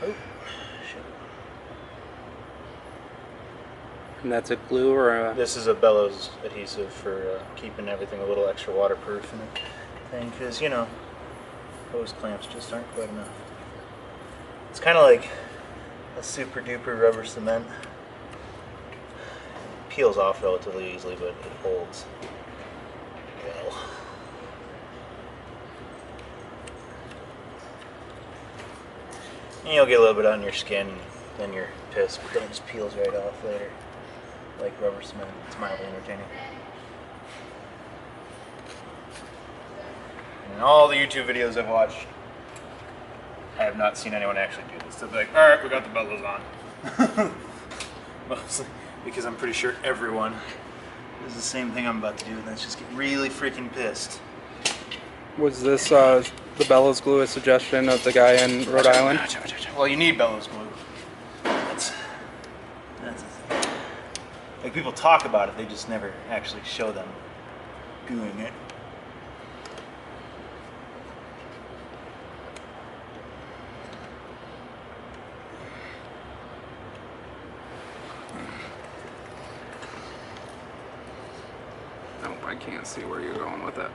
Oh, shit. And that's a glue or a... This is a bellows adhesive for keeping everything a little extra waterproof and thing, because, you know, hose clamps just aren't quite enough. It's kind of like a super duper rubber cement. It peels off relatively easily, but it holds well. And you'll get a little bit on your skin, and then you're pissed, but then it just peels right off later. Like rubber cement. It's mildly entertaining. In all the YouTube videos I've watched, I have not seen anyone actually do this. They'll be like, alright, we got the bellows on. Mostly because I'm pretty sure everyone does the same thing I'm about to do, and that's just get really freaking pissed. Was this the bellows glue a suggestion of the guy in Rhode Island? Well, you need bellows glue. That's like, people talk about it, they just never actually show them doing it. Nope, I can't see where you're going with it.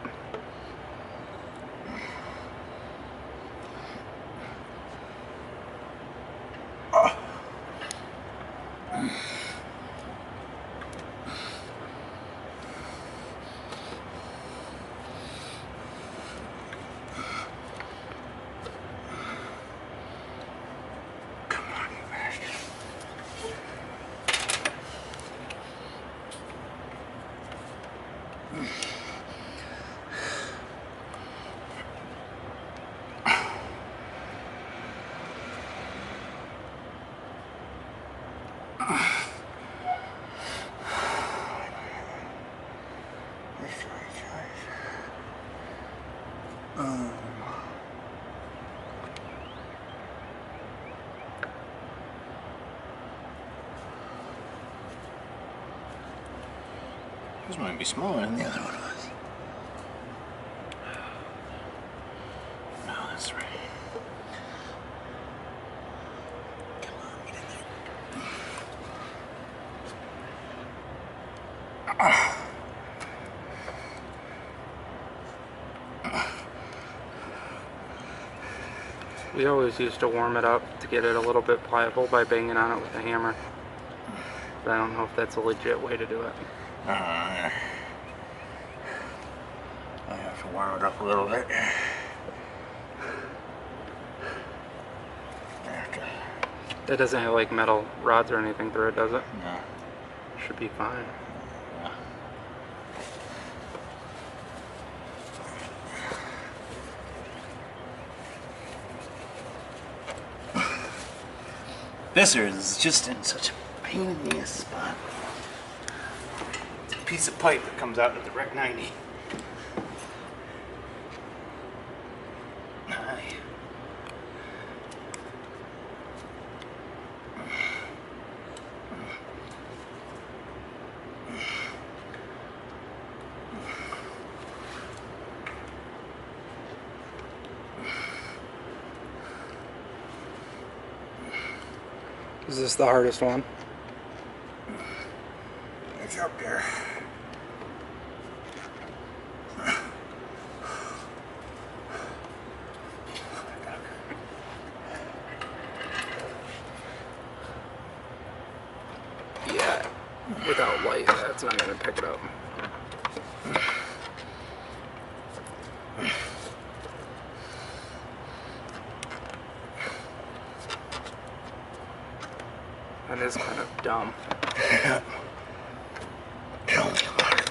This might be smaller than the other one was. No, that's right. Come on, get in there. We always used to warm it up to get it a little bit pliable by banging on it with a hammer. But I don't know if that's a legit way to do it. I have to warm it up a little bit. It doesn't have like metal rods or anything through it, does it? No. Should be fine. This is just in such a pain in the ass spot. It's a piece of pipe that comes out at the Rec 90. Is this the hardest one? It's up there. Yeah, without light, that's not going to pick it up. dumb. Tell me about it.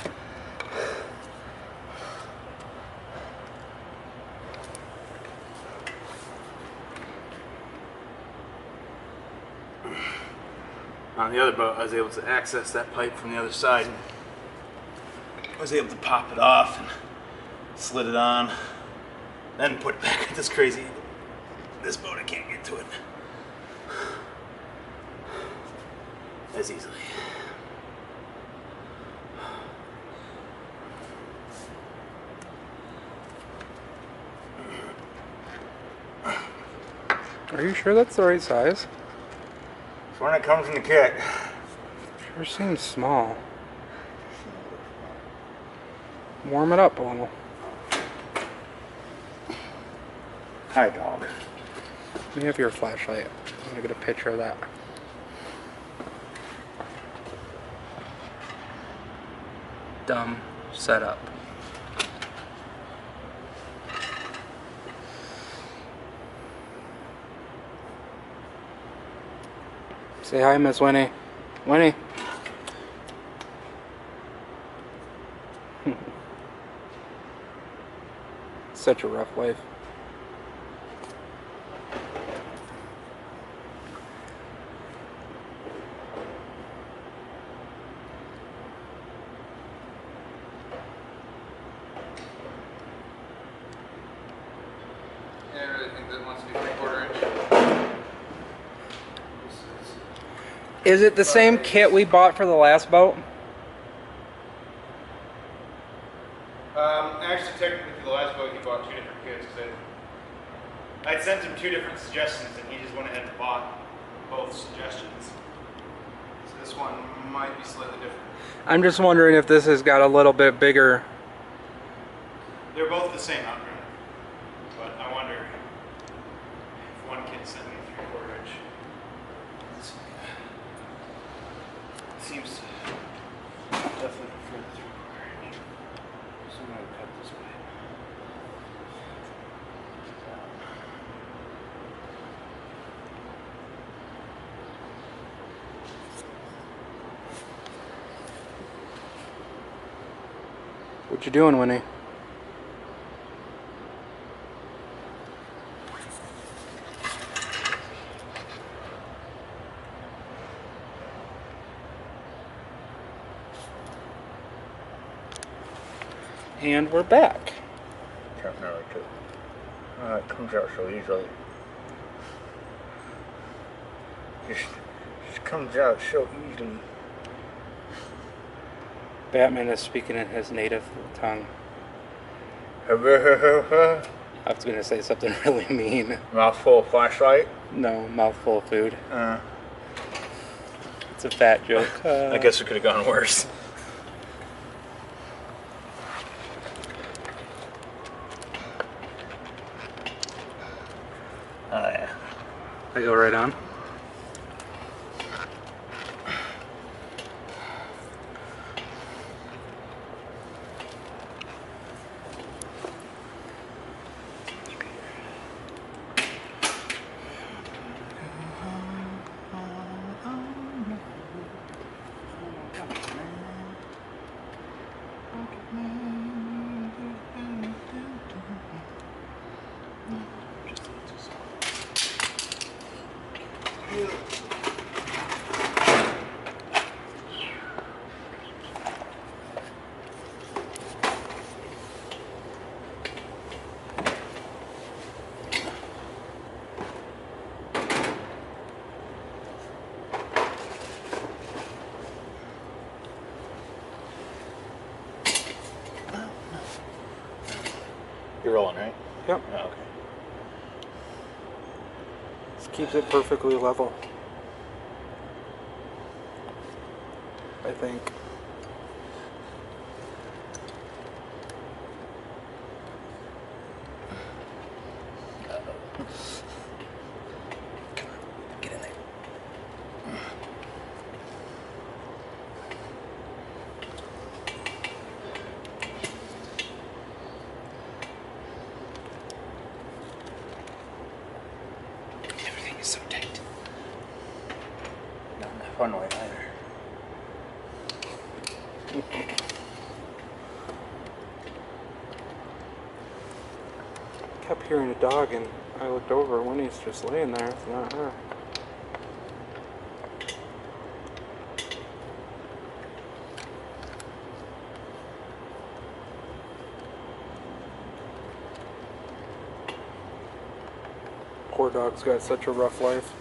On the other boat, I was able to access that pipe from the other side. I was able to pop it off and slid it on, then put it back at this crazy. This boat, I can't get to it as easily. Are you sure that's the right size? It's when it comes in the kit. Sure seems small. Warm it up a little. Hi, dog. Let me have your flashlight. I'm gonna get a picture of that. Dumb setup. Say hi, Miss Winnie. Winnie. Such a rough life. Yeah, I really think that wants to be 3/4 inch. Is it the same kit we bought for the last boat? Actually, technically, for the last boat, he bought 2 different kits. I'd sent him 2 different suggestions, and he just went ahead and bought both suggestions. So this one might be slightly different. I'm just wondering if this has got a little bit bigger. They're both the same outdrive, but I wonder if one kid sent me 3/4 inch. Seems definitely prefer the 3/4 inch. So I'm going to cut this way. What you doing, Winnie? And we're back. It comes out so easily. Just comes out so easily. Batman is speaking in his native tongue. I was going to say something really mean. Mouthful of flashlight? No, mouthful of food. It's a fat joke. I guess it could have gone worse. Oh yeah. I go right on. You're rolling, right? Yep. Oh, okay. This keeps it perfectly level. I think. Get in there. Everything is so tight. Not in a fun way either. kept hearing a dog, and I looked over. Winnie's just laying there. It's not her. Poor dog's got such a rough life.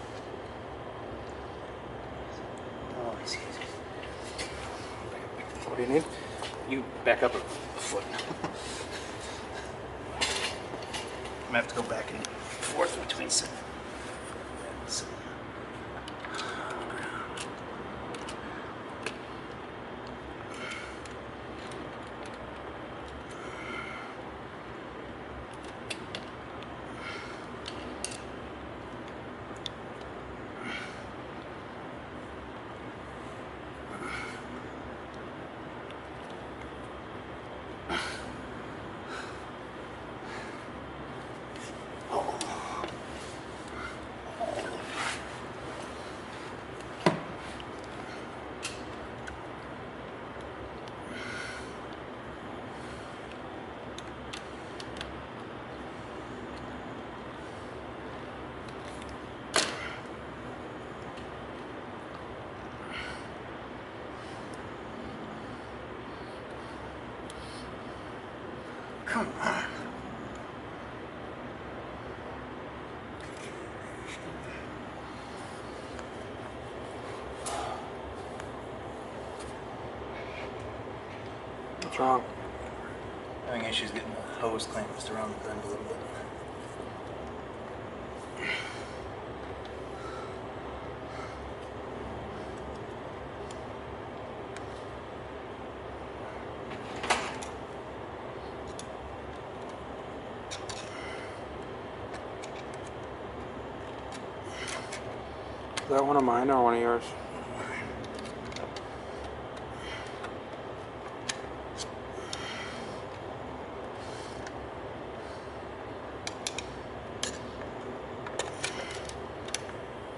Oh, I see. What do you need? You back up a foot. I'm gonna have to go back and forth between some. Come on. What's wrong? Having issues getting the hose clamps around the bend a little bit. Is that one of mine or one of yours?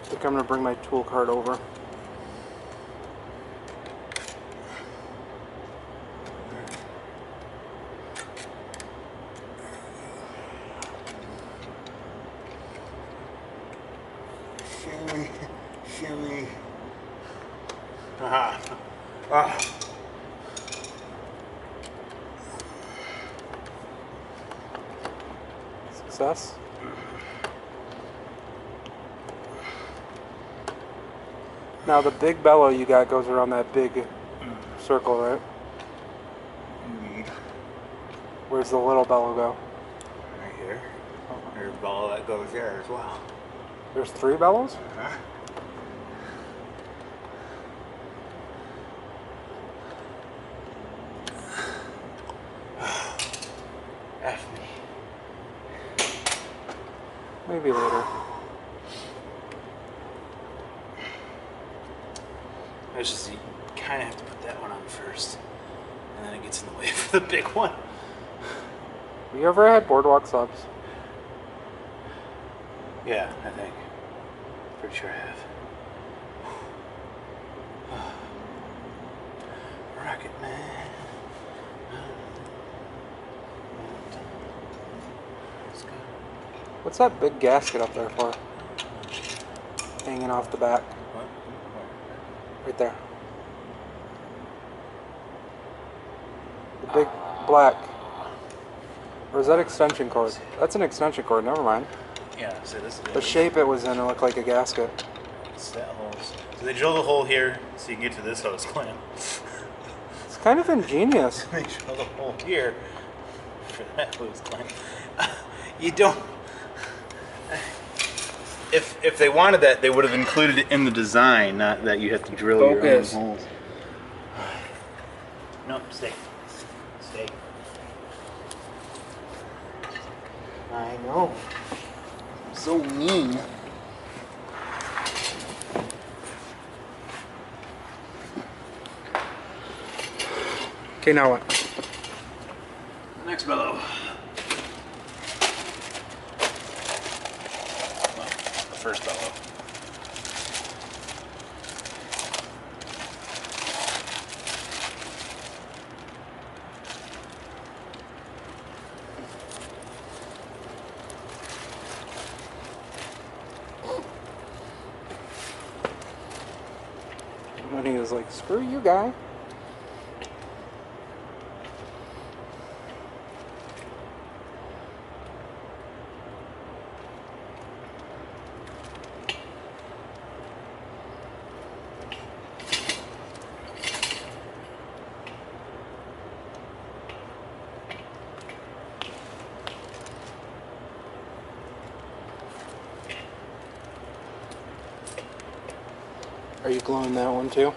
I think I'm gonna bring my tool cart over. Shimmy. Aha. Ah. Success? Now the big bellow you got goes around that big circle, right? Indeed. Where's the little bellow go? Right here. There's a ball that goes there as well. There's 3 bellows? Huh? F me. Maybe later. It's just you kind of have to put that one on first, and then it gets in the way for the big one. Have you ever had boardwalk subs? Yeah, I think. Pretty sure I have. Rocket Man. What's that big gasket up there for? Hanging off the back. What? Right there. The big black. Or is that extension cord? That's an extension cord, never mind. Yeah, so this is The shape it was in, it looked like a gasket. It's that hose. So they drill the hole here so you can get to this hose clamp. It's kind of ingenious. They drill the hole here for that hose clamp. You don't... If they wanted that, they would have included it in the design, not that you have to drill your own holes. No, stay. Stay. I know. So mean. Okay, now what? Next bellow. Well, the first bellow. like, screw you, guy. Are you gluing that one too?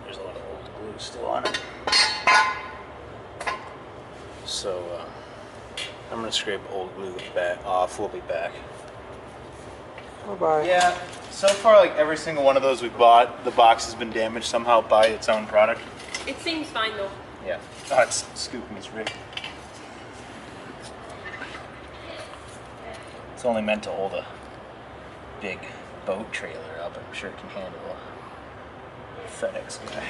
There's a lot of old glue still on it. So I'm gonna scrape old glue back off. We'll be back. Bye-bye. Yeah. So far, like every single one of those we bought, the box has been damaged somehow by its own product. It seems fine though. Yeah. Oh, it's scooping its rig. It's only meant to hold a big boat trailer up. I'm sure it can handle a FedEx guy.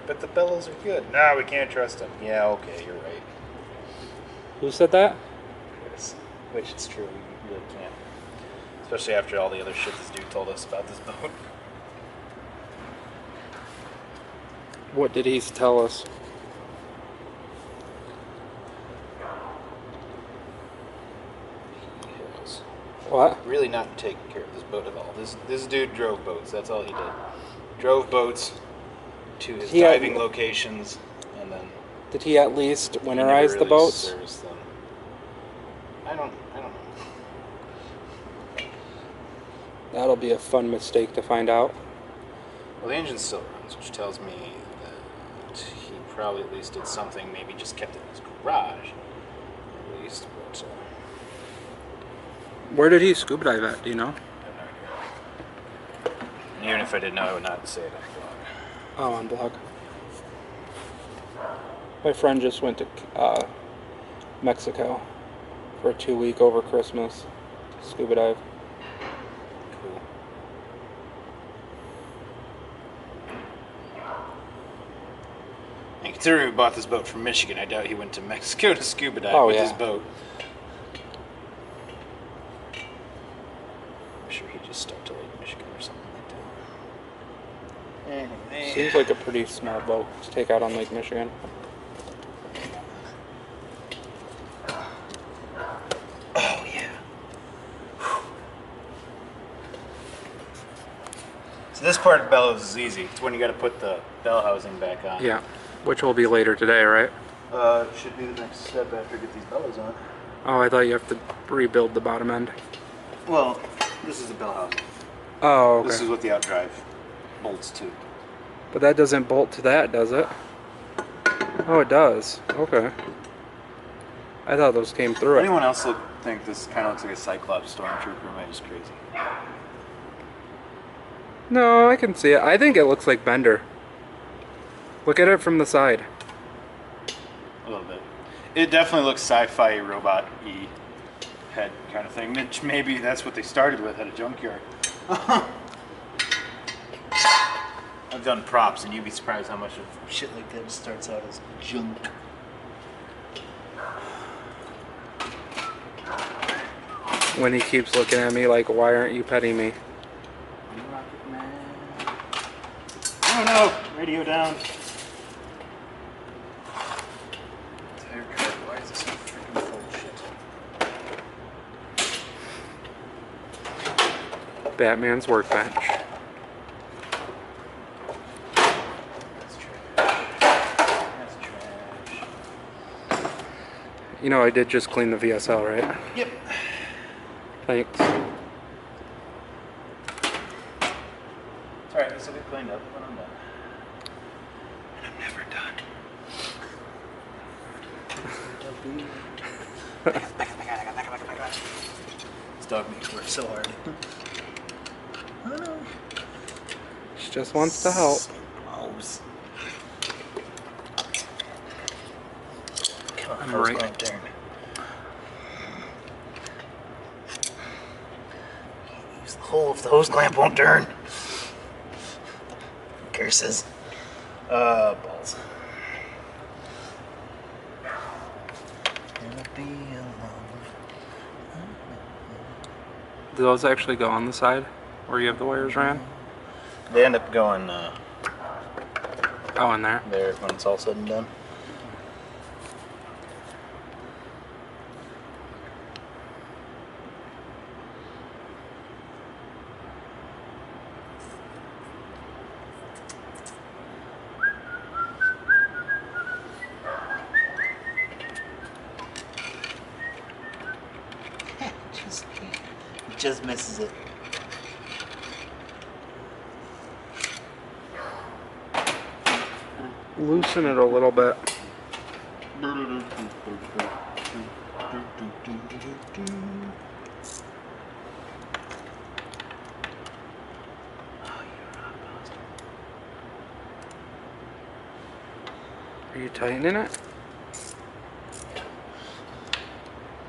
But the bellows are good. Nah, we can't trust them. Yeah, okay, you're right. Who said that? Yes. Which it's true, we really can't. Especially after all the other shit this dude told us about this boat. What did he tell us? What? Really not taking care of this boat at all. This dude drove boats. That's all he did. Drove boats to his diving locations, and then Did he at least he never winterize the really boats? serviced them. I don't know. That'll be a fun mistake to find out. Well, the engine still runs, which tells me that he probably at least did something. Maybe just kept it in his garage, at least. But Where did he scuba dive at? Do you know? I have no idea. And even if I did know, I would not say that. Oh, on blog. My friend just went to Mexico for a 2-week over Christmas scuba dive. Cool. And considering we bought this boat from Michigan, I doubt he went to Mexico to scuba dive with his boat. I'm sure he just stuck to Lake Michigan or something like that. Anyway. Seems like a pretty small boat to take out on Lake Michigan. Oh, yeah. So this part of bellows is easy. It's when you got to put the bell housing back on. Yeah, which will be later today, right? Should be the next step after I get these bellows on. Oh, I thought you have to rebuild the bottom end. Well, this is the bell housing. Oh, okay. This is what the Outdrive bolts to. But that doesn't bolt to that, does it? Oh, it does. Okay. I thought those came through it. Anyone else think this kind of looks like a Cyclops stormtrooper? Am I just crazy? No, I can see it. I think it looks like Bender. Look at it from the side. A little bit. It definitely looks sci-fi robot-y head kind of thing. Which maybe that's what they started with at a junkyard. I've done props, and you'd be surprised how much of shit like that starts out as junk. When he keeps looking at me like, why aren't you petting me? Rocket Man. Oh no! Radio down. Tire cut. Why is this so freaking full of shit? Batman's workbench. That's trash. That's trash. You know, I did just clean the VSL, right? Yep. Thanks. It's alright, this will get cleaned up when I'm done. And I'm never done. This dog makes me work so hard. I know. She just wants to help. Mouse. Come on, I'm how's right. going turn? Use the pull if the hose clamp won't turn. Curses. Balls. Gonna be alone. Do those actually go on the side where you have the wires ran? They end up going Oh, in there. there when it's all said and done. Just misses it. Loosen it a little bit. Are you tightening it?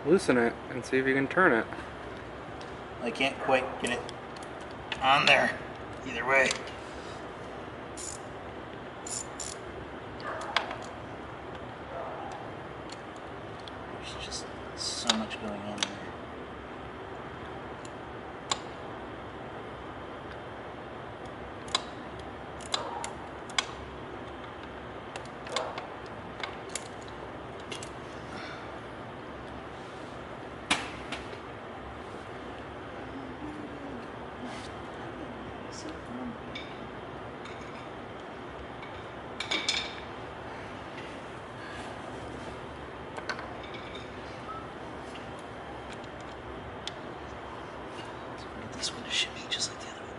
Loosen it and see if you can turn it. I can't quite get it on there either way. There's just so much going on there. This one to shimmy just like the other one.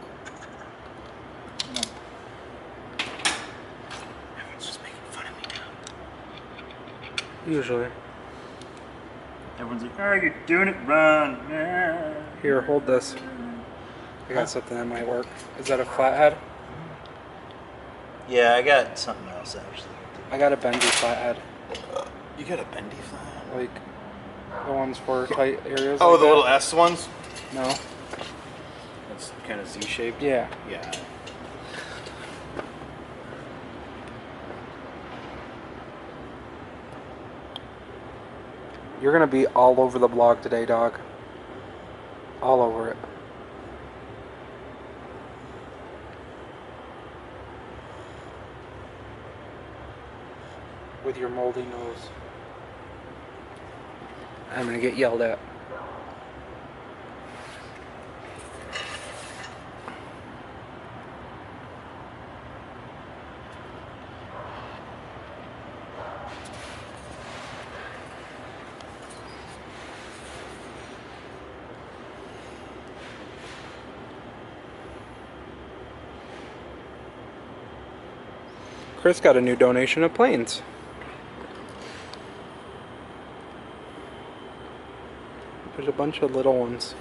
Everyone's just making fun of me now. Usually. Everyone's like, oh, you're doing it wrong. Here, hold this. I got something that might work. Is that a flathead? Yeah, I got something else actually. I got a bendy flathead. You got a bendy flat? Like the ones for tight areas. Oh, like the that. little S ones? No. It's kind of Z-shaped? Yeah. Yeah. You're gonna be all over the blog today, dog. All over it. With your moldy nose. I'm gonna get yelled at. Chris got a new donation of planes. There's a bunch of little ones.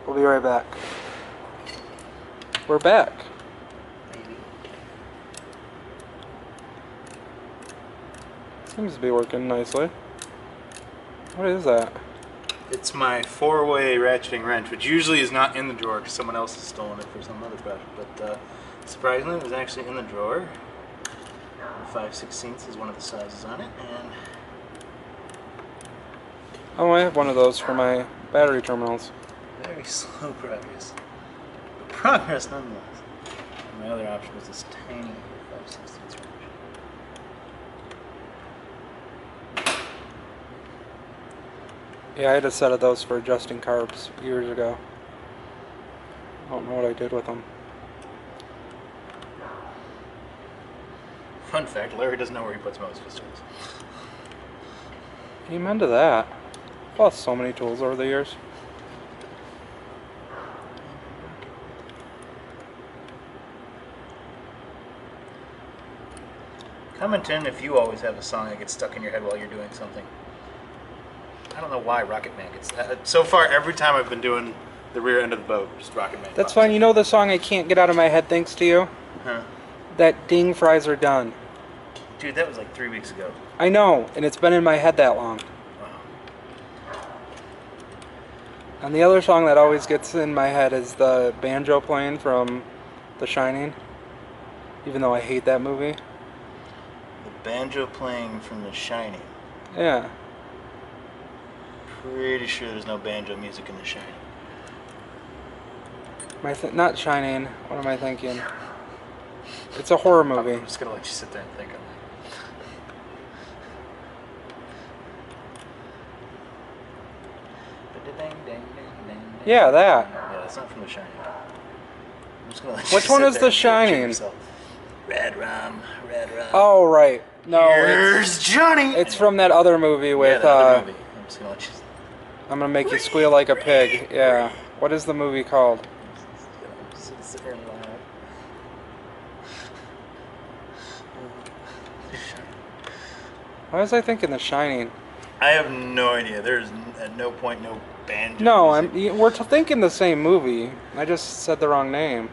We'll be right back. We're back. Maybe. Seems to be working nicely. What is that? It's my 4-way ratcheting wrench, which usually is not in the drawer because someone else has stolen it for some other project. But surprisingly, it was actually in the drawer. 5/16 is one of the sizes on it, and Oh, I have one of those for my battery terminals. very slow progress. But progress nonetheless. And my other option was this tiny 5/16 wrench. Yeah, I had a set of those for adjusting carbs years ago. I don't know what I did with them. Fun fact, Larry doesn't know where he puts most of his tools. Amen to that. I've lost so many tools over the years. Comment in if you always have a song that gets stuck in your head while you're doing something. I don't know why Rocket Man gets so far every time I've been doing the rear end of the boat, just Rocket Man. That's fine. You know the song I can't get out of my head thanks to you? Huh. that ding fries are done. Dude, that was like 3 weeks ago. I know, and it's been in my head that long. Wow. And the other song that always gets in my head is the banjo playing from The Shining. Even though I hate that movie. The banjo playing from The Shining. Yeah. Pretty sure there's no banjo music in The Shining. Not Shining. What am I thinking? It's a horror movie. I'm just gonna let you sit there and think of it. Yeah, that. Yeah, that's not from The Shining. I'm just gonna let Which you one sit is there The and picture Shining? yourself. Red rum, red rum. Oh, right. No, Here's Johnny. it's from that other movie with. Yeah, the other movie. I'm just gonna let you. I'm gonna make you squeal like a pig. Yeah. What is the movie called? Sit there and laugh. Why was I thinking The Shining? I have no idea. There's at no point no banjo. No, music. we're thinking the same movie. I just said the wrong name.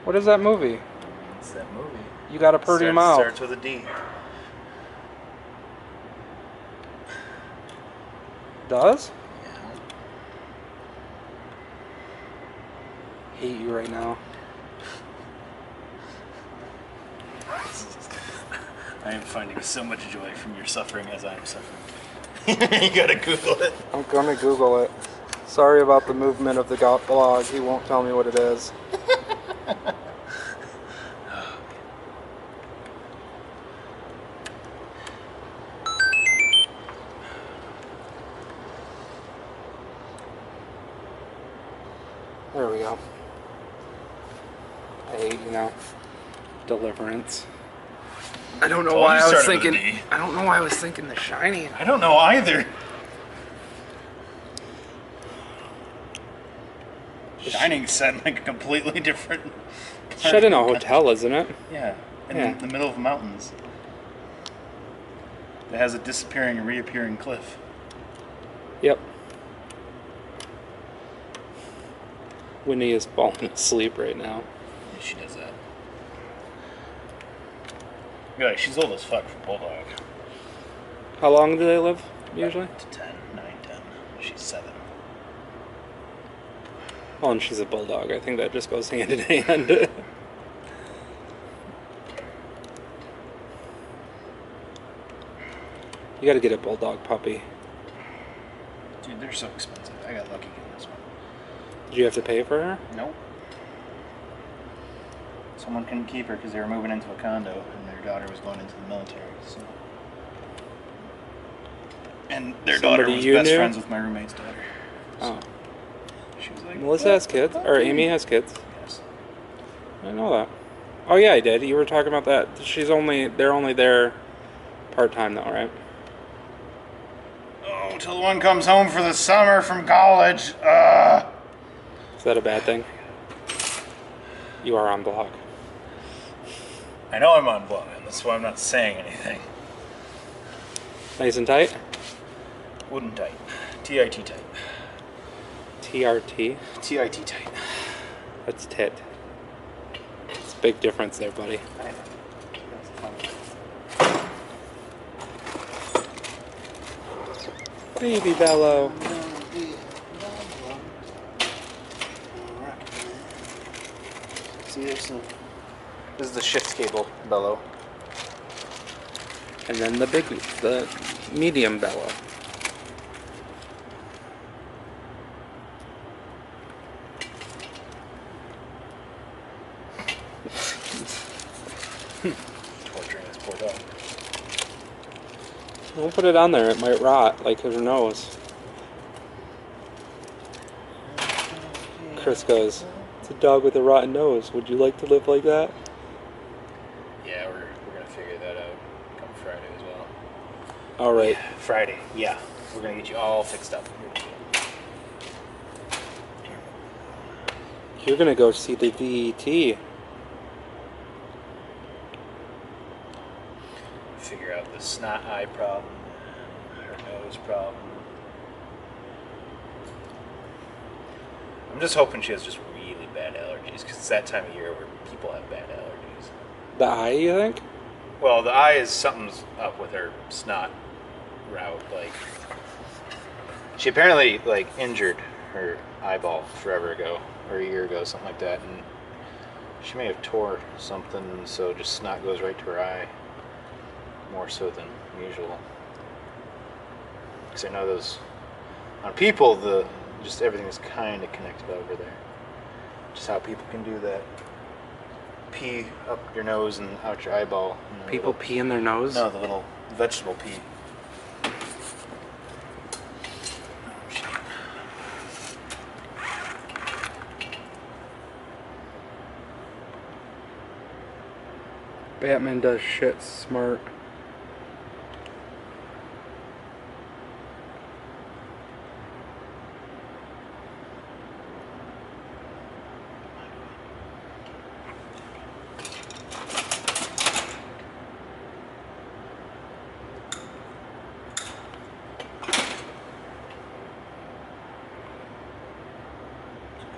What is that movie? It's that movie. You got a pretty mouth. Starts with a D. Does? Yeah. Hate you right now. I am finding so much joy from your suffering as I am suffering. You gotta Google it. I'm gonna Google it. Sorry about the movement of the blog. He won't tell me what it is. There we go. I hate you now. Deliverance. I don't know why I was thinking. I don't know why I was thinking The Shining. I don't know either. Shining set in like a completely different. Shut in a hotel, isn't it? Yeah, in the middle of mountains. It has a disappearing and reappearing cliff. Yep. Winnie is falling asleep right now. Yeah, she does that. Yeah, she's old as fuck for Bulldog. How long do they live, usually? 10, 9, 10. She's 7. Oh, and she's a bulldog. I think that just goes hand in hand. You gotta get a bulldog puppy. Dude, they're so expensive. I got lucky getting this one. Did you have to pay for her? Nope. Someone couldn't keep her because they were moving into a condo and their daughter was going into the military. So. And their daughter was best friends with my roommate's daughter. So Oh. she was like, Melissa has kids? Or Amy has kids? Yes. I didn't know that. Oh yeah, I did. You were talking about that. They're only there part-time though, right? Oh, till the one comes home for the summer from college. Is that a bad thing? You are on block. I know I'm on blog, and that's why I'm not saying anything. Nice and tight? Wooden tight. TIT tight. TRT? TIT tight. That's tit. It's a big difference there, buddy. I know. Baby Bello. See, this is the shift cable bellow. And then the medium bellow. Torturing this poor dog. Don't put it on there, it might rot, like her nose. Chris goes, it's a dog with a rotten nose. Would you like to live like that? Yeah, we're gonna figure that out come Friday as well. Alright. Friday, yeah. We're gonna get you all fixed up. You're gonna go see the VET. Figure out the snot eye problem, her nose problem. I'm just hoping she has just really bad allergies, because it's that time of year where people have bad allergies. The eye, you think? Well, the eye is something's up with her snot route. Like, she apparently like injured her eyeball forever ago, or a year ago, something like that, and she may have tore something, so just snot goes right to her eye, more so than usual. Because I know those on people, just everything is kind of connected over there. Just how people can do that. Pee up your nose and out your eyeball. People pee in their nose? No, the little vegetable pee. Batman does shit smart.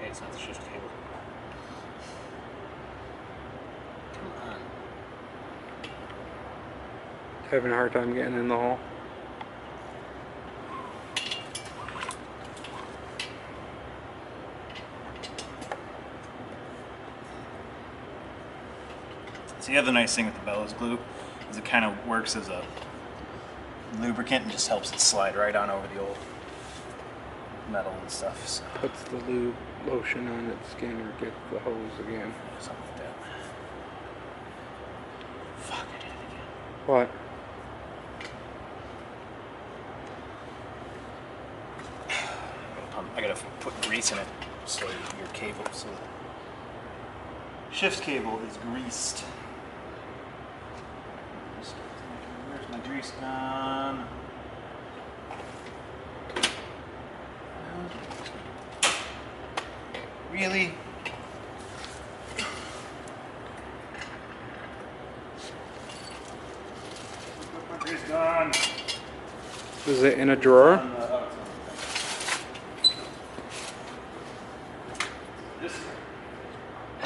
It's not the shift cable. Come on. Having a hard time getting in the hole. So the other nice thing with the bellows glue is it kind of works as a lubricant and just helps it slide right on over the old metal and stuff. So. Puts the lube lotion on its skin or gets the hose again. Something like that. Fuck, I did it again. What? I gotta put grease in it so your cable, so the shift cable is greased. Where's my grease gun? Really? Put my grease gun. Is it in a drawer? This I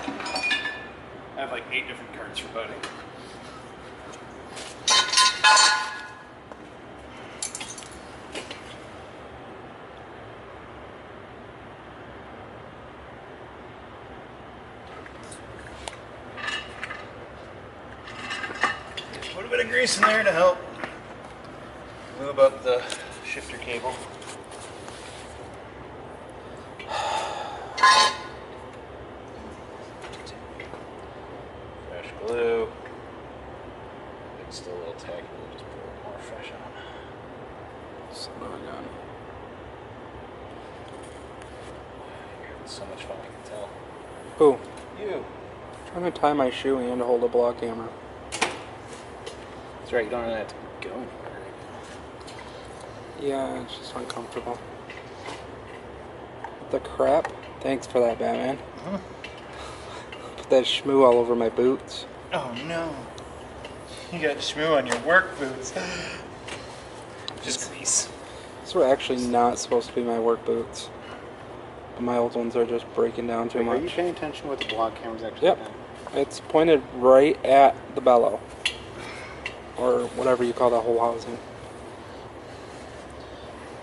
have like 8 different cards for boating. Put a bit of grease in there to help lube up the shifter cable. Fresh glue. It's still a little tacky, we'll just put a little more fresh on. Slow down. You're having so much fun, I can tell. Who? You. Trying to tie my shoe and hold a block hammer. That's right, you don't really have to go anywhere right now. Yeah, it's just uncomfortable. What the crap? Thanks for that, Batman. Put that schmoo all over my boots. Oh no. You got schmoo on your work boots. Just grease. These were actually not supposed to be my work boots. But my old ones are just breaking down too much. Are you paying attention to what the block camera's actually Yep. doing? It's pointed right at the bellow. Or whatever you call that whole housing.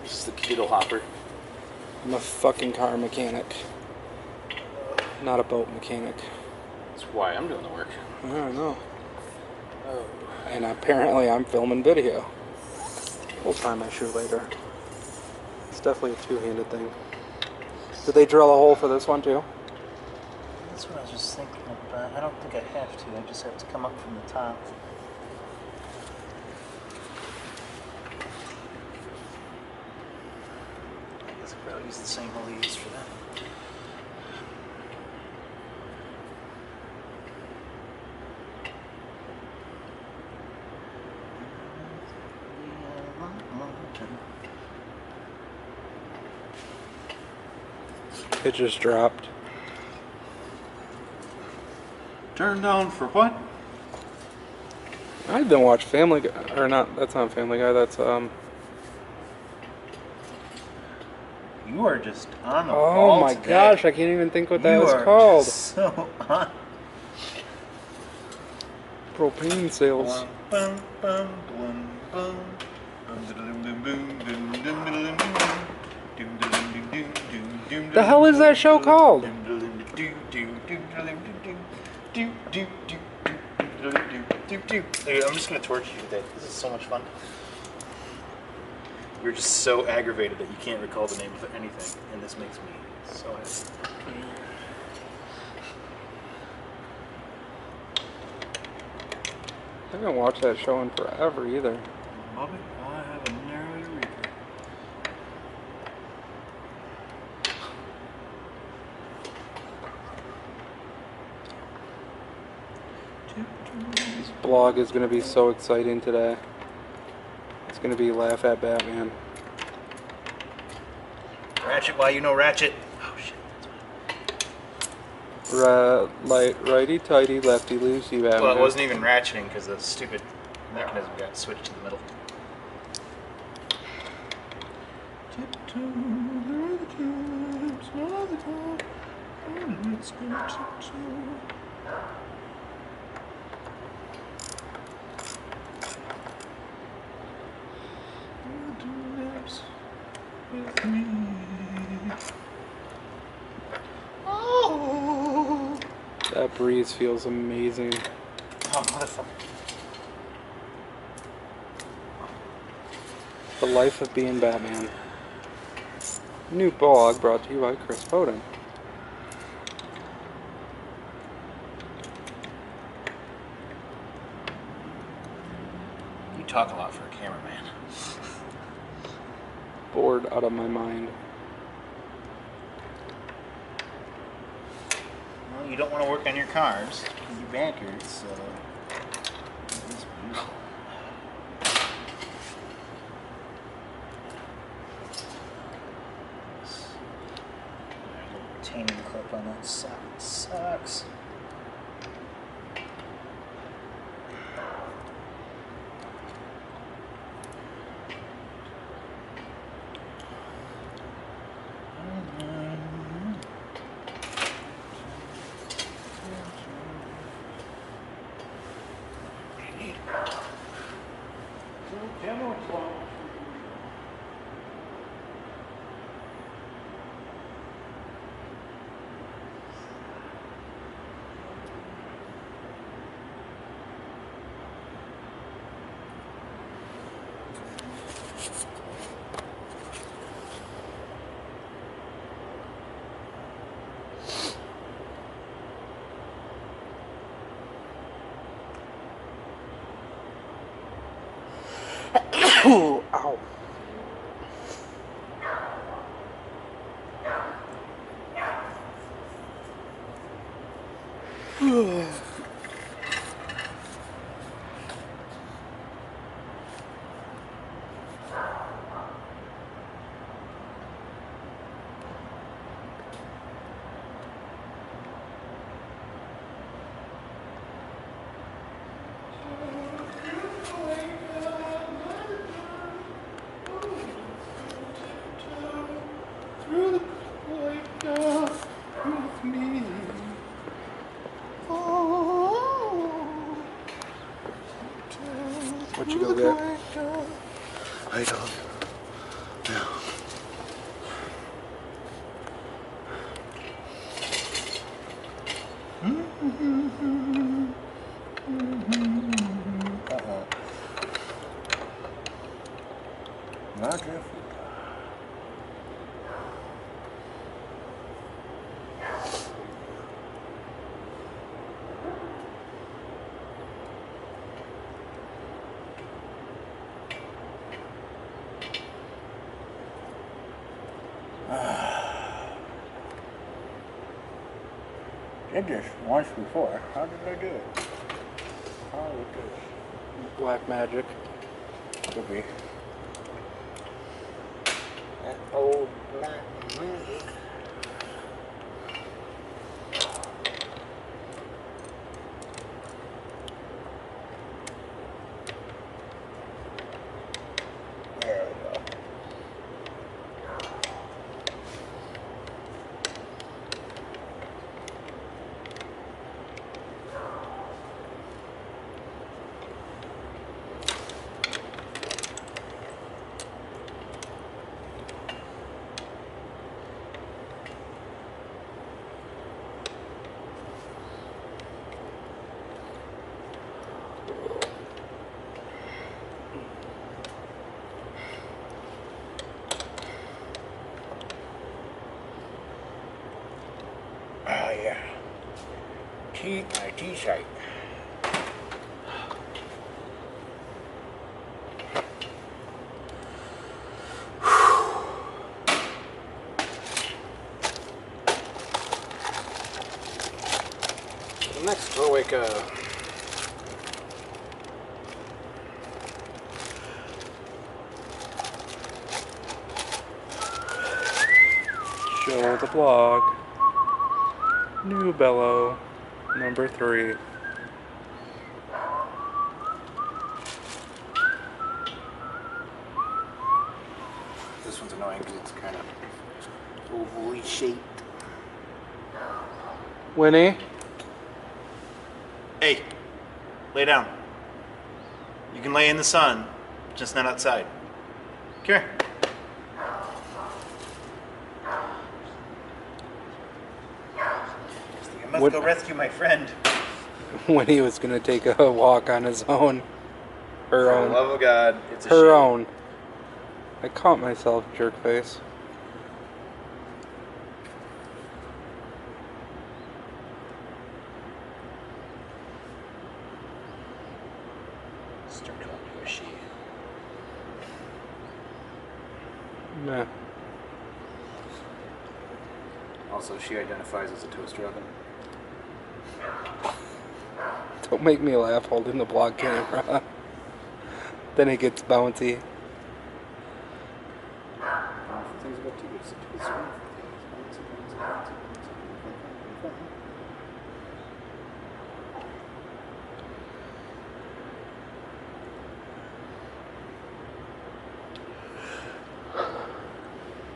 This is the kettle hopper. I'm a fucking car mechanic. Not a boat mechanic. That's why I'm doing the work. I don't know. Oh. And apparently I'm filming video. We'll tie my shoe later. It's definitely a two-handed thing. Did they drill a hole for this one too? That's what I was just thinking about. I don't think I have to. I just have to come up from the top. I guess I probably use the same hole they used for that. It just dropped. Turned on for what? I don't watch Family Guy, or not, that's not Family Guy, that's, You are just on the oh ball my today. gosh, I can't even think what that You was are called. just so on. Propane sales. Bum, bum, bum, bum, bum. The hell is that show called? Dude, I'm just gonna torture you today. This is so much fun. You're just so aggravated that you can't recall the name of anything, and this makes me so happy. I haven't watched that show in forever either. Bobby, I have a narrow reaper. This vlog is going to be so exciting today. It's going to be Laugh at Batman. Ratchet, why you know Ratchet? Oh shit. Righty tighty, lefty loosey Batman. Well, it wasn't even ratcheting because the stupid mechanism got switched to the middle. With me. Oh. That breeze feels amazing. Oh, motherfucker. The Life of Being Batman. New blog brought to you by Chris Boden. You talk a lot for a cameraman. Bored out of my mind. Well, you don't want to work on your cars. Your bankers, so... It's beautiful. Retaining clip on that sock sucks. Ooh, ow. What you go get? I don't know. Uh-oh. Not careful. Did this once before. How did I do it? How did I do it? Black magic. Could be. That old black magic. There we go. my T-shirt. Next, we'll wake up. Show the blog. New bellow, number 3. This one's annoying because it's kind of ovally shaped. Winnie? Hey, lay down. You can lay in the sun, just not outside. Come here. I must go rescue my friend. Winnie was gonna take a walk on his own. Her For own. the love of God, it's a Her shame. own. I caught myself, jerk face. Start calling you a she. Nah. Also, she identifies as a toaster oven. Don't make me laugh holding the blog camera. Then it gets bouncy.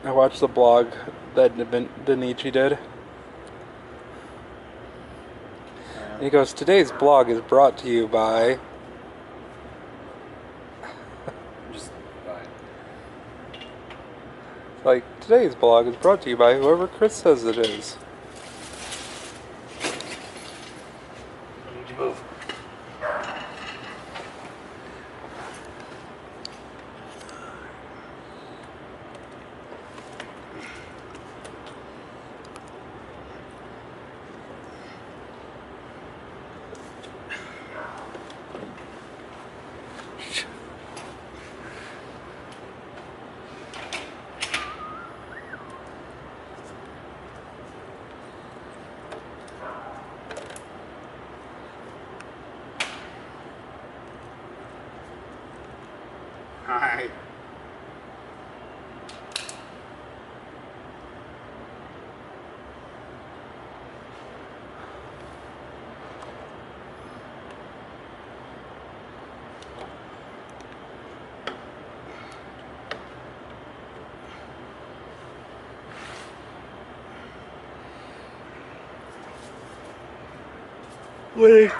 I watched the blog that Denichi did. And he goes, today's blog is brought to you by... Just fine. Like, today's blog is brought to you by whoever Chris says it is. I need to move. Hi. Wait.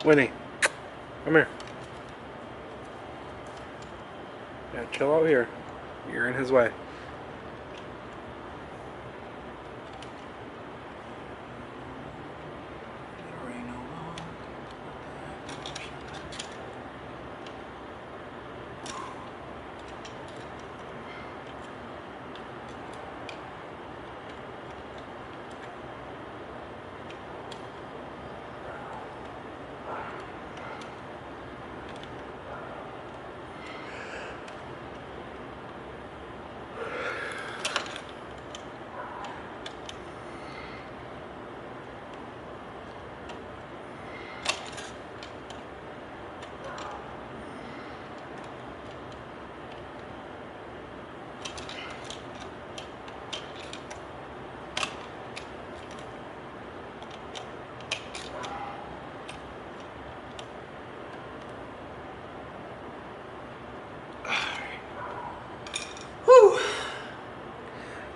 Winnie, come here. Yeah, chill out here. You're in his way.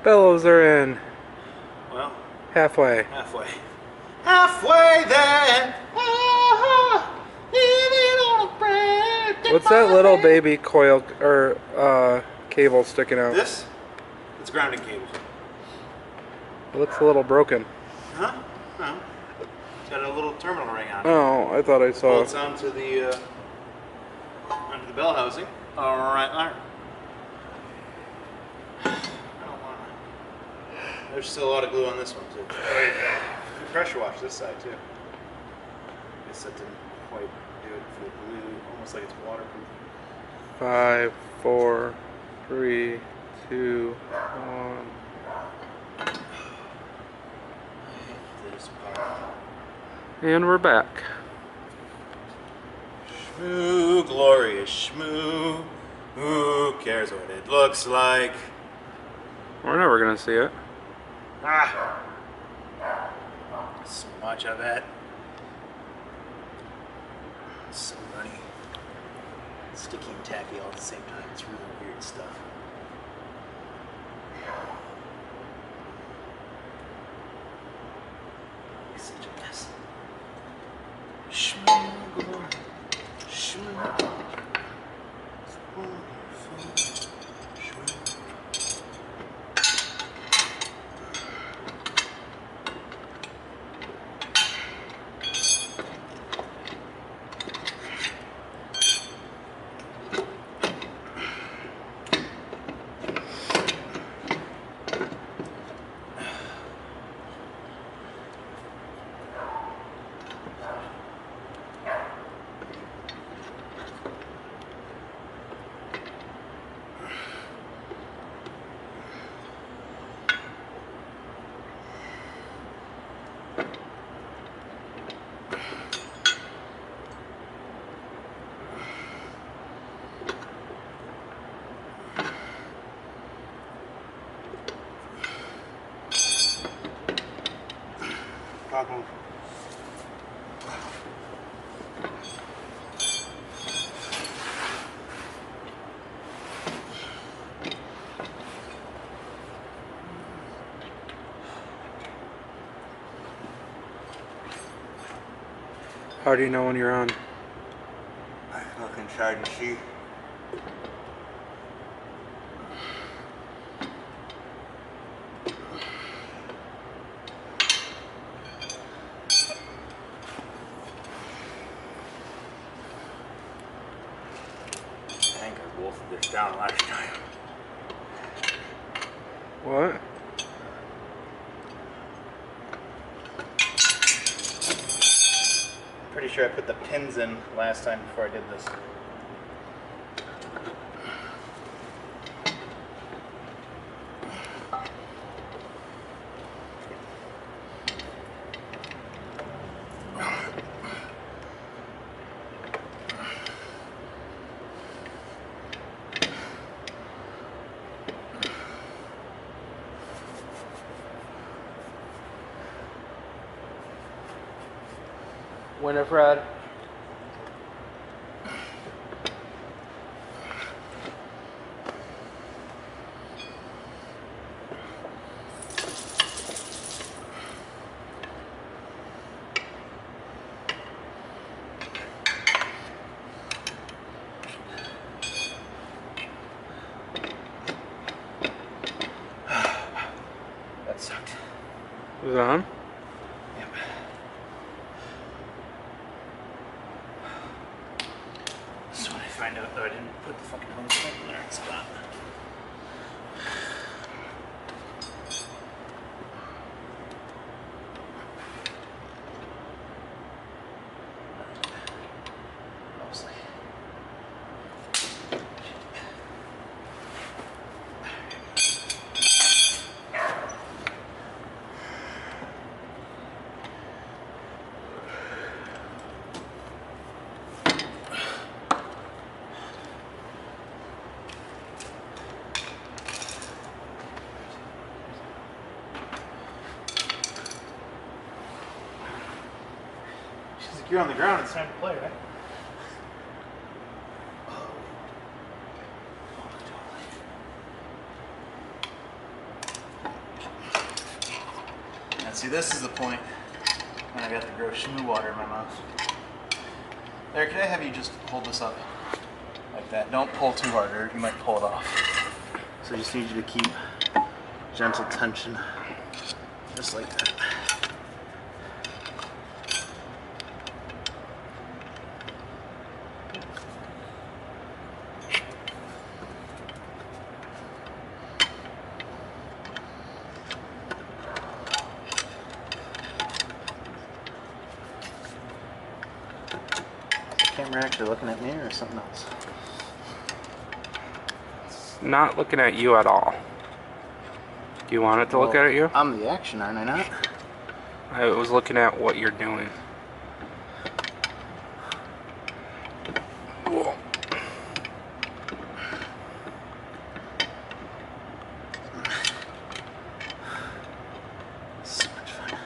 Bellows are in. Well, Halfway. halfway. Halfway there. What's that little baby coil or cable sticking out? This? It's grounding cable. It looks a little broken. Huh? No. It's got a little terminal ring on it. Oh, I thought I saw. Bolts onto the bell housing. All right, all right. I don't want to. there's still a lot of glue on this one too. Right. You pressure wash this side too. I guess that didn't quite do it for the glue. Almost like it's waterproof. 5, 4, 3, 2, 1. This part. And we're back. Shmoo, glorious shmoo. Who cares what it looks like? We're never gonna see it. Ah! So much of it. It's so runny. Sticky and tacky all at the same time. It's really weird stuff. It's such a mess. Shmoo, shmoo. Problem. How do you know when you're on? I look inside and see. I think I wolfed this down last time. What? Pretty sure I put the pins in last time before I did this. Winifred. That sucked. Is it on? Yep. So when I find out that I didn't put the fucking hose pipe in the right spot. Mostly. She's like, you're on the ground, it's time to play, right? And see, this is the point when I got the gross shmoo water in my mouth. There, can I have you just hold this up like that? Don't pull too hard or you might pull it off. So I just need you to keep gentle tension, just like that. camera actually looking at me or something else? Not looking at you at all. Do you want it to look at you? I'm the action, aren't I not? I was looking at what you're doing. Whoa. So much fun.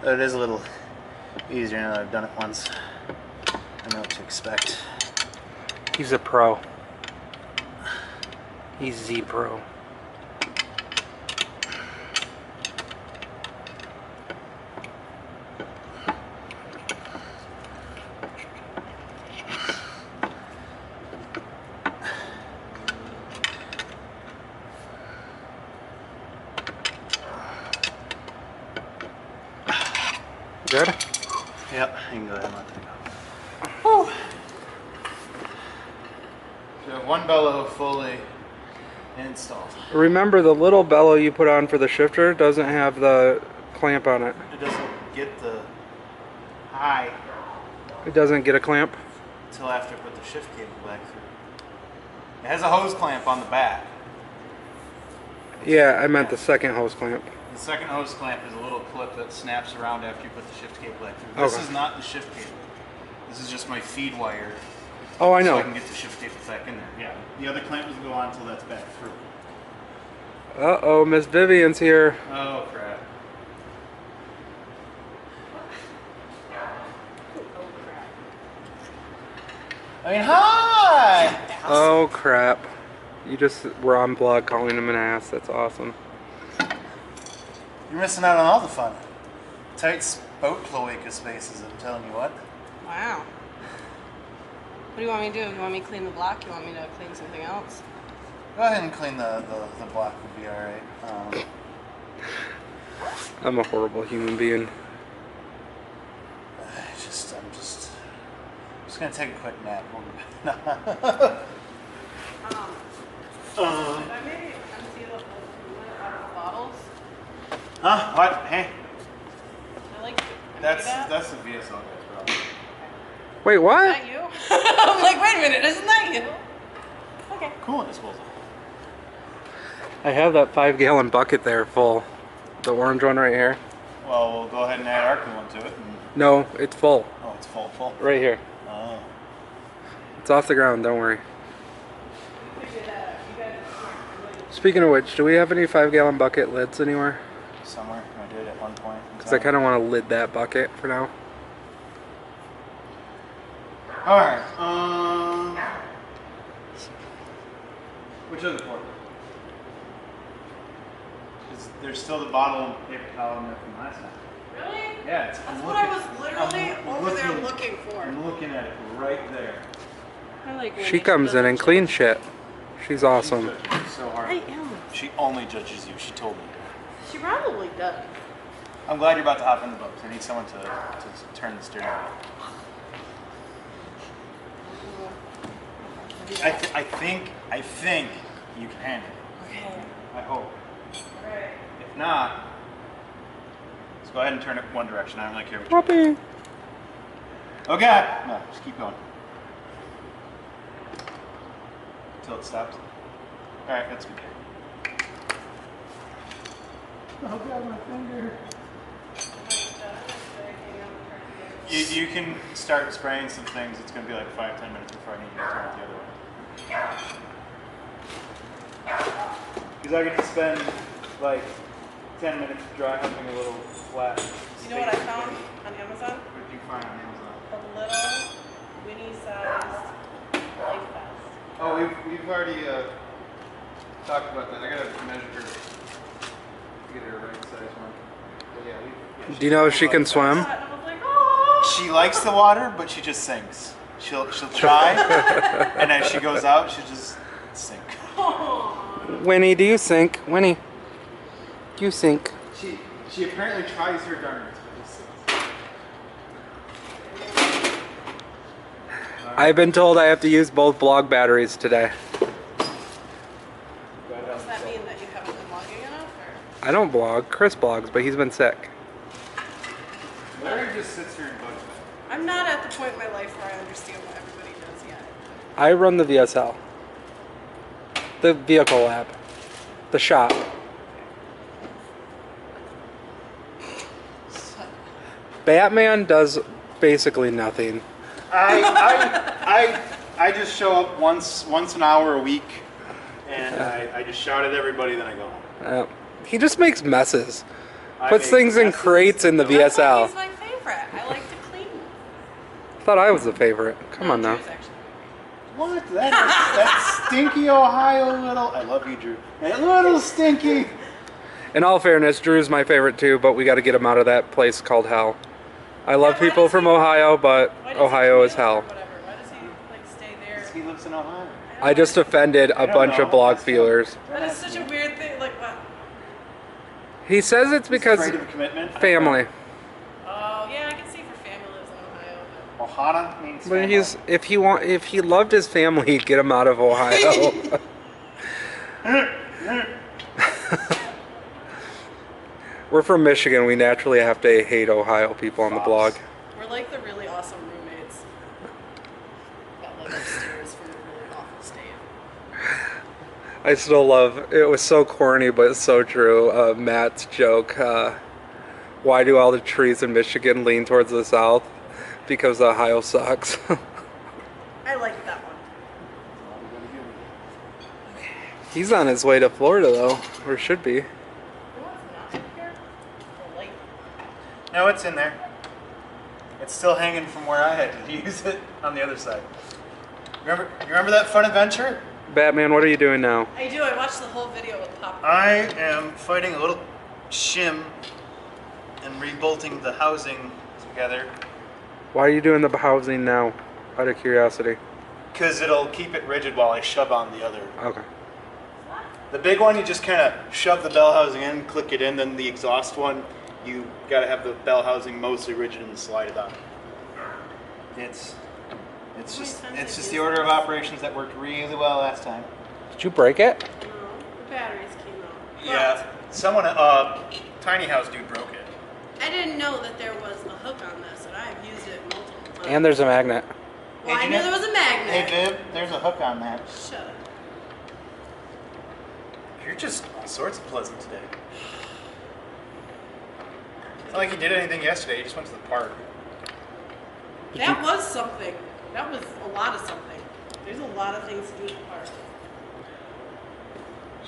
It is a little easier now that I've done it once. I know what to expect. He's a pro. He's Z Pro. Good? Yep, you can go ahead and let that go. Whew. So one bellow fully installed. Remember, the little bellow you put on for the shifter doesn't have the clamp on it. It doesn't get the high It doesn't get a clamp? until after I put the shift cable back through. It has a hose clamp on the back. Yeah, I meant the second hose clamp. The second hose clamp is a little clip that snaps around after you put the shift cable back through. This Okay. is not the shift cable. This is just my feed wire. Oh, I So know. I can get the shift cable back in there. Yeah. The other clamp doesn't go on until that's back through. Uh-oh, Miss Vivian's here. Oh crap. I mean, hi! Oh, crap. You just were on blog calling him an ass. That's awesome. You're missing out on all the fun. Tight boat cloaca spaces, I'm telling you what. Wow. What do you want me to do? You want me to clean the block? You want me to clean something else? Go ahead and clean the block would be alright. I'm a horrible human being. I'm just gonna take a quick nap. If I may empty the whole coolant out of the bottles, Huh? What? Hey, I like to that's that. the VSL guy's problem. Wait, Is what? that you? I'm like, wait a minute, isn't that you? Okay. Coolant disposal. I have that 5-gallon bucket there full. The orange one right here. Well, we'll go ahead and add our coolant to it. And, No, it's full. oh, it's full. Right here. Oh. It's off the ground, don't worry. Speaking of which, do we have any 5-gallon bucket lids anywhere? Somewhere. I did at one point. Because I kind of want to lid that bucket for now. Alright, which other port? Because there's still the bottle and paper towel in there from last time. Really? Yeah, That's what I was literally over there looking for. I'm looking at it right there. I like when She comes in and cleans shit. She's awesome. She judges so hard. I am. She only judges you, she told me. She probably does. I'm glad you're about to hop in the boat. I need someone to turn the steering wheel. I think you can handle it. Okay. I hope. Alright. If not, let's go ahead and turn it one direction. I don't really care which. Puppy. Oh God! No, just keep going. Until it stops. Alright, that's good. Oh God, my finger. You can start spraying some things. It's going to be like 5-10 minutes before I need you to turn it the other way. Because I get to spend like 10 minutes dry humping a little flat. You know what I found on Amazon? What did you find on Amazon? A little Winnie-sized life vest. Oh, we've already talked about that. I gotta measure her to get her a right size one. But yeah, Do you know if she can swim? I was like, oh! She likes the water, but she just sinks. She'll try, and as she goes out, she'll just sink. Winnie, do you sink? Winnie, do you sink? She apparently tries her darnest, but just sinks. I've been told I have to use both blog batteries today. Does that mean that you haven't been logging enough? Or? I don't blog. Chris blogs, but he's been sick. Larry just sits here and bugs me. I'm not at the point in my life where I understand what everybody does yet. I run the VSL. The vehicle lab. The shop. Batman does basically nothing. I just show up once an hour a week, and I just shout at everybody, then I go home. He just makes messes. I Puts make things in messes. crates in the That's why VSL. he's my favorite. I like to clean. Thought I was the favorite. Come on now. Drew's actually. What? That stinky Ohio little... I love you, Drew. That little stinky... In all fairness, Drew's my favorite too, but we got to get him out of that place called hell. I love why people does from he- Ohio, but Why does Ohio he is commute or hell. whatever? Why does he like stay there? He lives in Ohio. I just offended a don't bunch know. of blog feelers. That is such a weird thing. Like what? He says it's because Afraid of commitment. family. Oh yeah, I can see for family lives in Ohio. Ohana means But family. if he loved his family, he'd get him out of Ohio. We're from Michigan. We naturally have to hate Ohio people on the blog. We're like the really awesome roommates that live upstairs from a really awful state. I still love it. Was so corny, but it's so true. Matt's joke. Why do all the trees in Michigan lean towards the south? Because Ohio sucks. I like that one. He's on his way to Florida, though, or should be. You know what's not in here? The light. No, it's in there. It's still hanging from where I had to use it on the other side. Remember that fun adventure? Batman, what are you doing now? I do. I watched the whole video with Pop. I am fighting a little shim and rebolting the housing together Why are you doing the housing now? Out of curiosity. because it'll keep it rigid while I shove on the other. Okay. The big one, you just kind of shove the bell housing in, click it in. Then the exhaust one, you got to have the bell housing mostly rigid and slide it on. It's just the order of operations that worked really well last time. Did you break it? No, the batteries came out. Yeah, someone, Tiny House dude broke it. I didn't know that there was a hook on this, and I've used it multiple times. And there's a magnet. Well, Hey, I knew there was a magnet. Hey, Viv, there's a hook on that. Shut up. You're just all sorts of pleasant today. It's not like you did anything yesterday. You just went to the park. That was something. That was a lot of something. There's a lot of things to do at the park.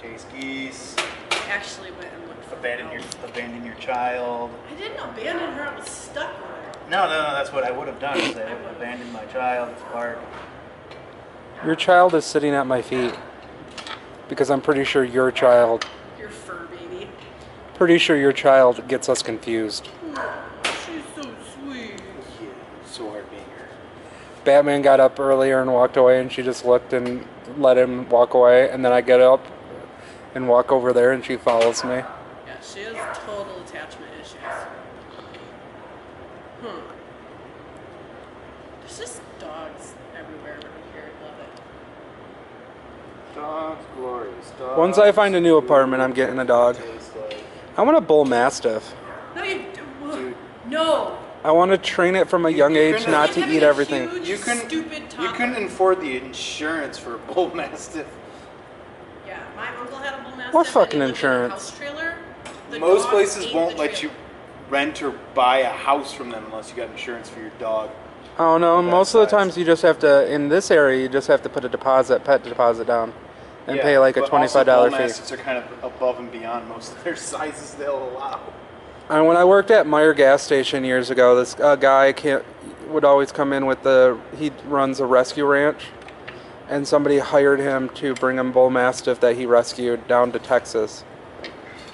Chase geese. I actually went and looked for Abandon your child. I didn't abandon her. I was stuck with her. No, that's what I would have done. Is I would have abandoned my child at the park. Your child is sitting at my feet. Because I'm pretty sure your child gets us confused. She's so sweet. Yeah, so hard being her. Batman got up earlier and walked away, and she just looked and let him walk away. And then I get up and walk over there, and she follows me. Yeah, she has total attachment issues. There's just dogs everywhere around here. I love it. Dogs, glorious dogs. Once I find a new apartment, I'm getting a dog. I want a bull mastiff. No, you Dude. no. I want to train it from a young age couldn't- not to Having eat a everything. huge, You couldn't. stupid You top. couldn't afford the insurance for a bull mastiff. Yeah, my uncle had a bull mastiff. What fucking and he lived in a insurance? house trailer. The Most dog places ate won't the let you trailer. rent or buy a house from them unless you got insurance for your dog. Oh no, That most of the size. times you just have to, in this area, you just have to put a pet deposit down. And pay like a but $25 also fee. bull mastiffs are kind of above and beyond most of their sizes they'll allow. And when I worked at Meyer gas station years ago, this guy would always come in with he runs a rescue ranch, and somebody hired him to bring him bull mastiff that he rescued down to Texas,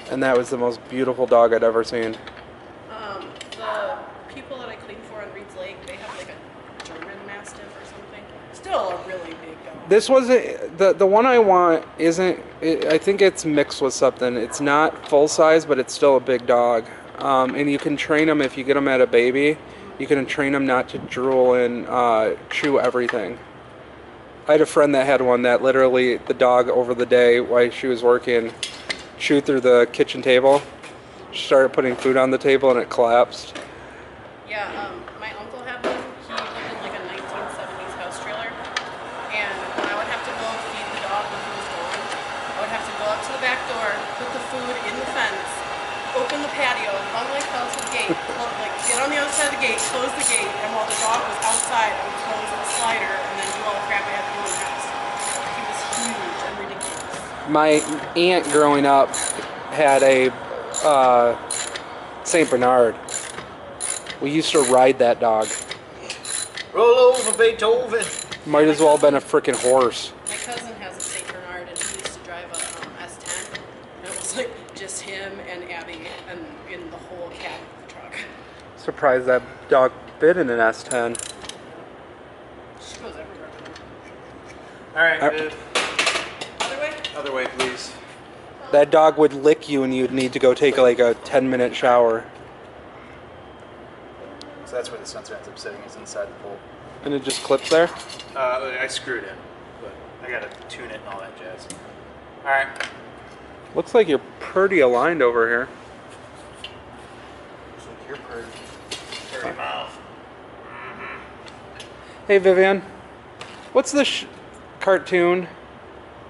and that was the most beautiful dog I'd ever seen. The people that I clean for on Reed's Lake, they have like a German mastiff or something. Still a really big dog. This wasn't the one I want. I think it's mixed with something. It's not full size, but it's still a big dog. And you can train them if you get them at a baby. You can train them not to drool and chew everything. I had a friend that had one that literally the dog over the day while she was working chewed through the kitchen table. She started putting food on the table and it collapsed. Yeah, my uncle had one. He lived in like a 1970s house trailer. And when I would have to go feed the dog when he was gone, I would have to go up to the back door, put the food in the fence, open the patio, run like hell to the gate, like get on the other side of the gate, close the gate, and while the dog was outside, I would close the slider and then do all the crap I had to do in the house. He was huge and ridiculous. My aunt growing up had a Saint Bernard. We used to ride that dog. Roll over, Beethoven. Might as well have been a freaking horse. My cousin has a Saint Bernard and he used to drive a S10. And it was like just him and Abby and in the whole cab of the truck. Surprised that dog fit in an S10. She goes everywhere. All right, Other way? other way, please. That dog would lick you and you'd need to go take like a 10-minute shower. So that's where the sensor ends up sitting, is inside the bolt. And it just clips there? I screwed in, but I gotta tune it and all that jazz. All right. Looks like you're pretty aligned over here. Looks like you're pretty mouth. Hey Vivian, what's the cartoon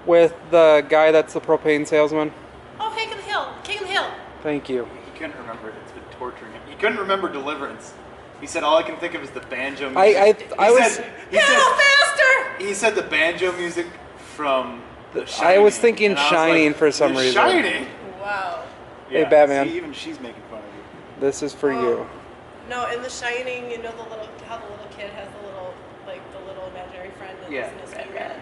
with the guy that's the propane salesman? Oh, King of the Hill. King of the Hill. Thank you. He couldn't remember it. It's been torturing him. He couldn't remember Deliverance. He said all I can think of is the banjo music. He said the banjo music from The Shining. I was thinking And I was Shining like, for some The reason. Shining. Wow. Hey, Batman. See, even she's making fun of you. This is for you. No, in The Shining, you know how the little kid has the little imaginary friend that lives in his finger.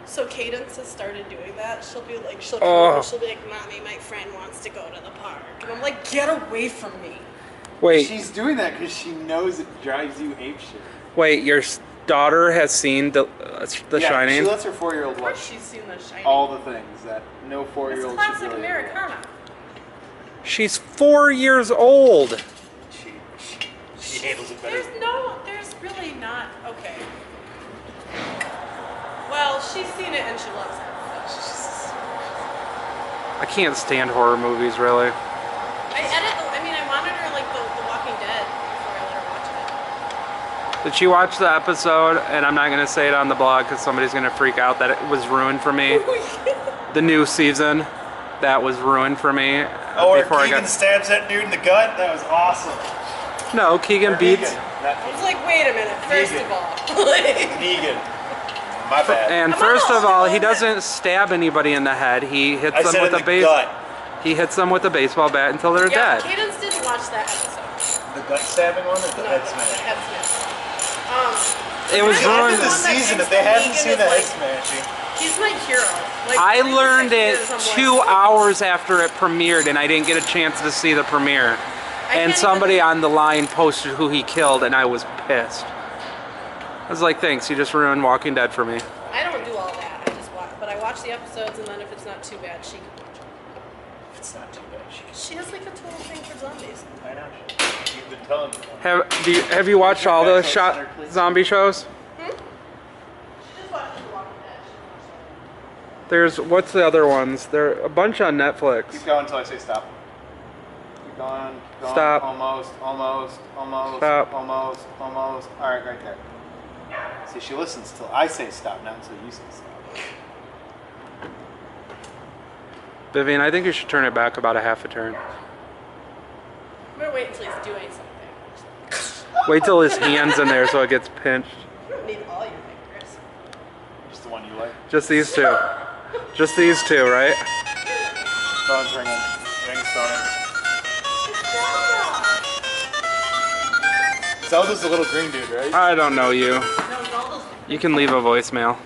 So Cadence has started doing that. She'll be like, she'll be like, "Mommy, my friend wants to go to the park," and I'm like, "Get away from me!" Wait, She's doing that because she knows it drives you apeshit. wait. Your daughter has seen the Shining. She lets her 4-year-old Of watch course, she's seen The Shining. all the things that no It's 4-year-old should classic really Americana. She's 4 years old. She handles it better. There's really not. Okay. Well, she's seen it and she loves it. I can't stand horror movies, really. I monitor like the Walking Dead before I let her watch it. Did she watch the episode? And I'm not going to say it on the blog because somebody's going to freak out that it was ruined for me. The new season, that was ruined for me. Oh, where Keegan stabs that dude in the gut? That was awesome. No, Keegan beats. I was like, wait a minute. First of all, Negan. My bad. And first of all, he doesn't stab anybody in the head. He hits them with a He hits them with a baseball bat until they're dead. Cadence didn't watch that episode. The gut stabbing one or the head The smash? head smash. It was Ruined ruined. the season if they hadn't seen the head smashing. He's my hero. Like, I learned it 36 years, 2 I'm like, hours after it premiered, and I didn't get a chance to see the premiere. And somebody on the line posted who he killed, and I was pissed. I was like, thanks, you just ruined Walking Dead for me. I don't do all that. I just watch, but I watch the episodes, and then if it's not too bad, she can watch it. If it's not too bad, She has like a total thing for zombies. I know. You've been telling me. Have you watched all the zombie shows? She just watches The Walking Dead. There's, what's the other ones? There are a bunch on Netflix. Keep going until I say stop. Keep going. Keep going. Stop. Almost. Stop. Almost. All right, right there. See, she listens till I say stop, not until you say stop. Vivian, I think you should turn it back about a half a turn. I'm gonna wait until he's doing something. Wait till his hand's in there so it gets pinched. You don't need all your fingers. Just the one you like. Just these two. Just these two, right? Phone's ringing. Ring's phone. Zelda's the little green dude, right? I don't know you. No, Zelda's. You can leave a voicemail.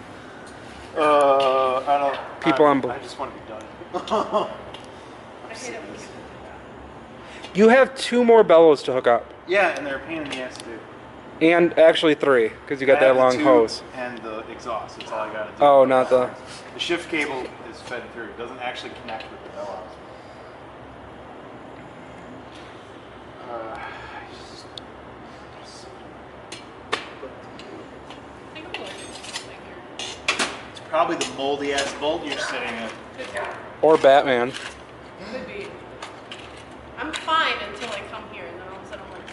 I don't. People on I just want to be done. I hate it when you do that. You have 2 more bellows to hook up. Yeah, and they're a pain in the ass to do. And actually 3, because you got that long hose. And the exhaust. That's all I gotta do. Oh, not the... The shift cable is fed through. It doesn't actually connect with the bellows. I think I'm learning something here. It's probably the moldy ass bolt you're sitting in. Could be. Or Batman. Could be. I'm fine until I come here, and then all of a sudden I'm like,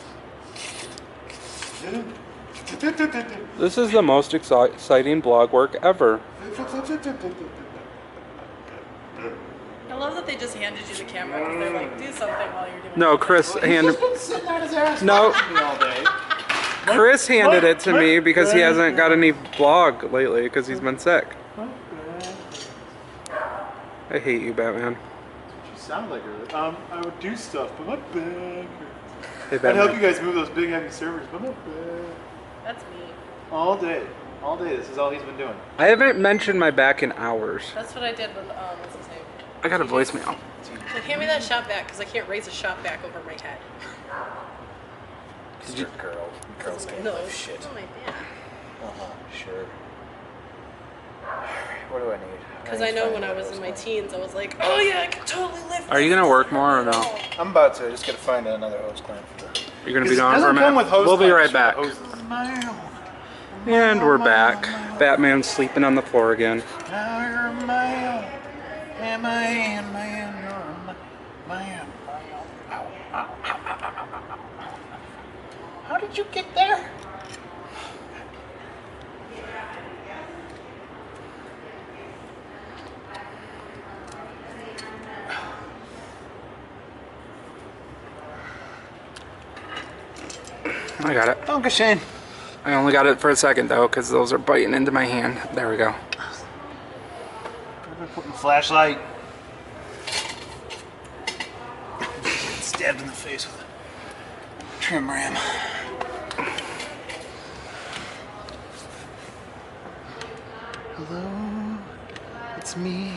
This is the most exciting blog work ever. I love that they just handed you the camera because they're like, do something while you're doing No, it. Chris handed. He's been sitting on his ass No. talking to me all day. Chris handed it to me because he hasn't got any blog lately because he's been sick. I hate you, Batman. You sound like her. I would do stuff, but my back hurts. Hey, I'd help Batman. you guys move those big heavy servers, but my back. That's me. All day. All day. This is all he's been doing. I haven't mentioned my back in hours. That's what I did with, what's his name? I got a voicemail. Like, hand me that shop vac because I can't raise a shop vac over my head. Because you're a girl. Girls can't No, lift shit. it's on my back. Sure. What do I need? Because I know when I was in my teens, I was like, oh yeah, I can totally lift. Are you this. gonna work more or no? I'm about to. I just gotta find another hose clamp for the... You're gonna be gone for a minute. We'll be right back. And we're back. Batman's sleeping on the floor again. Now you're a man. Yeah, man, man, you're a man. Ow, ow, ow, ow, ow, ow. How did you get there? I got it. Danke schön. I only got it for a second though, because those are biting into my hand. There we go. I'm putting the flashlight. Stabbed in the face with a trim ram. Hello, it's me.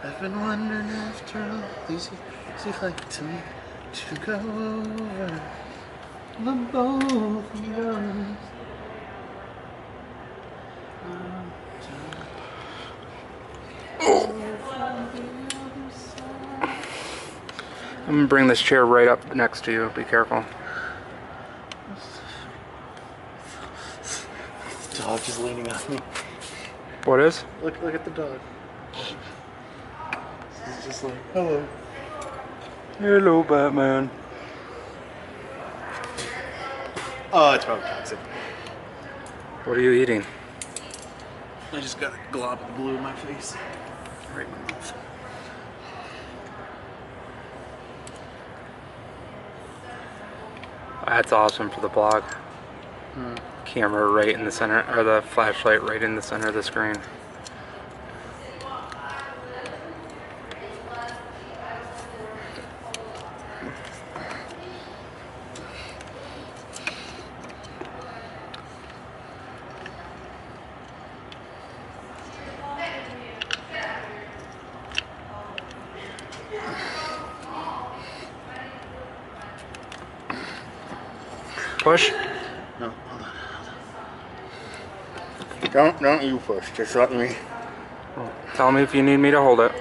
I've been wondering after all these years you'd like to go over the both of yours. I'm gonna bring this chair right up next to you. Be careful. The dog is leaning on me. What is? Look at the dog. He's just like, hello. Hello, Batman. Oh, it's probably toxic. What are you eating? I just got a glob of glue in my face. Right in my mouth. That's awesome for the blog. Camera right in the center, or the flashlight right in the center of the screen. Push. No, hold on. Don't you push. Just let me. Tell me if you need me to hold it.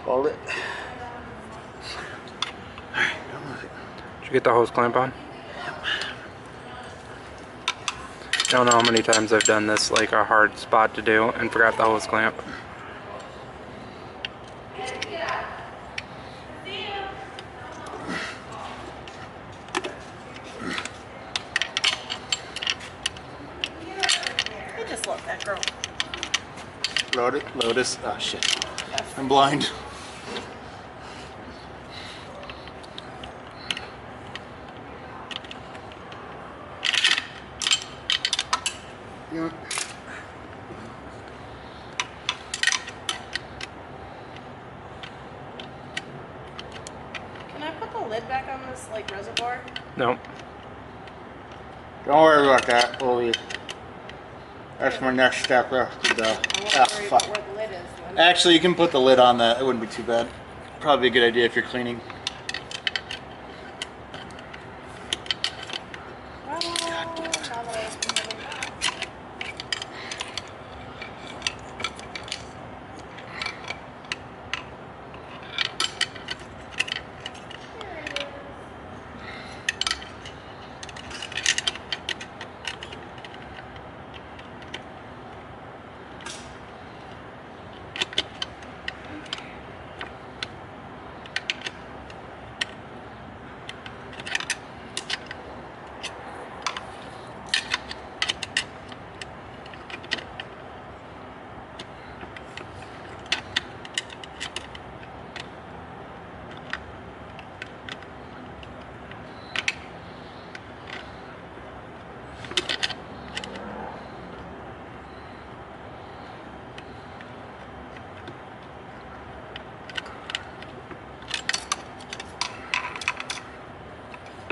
Hold it. Did you get the hose clamp on? I don't know how many times I've done this, like a hard spot to do, and forgot the hose clamp. I just love that girl. Lotus. Oh shit. I'm blind. Yeah. Can I put the lid back on this like reservoir? No. Don't worry about that. That's my next step after the. I won't Ah, worry fuck. about where the lid is then. Actually, you can put the lid on that. It wouldn't be too bad. Probably a good idea if you're cleaning. Oh, now that I open the lid.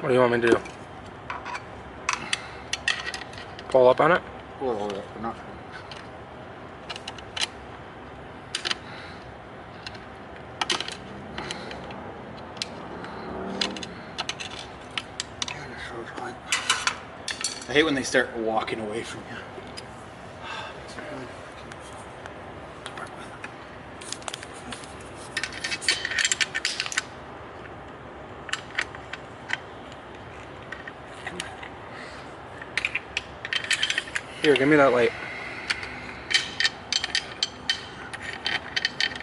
What do you want me to do? Pull up on it? A little bit, but not. I hate when they start walking away from you. Here, give me that light.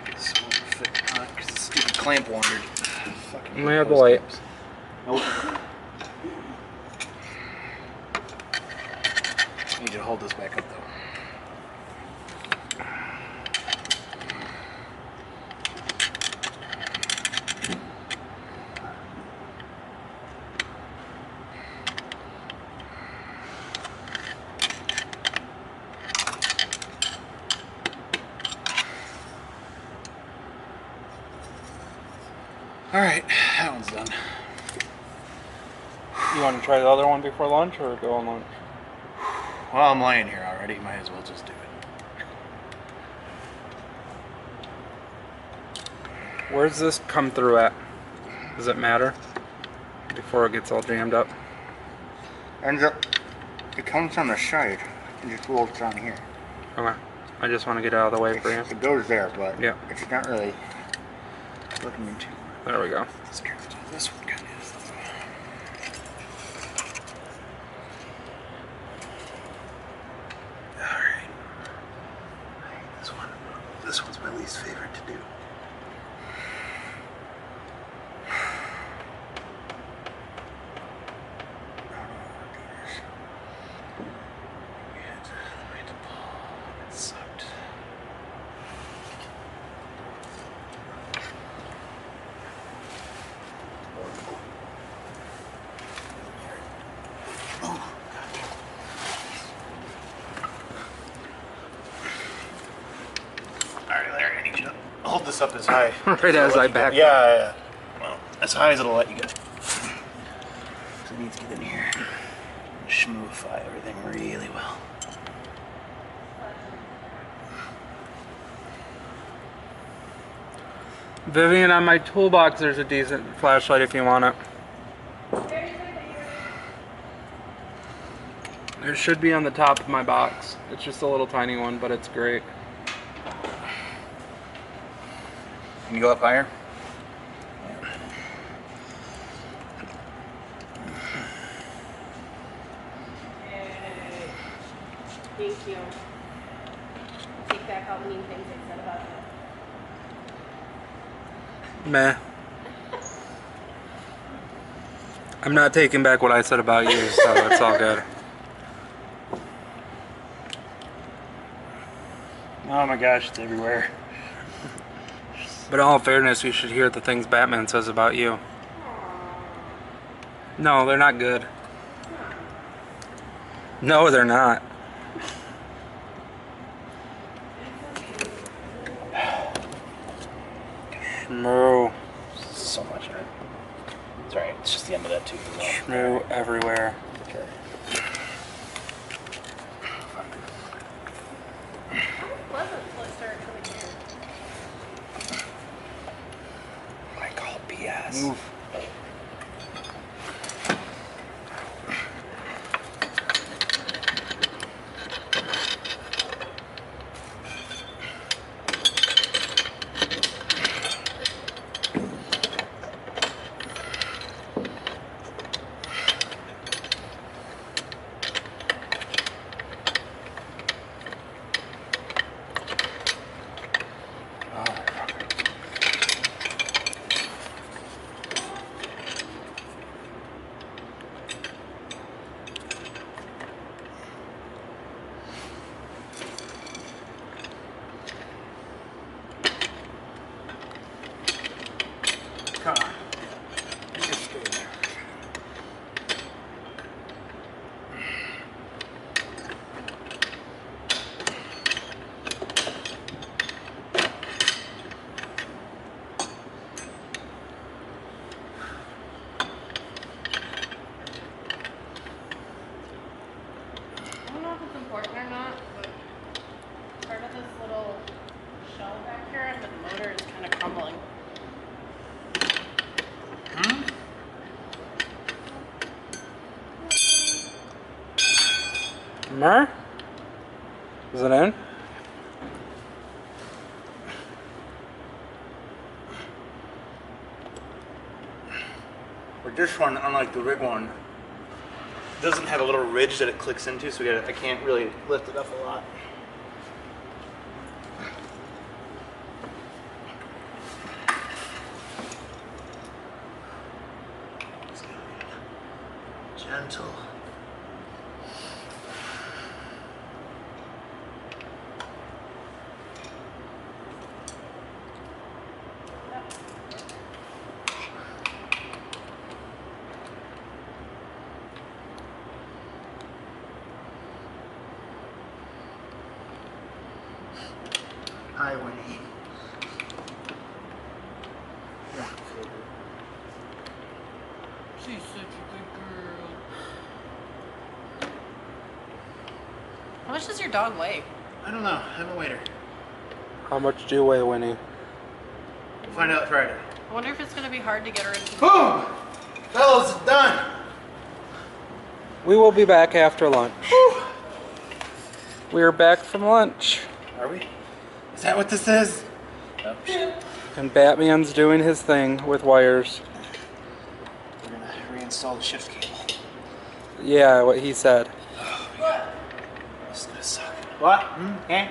This won't fit on it because the stupid clamp wandered. Let me have the light. Nope. I need you to hold this back up though. Alright, that one's done. You want to try the other one before lunch or go on lunch? Well, I'm laying here already. Might as well just do it. Where's this come through at? Does it matter? Before it gets all jammed up. Ends up, it comes on the side and just rolls down here. Okay. I just want to get it out of the way for you. It goes there, but Yeah. it's not really looking into. There we go. This one kind of is. Alright. This one's my least favorite to do. It sucked. Alright, Larry, I need you to hold this up as high. Right as I back up. Yeah. Well, as high as it'll let you go. So it needs to get in here and schmoofy everything really well. Vivian, on my toolbox there's a decent flashlight if you want it. It should be on the top of my box. It's just a little tiny one, but it's great. Can you go up higher? Thank you. Take back all the mean things I said about you. Meh. I'm not taking back what I said about you, so it's all good. Oh my gosh, it's everywhere. But in all fairness, you should hear the things Batman says about you. No, they're not good. No, they're not. Shmoo. So much of it. It's alright, it's just the end of that tooth. Shmoo everywhere. Okay. Pleasant until it started coming here. I call BS. Move. Mer? Is it in? But this one, unlike the rig one, doesn't have a little ridge that it clicks into, so I can't really lift it up a lot. Gentle. Hi, Winnie. She's such a good girl. How much does your dog weigh? I don't know. I haven't weighed her. How much do you weigh, Winnie? We'll find out Friday. I wonder if it's going to be hard to get her into. Boom! Fellas, it's done. We will be back after lunch. We are back from lunch. Are we? Is that what this is? Oh, shit. And Batman's doing his thing with wires. We're gonna reinstall the shift cable. Yeah, what he said. This is gonna suck. What? Eh?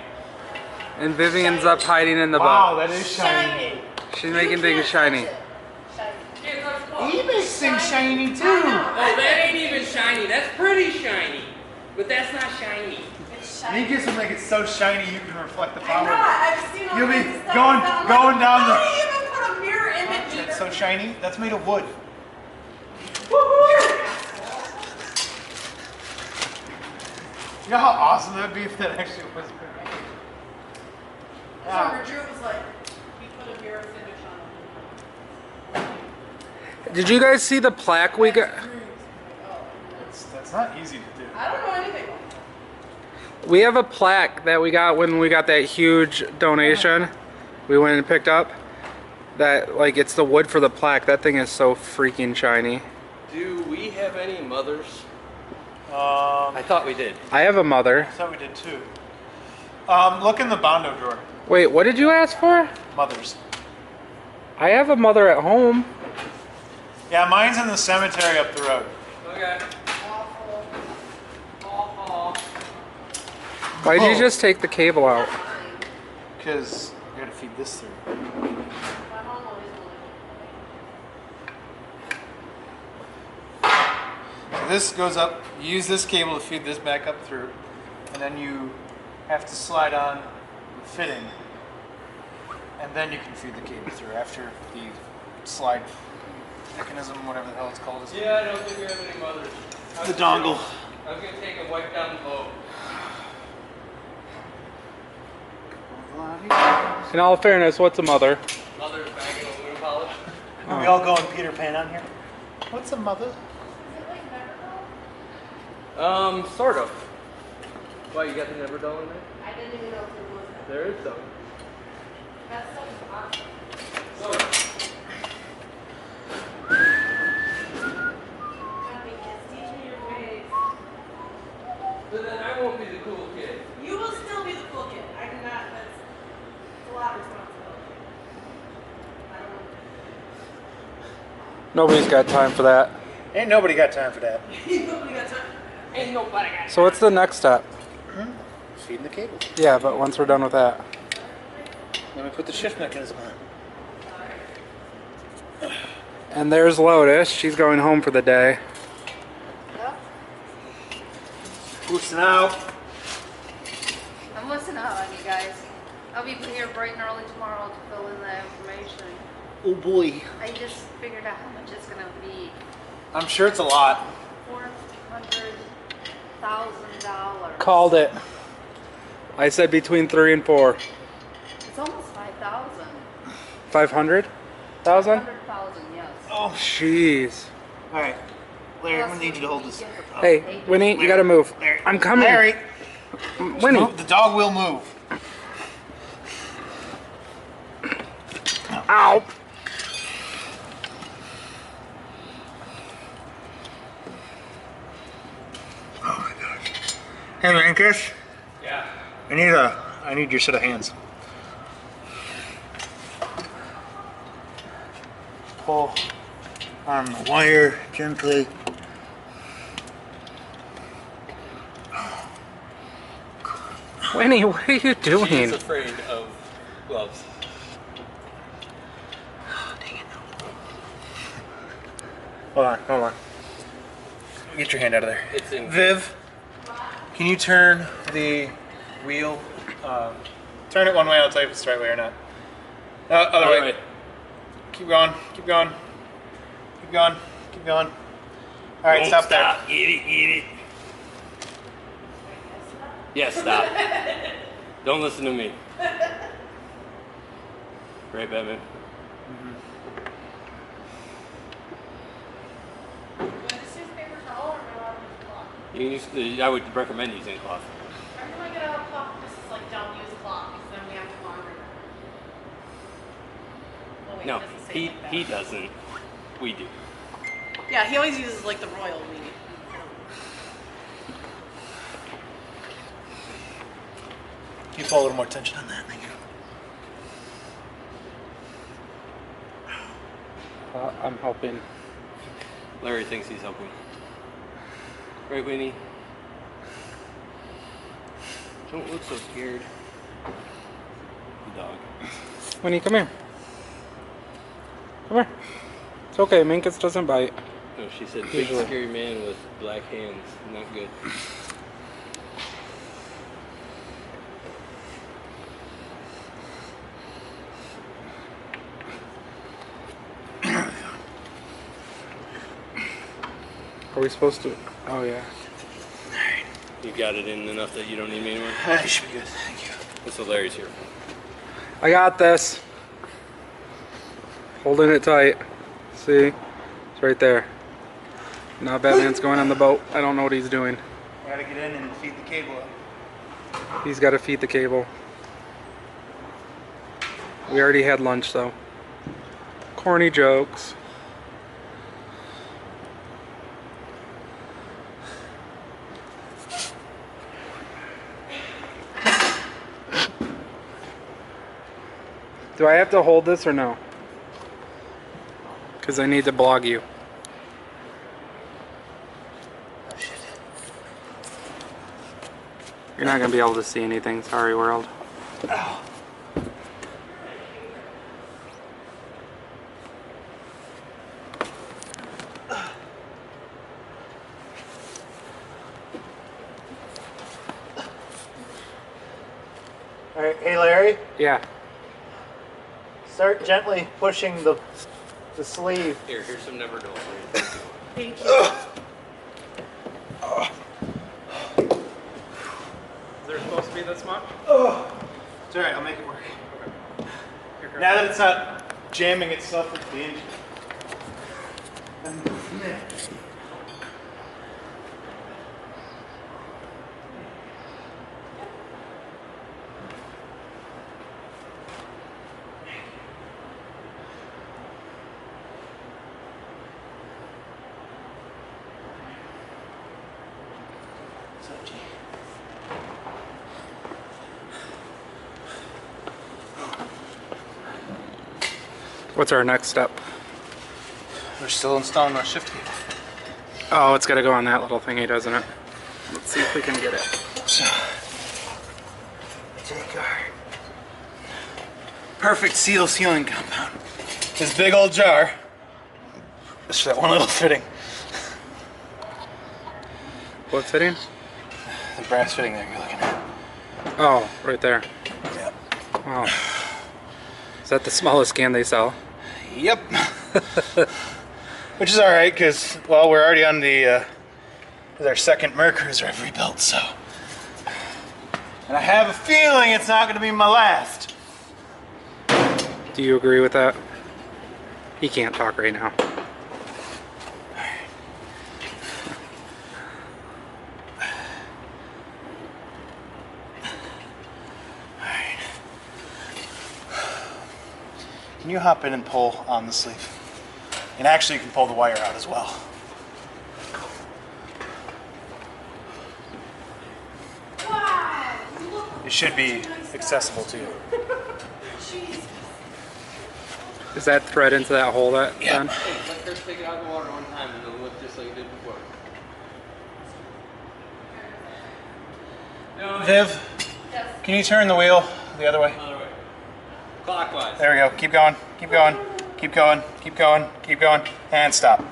And Vivian's up hiding in the Wow, boat. that is shiny. She's making things shiny. He makes things shiny too. Oh, that ain't even shiny. That's pretty shiny. But that's not shiny. It's You get something like it's so shiny you can reflect the I'm power. not. I've seen all You'll be kinds of stuff. going down How the. do you even put a mirror image in It's so shiny. That's made of wood. You know how awesome that'd be if that actually was. I remember Drew was like, we put a mirror finish on it. Did you guys see the plaque we got? That's not easy to do. I don't know anything. We have a plaque that we got when we got that huge donation. We went and picked up. That, like, it's the wood for the plaque. That thing is so freaking shiny. Do we have any mothers? I thought we did. I have a mother. thought we did too. Look in the Bondo drawer. Wait, what did you ask for? Mothers. I have a mother at home. Yeah, mine's in the cemetery up the road. Okay. Why'd you just take the cable out? Because you gotta feed this through. So this goes up, you use this cable to feed this back up through, and then you have to slide on the fitting, and then you can feed the cable through after the slide mechanism, whatever the hell it's called. Is Yeah, I don't think we have any mothers. the dongle. I was gonna take and wipe down the boat. In all fairness, what's a mother? Mother's bagging aluminum polish. Are we all going Peter Pan on here? What's a mother? Sort of. Why, you got the never dull in there? I didn't even know if it was that. There is some. That stuff is awesome. Happy kids, teach me your ways. So then I won't be the cool kid. You will still be the cool kid. I do not. That's a lot of responsibility. I don't know. Nobody's got time for that. Ain't nobody got time for that. Nobody got time. Ain't nobody got So what's the next step? Feeding the cable. Yeah, but once we're done with that. Let me put the shift mechanism on. And there's Lotus. She's going home for the day. Boosting out. I'm listening out on you guys. I'll be here bright and early tomorrow to fill in that information. Oh boy. I just figured out how much it's gonna be. I'm sure it's a lot. $400,000. Called it. I said between 3 and 4. It's almost 5,000. 500,000? 100,000, yes. Oh, Jeez. all right. Larry, I'm gonna need you to hold this. Hey, Winnie, you gotta move. Larry. I'm coming. Larry, Winnie. the dog will move. Ow. Hey, Marcus. Yeah. I need your set of hands. Pull on the wire gently. Winnie, what are you doing? She's afraid of gloves. Hold on. Get your hand out of there. It's in. Viv, can you turn the wheel? Turn it one way, I'll tell you if it's the right way or not. Other way. Keep going. Keep going. Keep going. Keep going. All right, Don't stop there. Get it. Yes, stop. Don't listen to me. Right, Batman? You can use, I would recommend using cloth. Every time I get out of cloth, this is like, don't use cloth, because then we have to launder. Oh, wait, No, it doesn't say like that. he doesn't. We do. Yeah, he always uses like the royal weenie. Can you pull a little more tension on that? Thank you. I'm helping. Larry thinks he's helping. Right, Winnie? Don't look so scared. The dog. Winnie, come here. Come here. It's okay, Minkus doesn't bite. No, she said big Usually. scary man with black hands. Not good. Are we supposed to? Oh, yeah. You got it in enough that you don't need me anymore? That should be good. Thank you. That's what Larry's here for. I got this. Holding it tight. See? It's right there. Now Batman's going on the boat. I don't know what he's doing. Gotta get in and feed the cable up. He's got to feed the cable. We already had lunch, though. Corny jokes. Do I have to hold this or no? Because I need to blog you. Oh shit. You're not going to be able to see anything. Sorry, world. Ow. All right, hey Larry, Yeah. start gently pushing the sleeve. Here's some never do for you. Thank you. Is there supposed to be this much? Oh, it's all right. I'll make it work. Now that it's not jamming itself into the engine. What's our next step? We're still installing our shift cable. Oh, it's got to go on that little thingy, doesn't it? Let's see if we can get it. So, take our perfect seal sealing compound. This big old jar. Just that one little fitting. What fitting? The brass fitting there you're looking at. Oh, right there. Yep. Wow. Is that the smallest can they sell? Yep. Which is all right, because, well, we're already on the, with our second Mercruiser I've rebuilt, so. And I have a feeling it's not going to be my last. Do you agree with that? He can't talk right now. Can you hop in and pull on the sleeve? And actually you can pull the wire out as well. it should be accessible to you. Is that thread into that hole that Yeah. then? Hey, let Chris take it out of the water one time and it'll look just like it did before. No, Viv, Yes. can you turn the wheel the other way? other way. Clockwise. There we go. Keep going. Keep going. Keep going. Keep going. Keep going. And stop.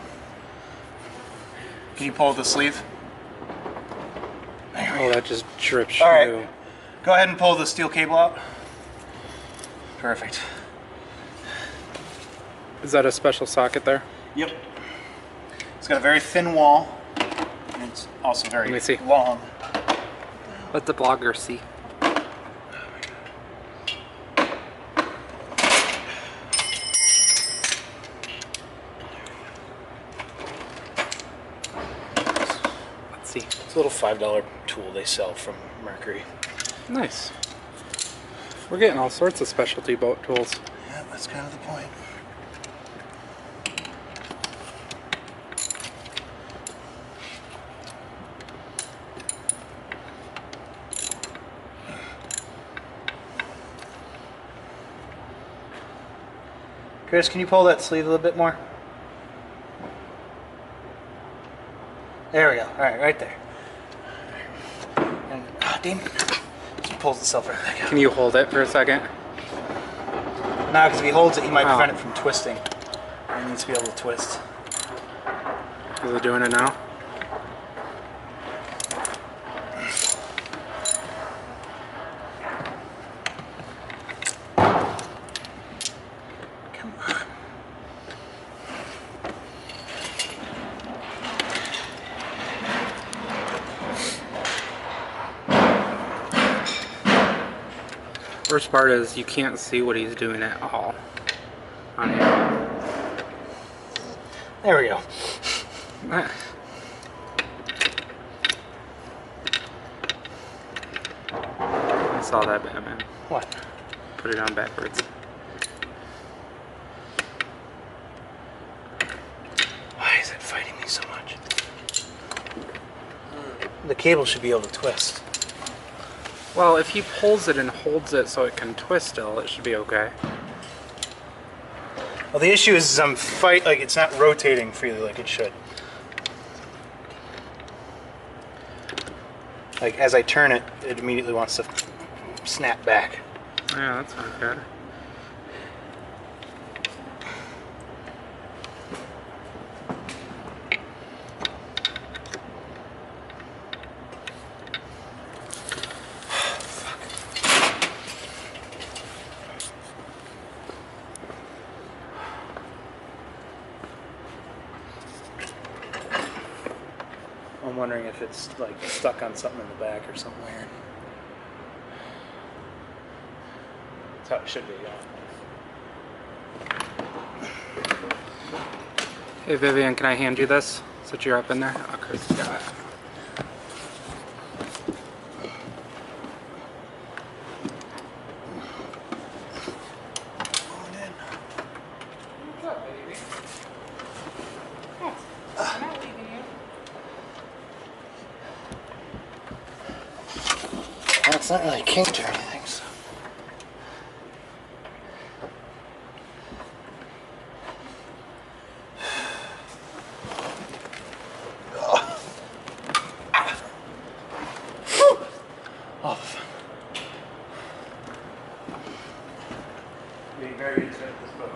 Can you pull the sleeve? Oh, that just drips. All right. through. Go ahead and pull the steel cable out. Perfect. Is that a special socket there? Yep. It's got a very thin wall, and it's also very Let me see. long. Let the blogger see. Let's see. It's a little $5 tool they sell from Mercury. Nice. We're getting all sorts of specialty boat tools. Yeah, that's kind of the point. Chris, can you pull that sleeve a little bit more? There we go. All right, right there. And damn, it pulls itself right back out. Can you hold it for a second? No, because if he holds it, he might Oh. prevent it from twisting. He needs to be able to twist. Is it doing it now? Come on. Worst part is you can't see what he's doing at all on here. There we go. Ah. I saw that, Batman. What? Put it on backwards. Why is it fighting me so much? The cable should be able to twist. Well, if he pulls it and holds it so it can twist still, it should be okay. Well, the issue is I'm like it's not rotating freely like it should. Like as I turn it, it immediately wants to snap back. Yeah, that's not good. I'm wondering if it's like stuck on something in the back or something weird. That's how it should be, yeah. Hey Vivian, can I hand you this since you're up in there? Oh, Chris, got it. What's up, baby? I'm not leaving you. Well, it's not really kinked or anything, so. Oh. Being very intimate with this boat.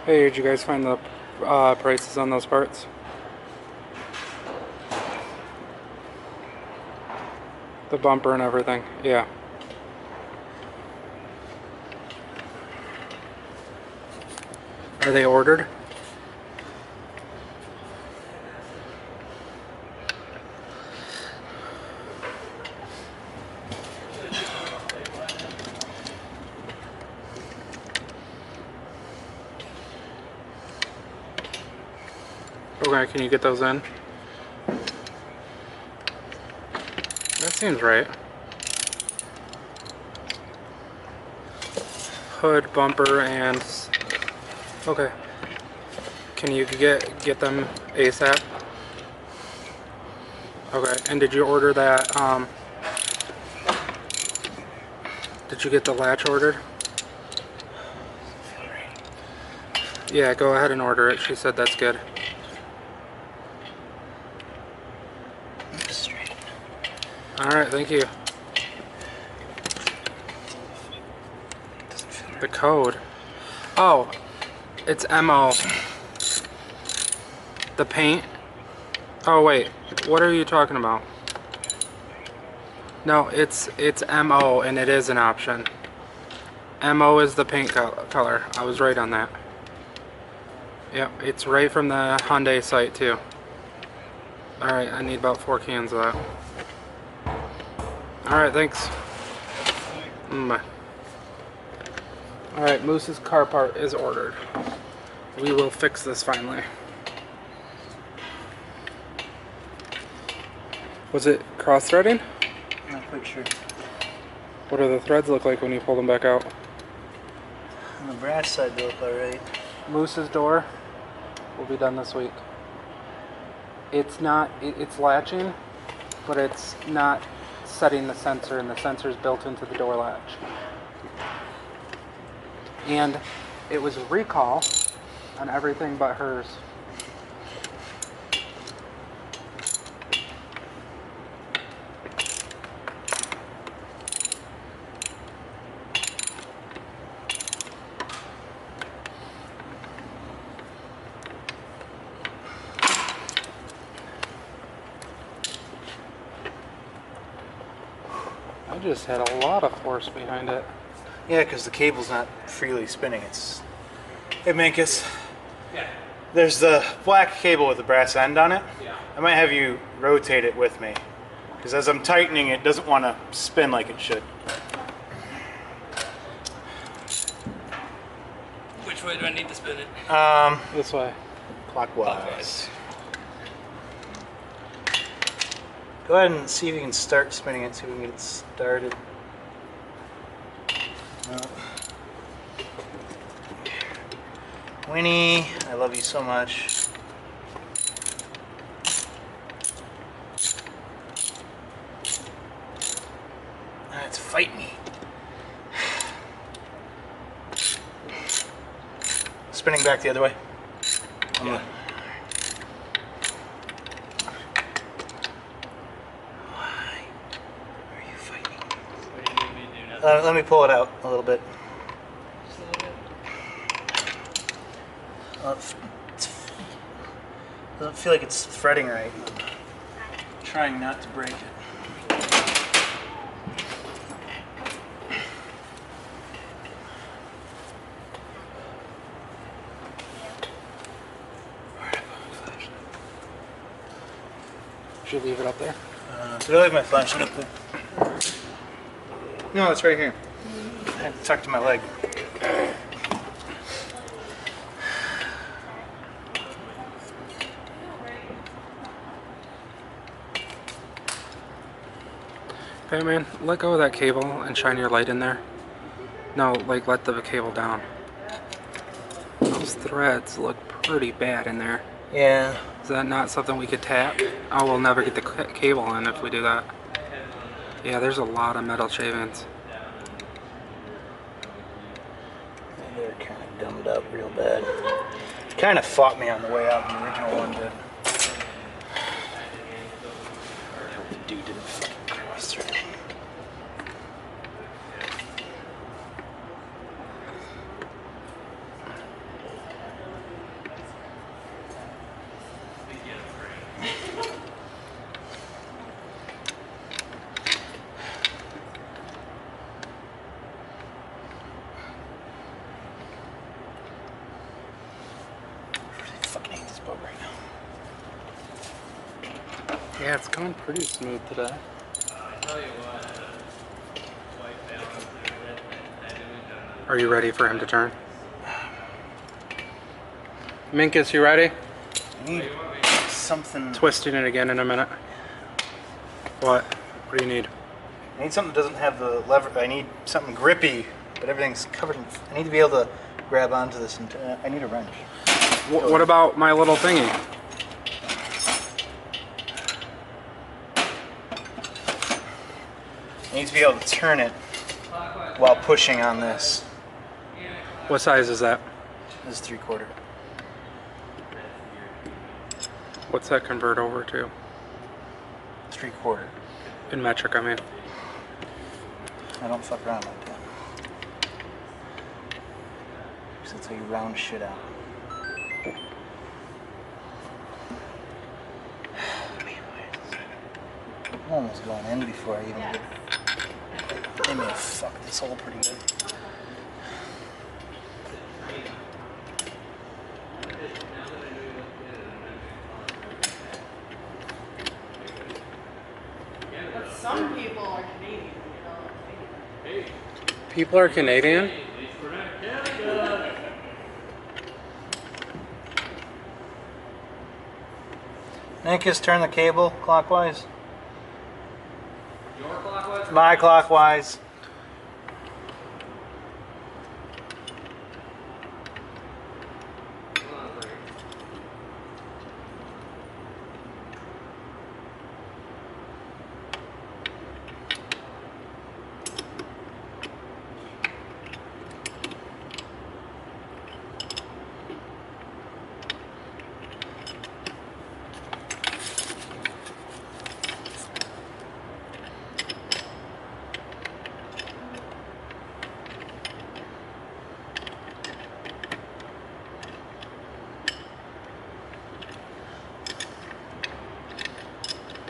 Hey, did you guys find the prices on those parts? The bumper and everything, yeah. Are they ordered? Okay, can you get those in? That seems right. Hood, bumper, and... Okay. Can you get them ASAP? Okay, and did you order that, did you get the latch ordered? Yeah, go ahead and order it. She said that's good. Alright, thank you. The code. Oh, it's MO. The paint. Oh wait, what are you talking about? No, it's MO and it is an option. MO is the paint color. I was right on that. Yep, it's right from the Hyundai site too. Alright, I need about 4 cans of that. Alright, thanks. Bye. Alright, Moose's car part is ordered. We will fix this finally. Was it cross-threading? Not quite sure. What do the threads look like when you pull them back out? On the brass side, they look alright. Moose's door will be done this week. It's not, it's latching, but it's not setting the sensor, and the sensor is built into the door latch. And it was a recall on everything but hers. I just had a lot of force behind it. Yeah, because the cable's not freely spinning. Hey, Minkus. Yeah. There's the black cable with the brass end on it. Yeah. I might have you rotate it with me, because as I'm tightening, it doesn't want to spin like it should. Which way do I need to spin it? This way. Clockwise. Go ahead and see if you can start spinning it, see if we can get it started. Winnie, I love you so much. Let's fight me. Spinning back the other way. Yeah. Why are you fighting? What do you need me to do now? Let me pull it out a little bit. Just a little bit. Doesn't feel like it's threading right. I'm trying not to break it. Should leave it up there? Did I leave my flashlight up there? No, it's right here. I had it tucked to my leg. Hey man, let go of that cable and shine your light in there. No, like let the cable down. Those threads look pretty bad in there. Yeah. Is that not something we could tap? Oh, we'll never get the cable in if we do that. Yeah, there's a lot of metal shavings. They're kind of dumbed up real bad. It kind of fought me on the way out. The original one did. I hope the dude didn't fucking cross thread. Yeah, it's going pretty smooth today. Are you ready for him to turn? Minkus, you ready? something. Twisting it again in a minute. What? What do you need? I need something that doesn't have the lever. I need something grippy, but everything's covered in. I need to be able to grab onto this. And I need a wrench. What about my little thingy? I need to be able to turn it while pushing on this. What size is that? This is 3/4. What's that convert over to? 3/4. In metric, I mean. I don't fuck around like that. Because that's how you round shit out. I'm almost going in before I even get. They may have fucked this hole pretty good. But some people are Canadian, you know. People are Canadian? Minkus, turn the cable clockwise. Your clockwise? My clockwise.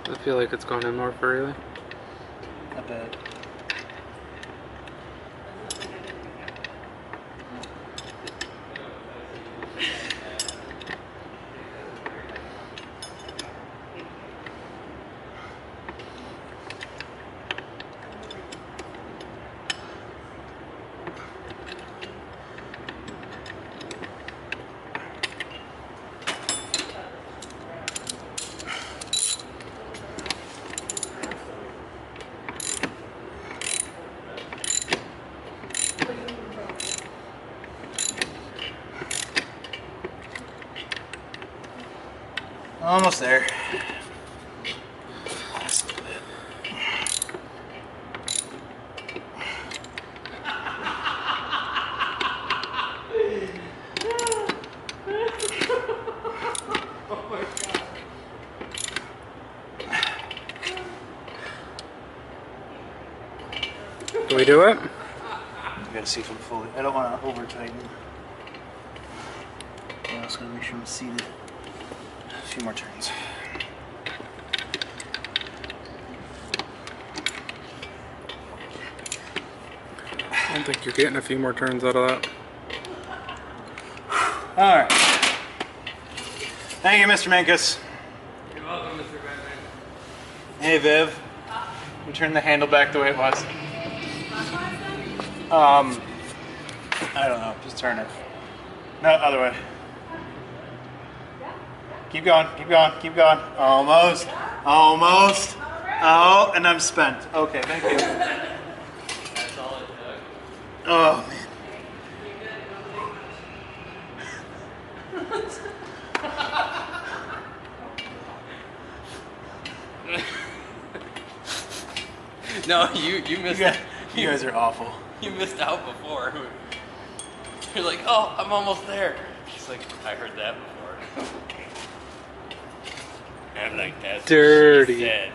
I feel like it's gone in more freely. Not bad. Almost there. Do we do it? You gotta see if I'm fully. I don't want to over tighten. I also gotta make sure I'm seated. A few more turns. I don't think you're getting a few more turns out of that. All right. Thank you, Mr. Minkus. You're welcome, Mr. Batman. Hey, Viv. You turn the handle back the way it was. I don't know. Just turn it. No, other way. Keep going. Keep going. Keep going. Almost. Almost. Oh, and I'm spent. Okay, thank you. That's all it took. Oh, man. No, you missed out. You guys are awful. You missed out before. You're like, oh, I'm almost there. She's like, I heard that before. I'm like, that's what she Dirty. said.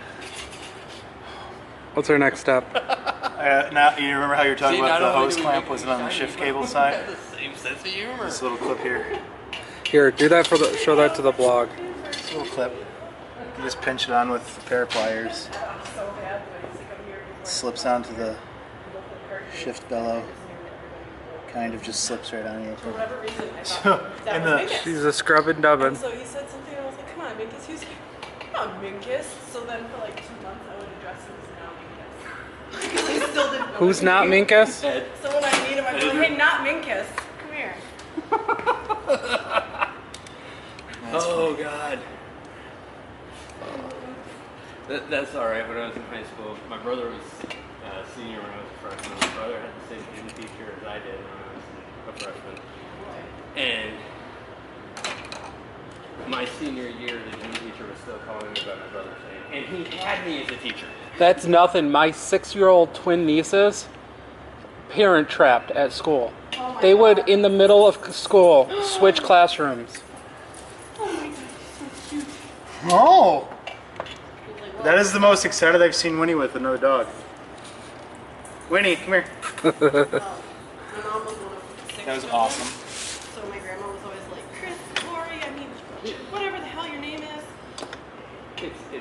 What's our next step? Now, you remember how you were talking See, about not the only hose do we clamp make wasn't it on the shiny, shift but cable we side? have the same sense of humor. This little clip here. Here, do that for the. Show that to the blog. This little clip. You just pinch it on with a pair of pliers. It slips onto the shift bellow. Kind of just slips right on you. So, in the She's a scrubbing dubbing. And so he said something, and I was like, come on, Minkus. He was like, come on, Minkus. So then for like 2 months, I would address him as now Minkus. Because he still didn't know Who's his not name. Minkus? So when I meet him, I go, hey, not Minkus. Come here. Oh, God. That's all right. When I was in high school, my brother was a senior when I was a freshman. My brother had the same gym teacher as I did when I was a freshman. And my senior year, the gym teacher was still calling me by my brother's name, and he had me as a teacher. That's nothing. My 6-year-old twin nieces, parent trapped at school. They would, in the middle of school, switch classrooms. Oh! That is the most excited I've seen Winnie with another dog. Winnie, come here. My mom was one of 6 That was children, awesome. So my grandma was always like, Chris, Lori, I mean, whatever the hell your name is.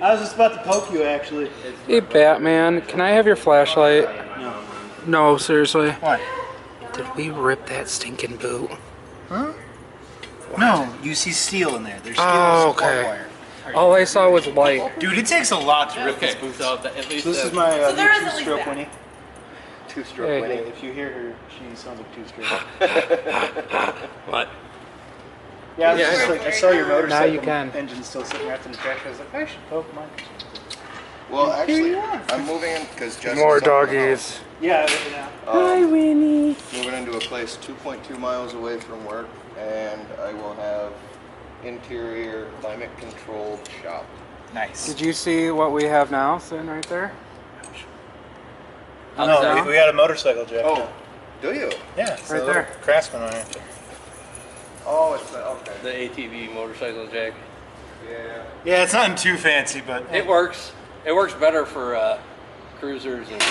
I was just about to poke you, actually. Hey, Batman, can I have your flashlight? No. No, seriously. What? Did we rip that stinking boot? Huh? No, you see steel in there. There's steel Oh, support okay. wire. All I saw was light. Dude, it takes a lot to rip Okay, these boots. so at least This is that- my So there is new at least two-stroke that. Winnie. Two-stroke Hey. Winnie. If you hear her, she sounds like two-stroke. What? Yeah, I was just like, I saw your motorcycle Now you can. engine still sitting wrapped in the trash. I was like, I should poke mine. Well, actually, you are. I'm moving in because Jesse's More selling the house. doggies. Yeah, Hi, Winnie. Moving into a place 2.2 miles away from work, and I will have interior climate-controlled shop. nice. Did you see what we have now sitting right there? No, down? we got a motorcycle jack. Oh, do you? Yeah, it's Right a little there. Craftsman on it. Oh, it's okay. The ATV motorcycle jack. Yeah. Yeah, it's nothing too fancy, but It works. It works better for cruisers and.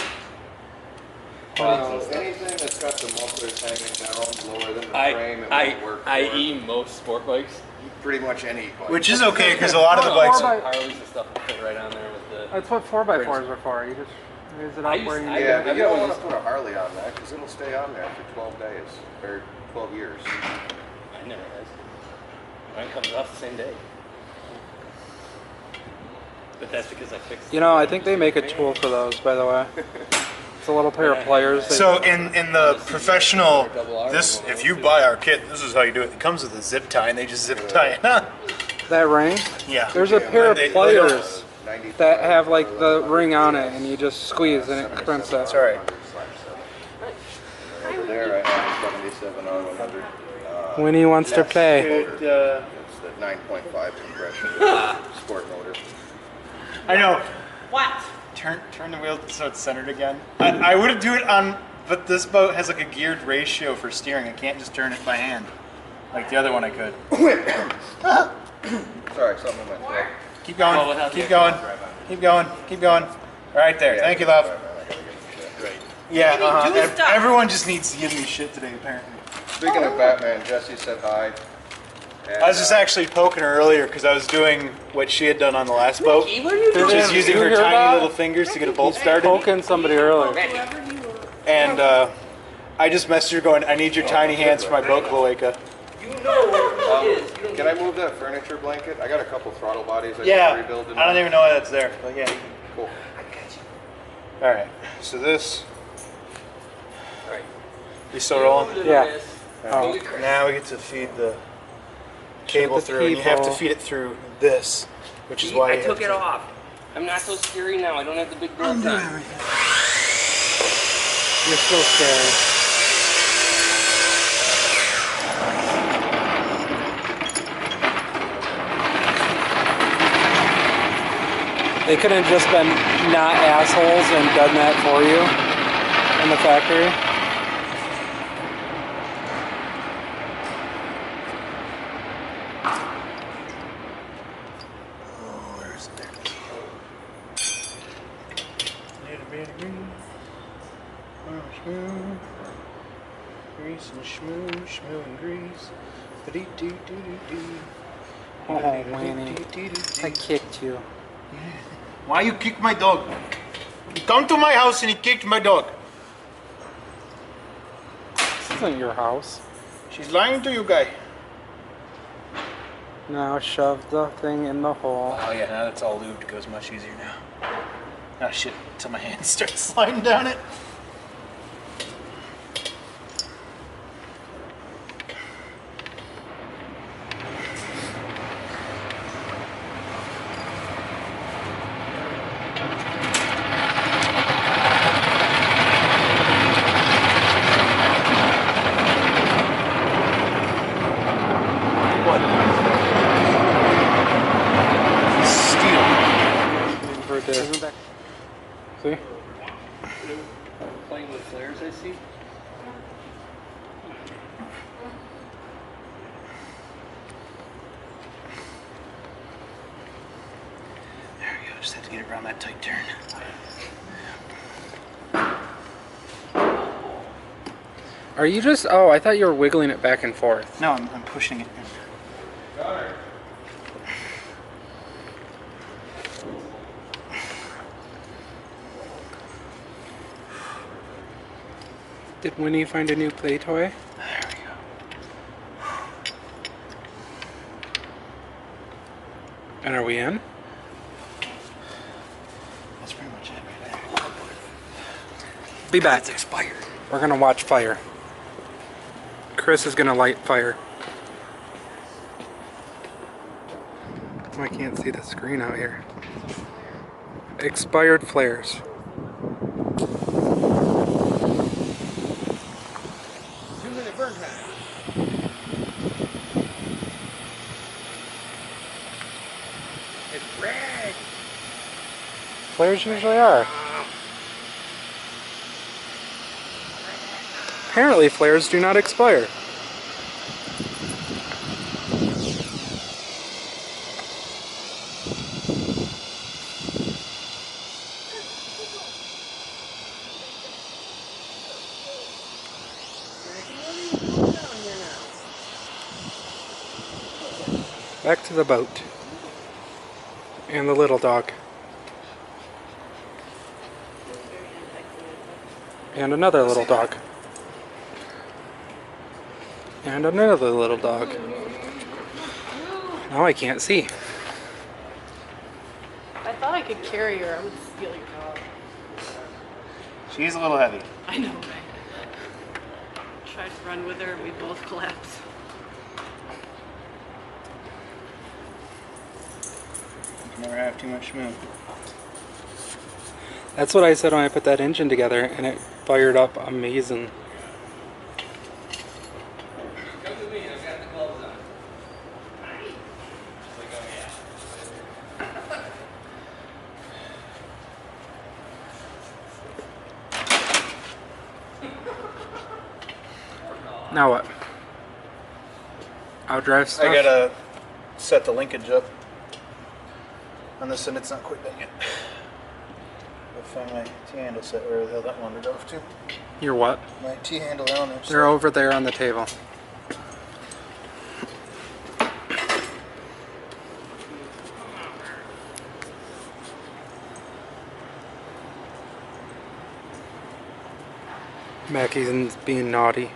Anything that's got the mufflers hanging down lower than the frame, it won't work for. i.e. most sport bikes. Pretty much any bike. which is okay because a lot of the bikes. Harleys and stuff will fit right on there with the. That's what 4x4s are for. You just raise it I up used- where you I- need Yeah, it. but you got don't one want to of put a Harley on that because it'll stay on there for 12 days or 12 years. I never has. Mine comes off the same day. But that's because I fixed it. You know, I think they make a tool for those, by the way. It's a little pair of pliers. that- So in the professional, this if you buy our kit, this is how you do it. It comes with a zip tie, and they just zip tie it. that ring? Yeah. There's a pair of They- pliers 95 that have like the ring on it, and you just squeeze and it crimps it. It's all right. Over there, I have a 77 on 100. Winnie wants to play. It, It's the 9.5 compression sport motor. I know. What? Turn the wheel so it's centered again. I would do it on, but this boat has like a geared ratio for steering. I can't just turn it by hand, like the other one I could. Sorry, something in my throat. Keep going. Well, without Keep the going. extra drive on it. Keep going. Keep going. Right there. Yeah, Thank you, love. I gotta get some shit. Right. Yeah. What do you do stuff? Everyone just needs to give me shit today, apparently. Speaking of Batman, Jesse said hi. And, I was just actually poking her earlier because I was doing what she had done on the last boat, What are you which is using you her hear tiny that? little fingers to get a bolt started. Poking somebody earlier. Whoever you were. And I just messaged her going, I need your tiny hands for my boat cloaca. Can I move that furniture blanket? I got a couple throttle bodies I Yeah, can rebuild. I don't even know why that's there, but yeah. Cool. All right, so this, Right. you still rolling? Yeah. Oh. Now we get to feed the cable the through, and you have to people. feed it through this, which is why I you took have it to- off. I'm not so scary now. I don't have the big gloves on. You're still scary. They could have just been not assholes and done that for you in the factory. Where is it there? Little bit of grease and shmoo, shmoo and grease. Ba-dee-doo-doo-doo-doo. Oh, Winnie. I kicked you. Why you kick my dog? He come to my house and he kicked my dog. This isn't your house. She's lying to you, guy. Now shove the thing in the hole. Oh yeah, now that's all lubed. It goes much easier now. Oh shit, until my hands start sliding down it. the back. See? Playing with flares, I see. There we go. Just have to get it around that tight turn. Are you just? Oh, I thought you were wiggling it back and forth. No, I'm pushing it in. Did Winnie find a new play toy? There we go. And are we in? That's pretty much it right there. Be back. It's expired. We're gonna watch fire. Chris is gonna light fire. Oh, I can't see the screen out here. Expired flares. Flares usually are. Apparently flares do not expire. Back to the boat. And the little dog. And another little dog. And another little dog. Now I can't see. I thought I could carry her. I would steal your dog. She's a little heavy. I know, right? Tried to run with her and we both collapsed. You can never have too much schmoo. That's what I said when I put that engine together, and it fired up amazing. Come with me, I've got the gloves on. Now what? Outdrive stuff? I gotta set the linkage up on this, and it's not quite done yet. I'll find my T-handle set where the hell that wandered off to. Your what? My T-handle down there. They're over there on the table. Mackie's being naughty.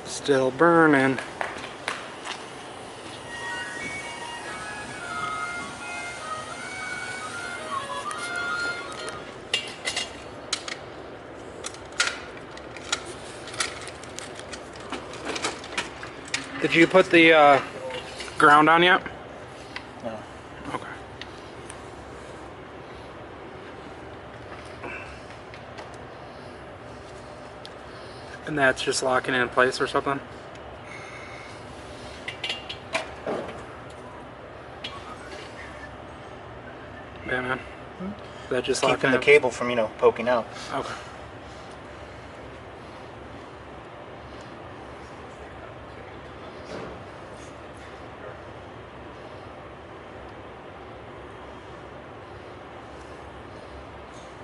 Still burning. Did you put the ground on yet? No. Okay. And that's just locking it in place or something? Yeah, man. Is that just locking Keeping the it? cable from, poking out. Okay.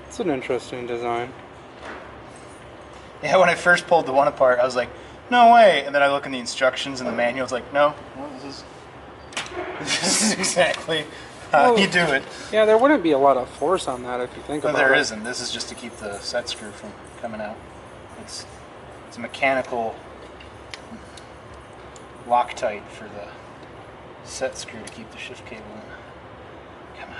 It's an interesting design. Yeah, when I first pulled the one apart, I was like, no way. And then I look in the instructions and the manual, it's like, no, well, this is exactly how you do it. Yeah, there wouldn't be a lot of force on that if you think But about there it. isn't. This is just to keep the set screw from coming out. It's a mechanical Loctite for the set screw to keep the shift cable in. Come on.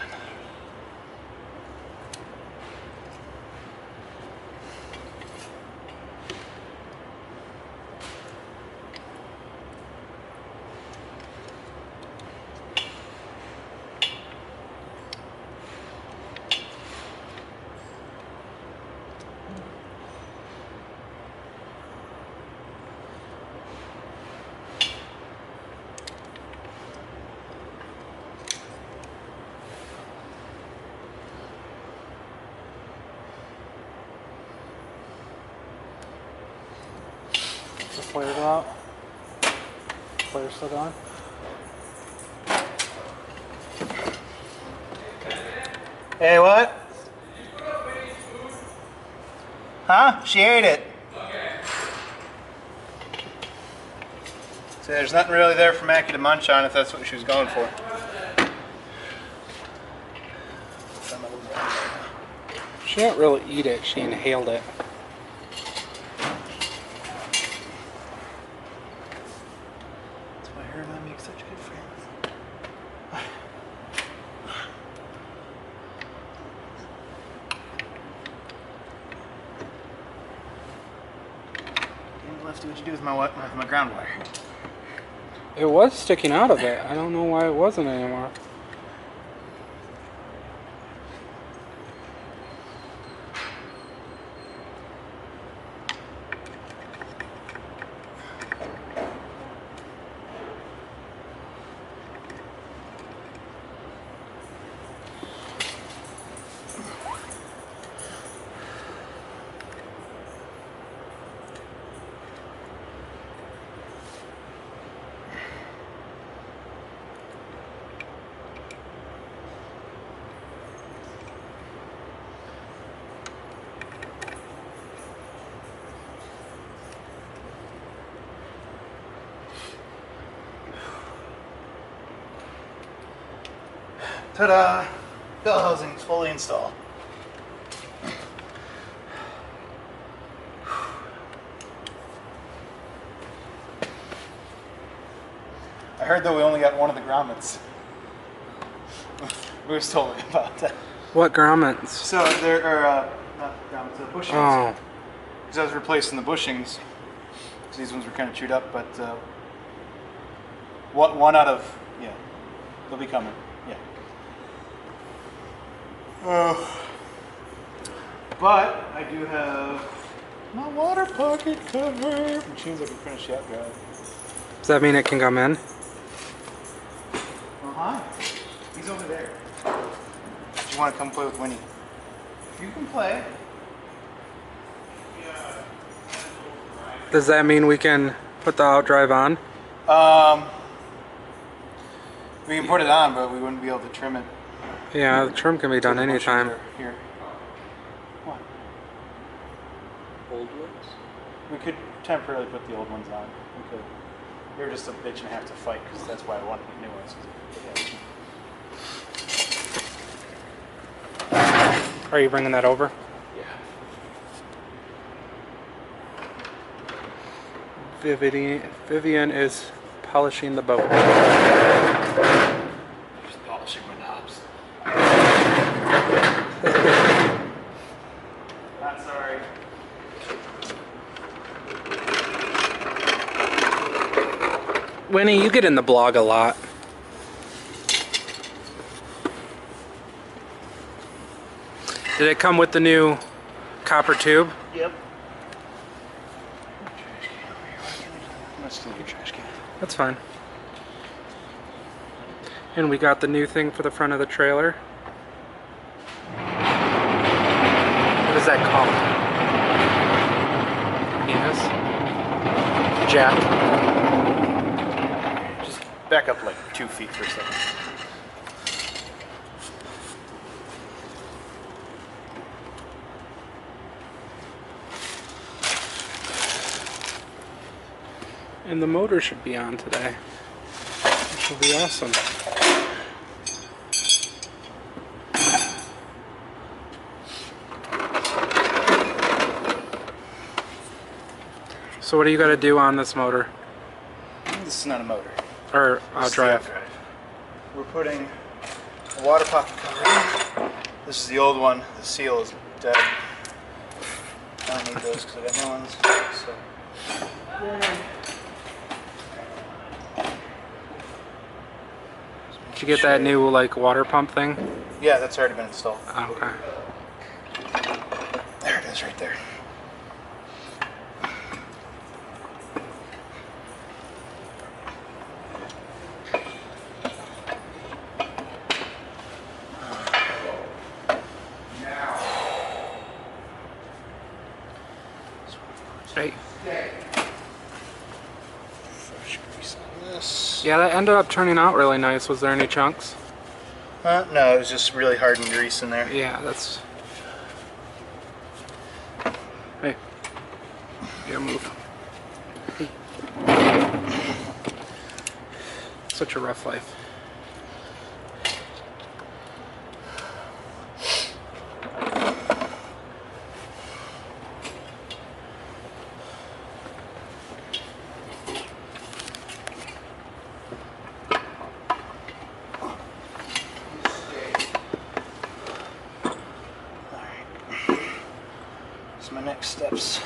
Flares out. Flares still going. Hey, what? Huh? She ate it. So there's nothing really there for Mackie to munch on if that's what she was going for. She didn't really eat it, she inhaled it. That's why her and I make such good friends. Lefty, what'd you do with my ground wire? It was sticking out of it. I don't know why it wasn't anymore. Ta-da! Bell housing is fully installed. I heard that we only got one of the grommets. Bruce told me about that. What grommets? So there are not grommets, the bushings. Oh. Because I was replacing the bushings. So these ones were kind of chewed up, but one out of, yeah, they'll be coming. Yeah. But I do have my water pocket cover, which means I can finish the Outdrive. Does that mean it can come in? Uh-huh. He's over there. Do you want to come play with Winnie? You can play. Does that mean we can put the Outdrive on? We can put it on, but we wouldn't be able to trim it. Yeah, the trim can be done So the bushings anytime. are here. What? Old ones? We could temporarily put the old ones on. We could. They're just a bitch and a half to fight, because that's why I wanted the new ones. Are you bringing that over? Yeah. Vivian is polishing the boat. Just polishing my knobs. Not sorry. Winnie, you get in the blog a lot. Did it come with the new copper tube? Yep. Let's steal your trash can. That's fine. And we got the new thing for the front of the trailer. What is that called? Penis? Jack? Just back up like 2 feet for a second. And the motor should be on today. Which will be awesome. So what do you got to do on this motor? This is not a motor. Or This is the Outdrive? Outdrive. We're putting a water pocket cover in. This is the old one. The seal is dead. I don't need those because I got new ones. So. Did you get that new like water pump thing? Yeah, that's already been installed. Oh, okay. There it is, right there. Hey. Yeah, that ended up turning out really nice. Was there any chunks? No, it was just really hardened grease in there. Yeah, that's... Hey. You gotta move. Such a rough life. My next steps,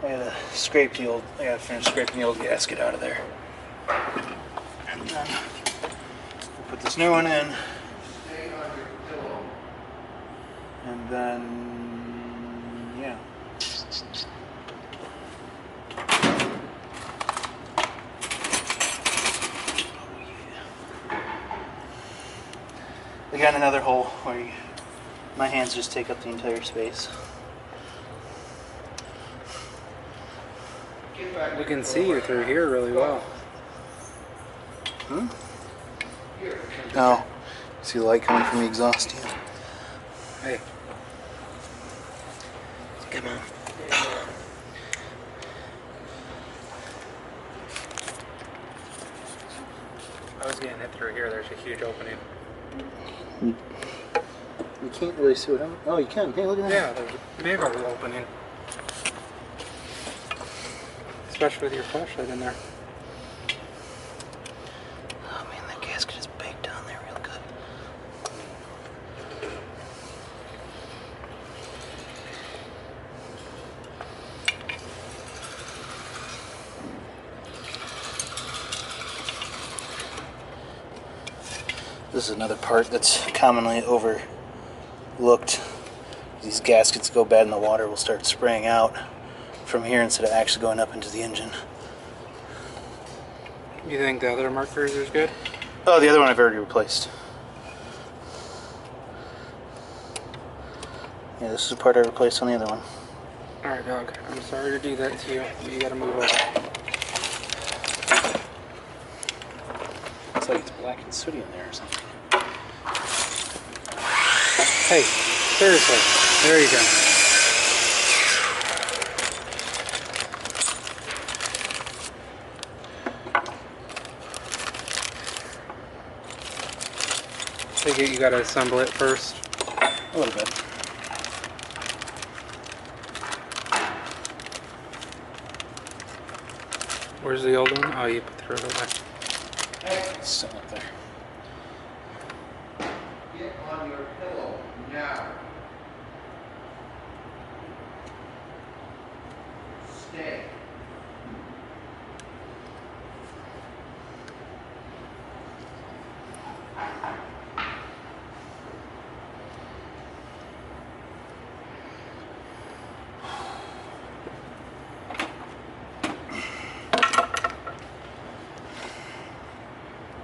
I gotta finish scraping the old gasket out of there. And then we'll put this new one in. And then, yeah. We got another hole where my hands just take up the entire space. We can see you through here really well. Hmm? No. See the light coming from the exhaust, yeah. Hey. Come on. I was getting it through here. There's a huge opening. You can't really see what I'm... Oh, you can. Hey, look at that. Yeah, there's a big old opening. Especially with your flashlight in there. Oh man, that gasket is baked down there real good. This is another part that's commonly overlooked. These gaskets go bad in the water, will start spraying out from here instead of actually going up into the engine. You think the other Mercruiser is good? Oh, the other one I've already replaced. Yeah, this is the part I replaced on the other one. Alright, dog. I'm sorry to do that to you, but you gotta move over. Looks like it's black and sooty in there or something. Hey, seriously. There you go. Take it, you gotta assemble it first. A little bit. Where's the old one? Oh, you put the other one. It's sitting up there. Get on your pillow now. Stay.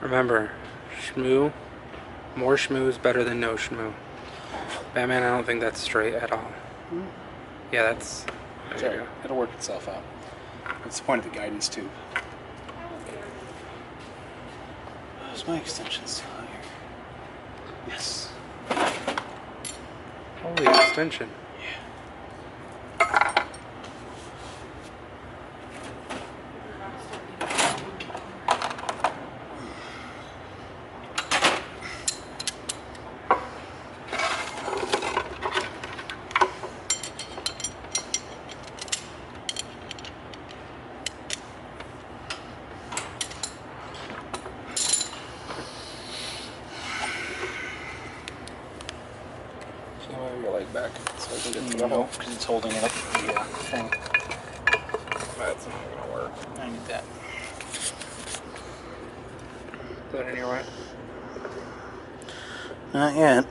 Remember, shmoo, more shmoo is better than no shmoo. Batman, I don't think that's straight at all. Yeah, that's... There you go. It'll work itself out. That's the point of the guidance tube. Is my extension still out here? Yes. Holy extension. Move your leg back so I can get to the hole. Because it's holding it up. Yeah, thing. That's not gonna work. I need that. Is that in your way? Not yet.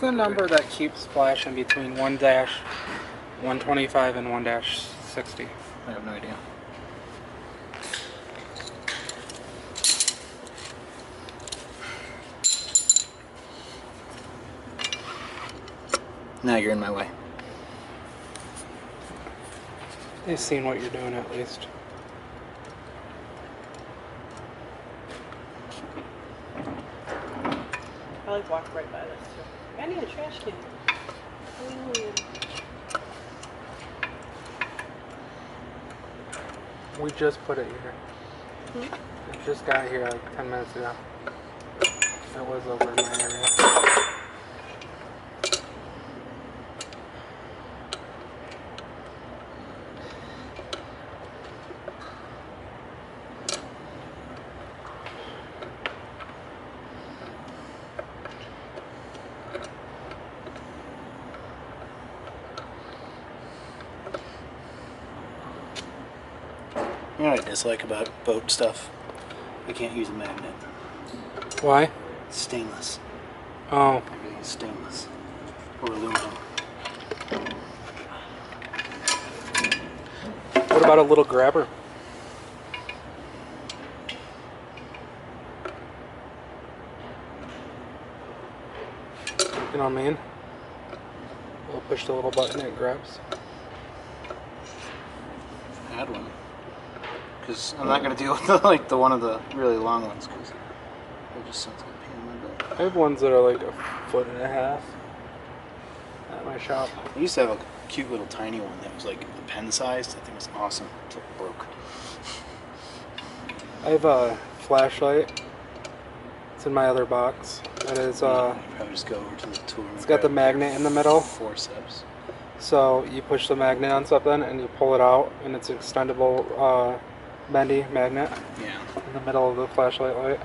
the number that keeps flashing between 1-125 and 1-60? I have no idea. Now you're in my way. They've seen what you're doing at least. I like walk right by this too. I need a trash can. Ooh. We just put it here. It just got here like 10 minutes ago. It was over in my area. You know what I dislike about boat stuff? I can't use a magnet. Why? It's stainless. Oh, Everything's stainless. Or aluminum. what about a little grabber? You know what I mean? We'll push the little button, it grabs. I had one. Because I'm not going to deal with the one of the really long ones because it just sounds like a pain in my butt. I have ones that are like 1.5 feet at my shop. I used to have a cute little tiny one that was like a pen sized. I think it was awesome until it broke. I have a flashlight. It's in my other box. It is I'd probably just go over to the tool room. it's got the magnet in the middle. Forceps. So you push the magnet on something and you pull it out, and it's an extendable bendy magnet Yeah. in the middle of the flashlight light.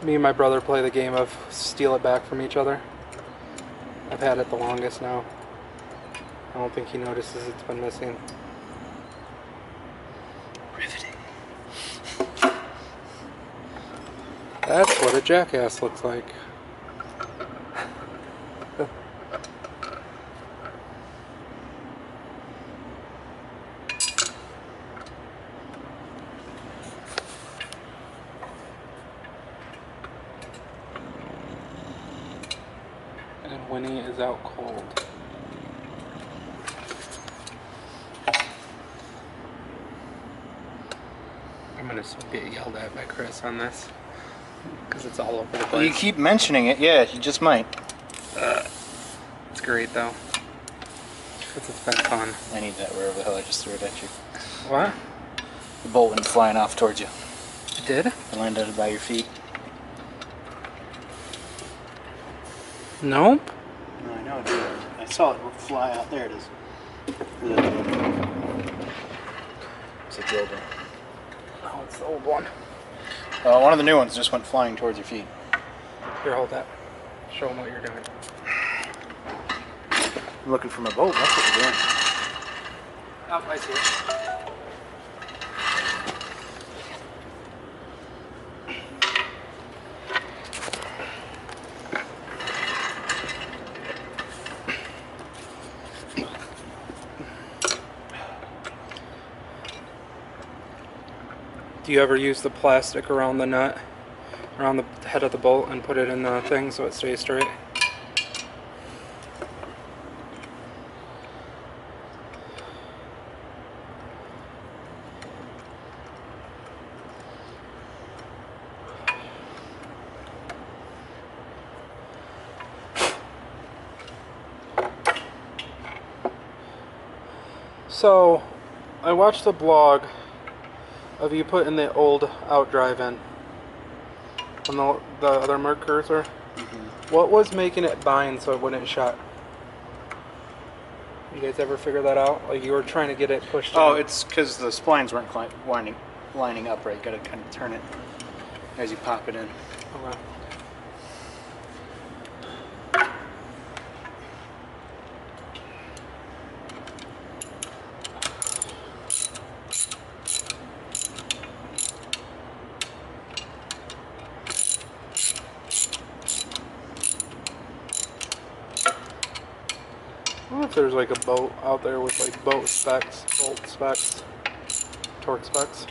Me and my brother play the game of steal it back from each other. I've had it the longest now. I don't think he notices it's been missing. Riveting. That's what a jackass looks like. And Winnie is out cold. I'm gonna still get yelled at by Chris on this because it's all over the Well, you place. keep mentioning it. Yeah, you just might. It's great though, because it's been fun. I need that wherever the hell I just threw it at you. What? The bolt went flying off towards you. It did? It landed by your feet. Nope. No, I know it did. I saw it fly out. There it is. It's a dildo. Oh, it's the old one. One of the new ones just went flying towards your feet. Here, hold that. Show them what you're doing. I'm looking for my boat. That's what you're doing. Oh, I see it. Do you ever use the plastic around the nut, around the head of the bolt, and put it in the thing so it stays straight? So, I watched the blog of you putting the old Outdrive in on the other Mercruiser. What was making it bind so it wouldn't shut? You guys ever figure that out? Like you were trying to get it pushed Oh, in. it's because the splines weren't lining up right. Got to kind of turn it as you pop it in. Okay. I wonder if there's like a boat out there with like boat specs, bolt specs, torque specs.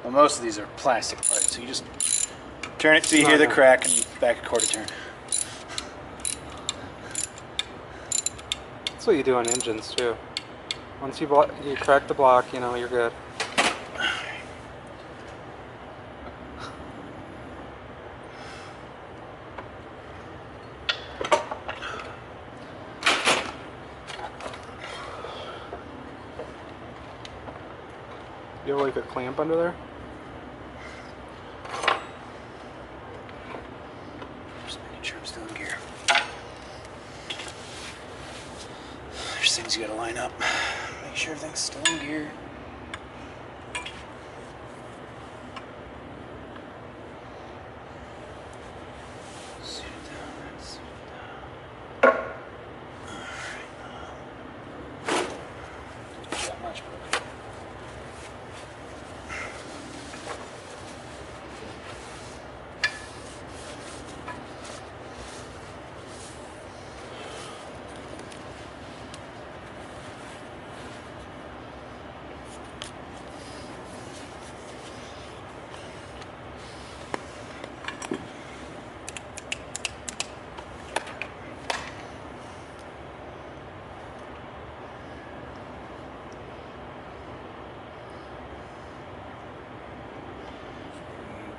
Well, most of these are plastic parts, so you just turn it till you hear the crack and back a quarter turn. That's what you do on engines too. Once you crack the block, you know, you're good. You have like a clamp under there? Just making sure I'm still in gear. There's things you gotta line up. Make sure everything's still in gear. Suit it down, suit it down. Alright. Not much, but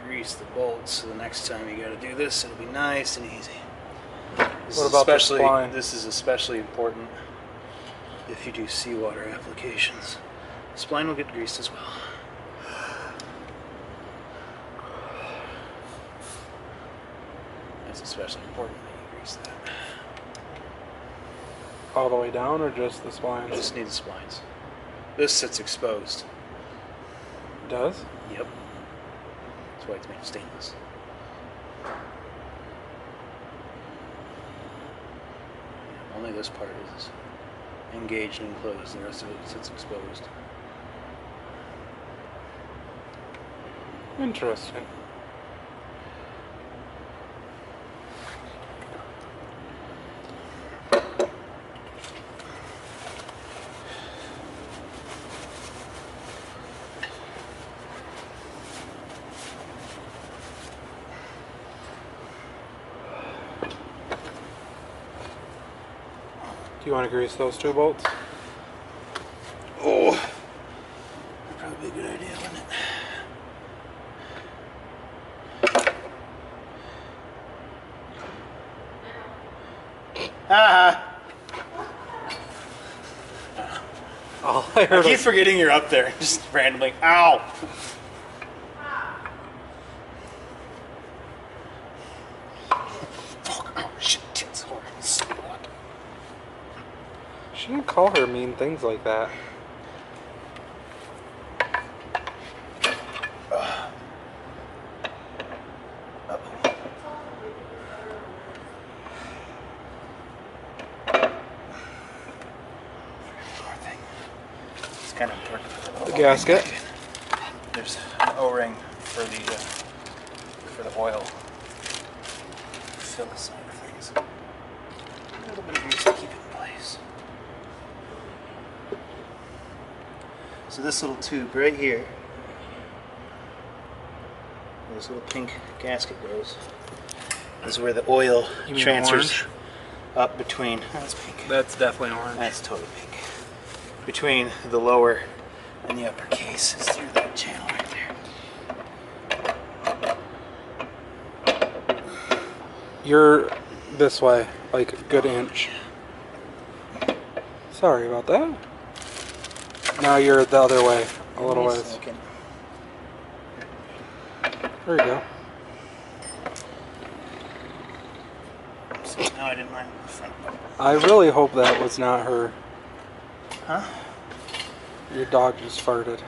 grease the bolts, so the next time you gotta do this, it'll be nice and easy. What about the spline? This is especially important if you do seawater applications. The spline will get greased as well. That's especially important that you grease that. All the way down or just the splines? Just need the splines. This sits exposed. It does? Yep. That's why it's made of stainless. Only this part is engaged and enclosed, the rest of it sits exposed. Interesting. Do you want to grease those two bolts? Oh, that'd probably be a good idea, wouldn't it? Ah! Oh, I I heard keep forgetting you're up there, just randomly. Ow! Fuck! Oh shit! Tits hard. She didn't call her mean things like that. It's kind of important. The gasket. There's an O-ring for the oil fill side of things. A little bit of grease to keep it in place. So this little tube right here, where this little pink gasket goes, is where the oil You mean transfers orange? up between. That's pink. That's definitely orange. That's totally pink. Between the lower and the upper case is through that channel right there. You're this way, like a good inch. Sorry about that. Now you're the other way, a little Give me a ways. second. There you go. No, I didn't line the front. I really hope that was not her. Huh? Your dog just farted.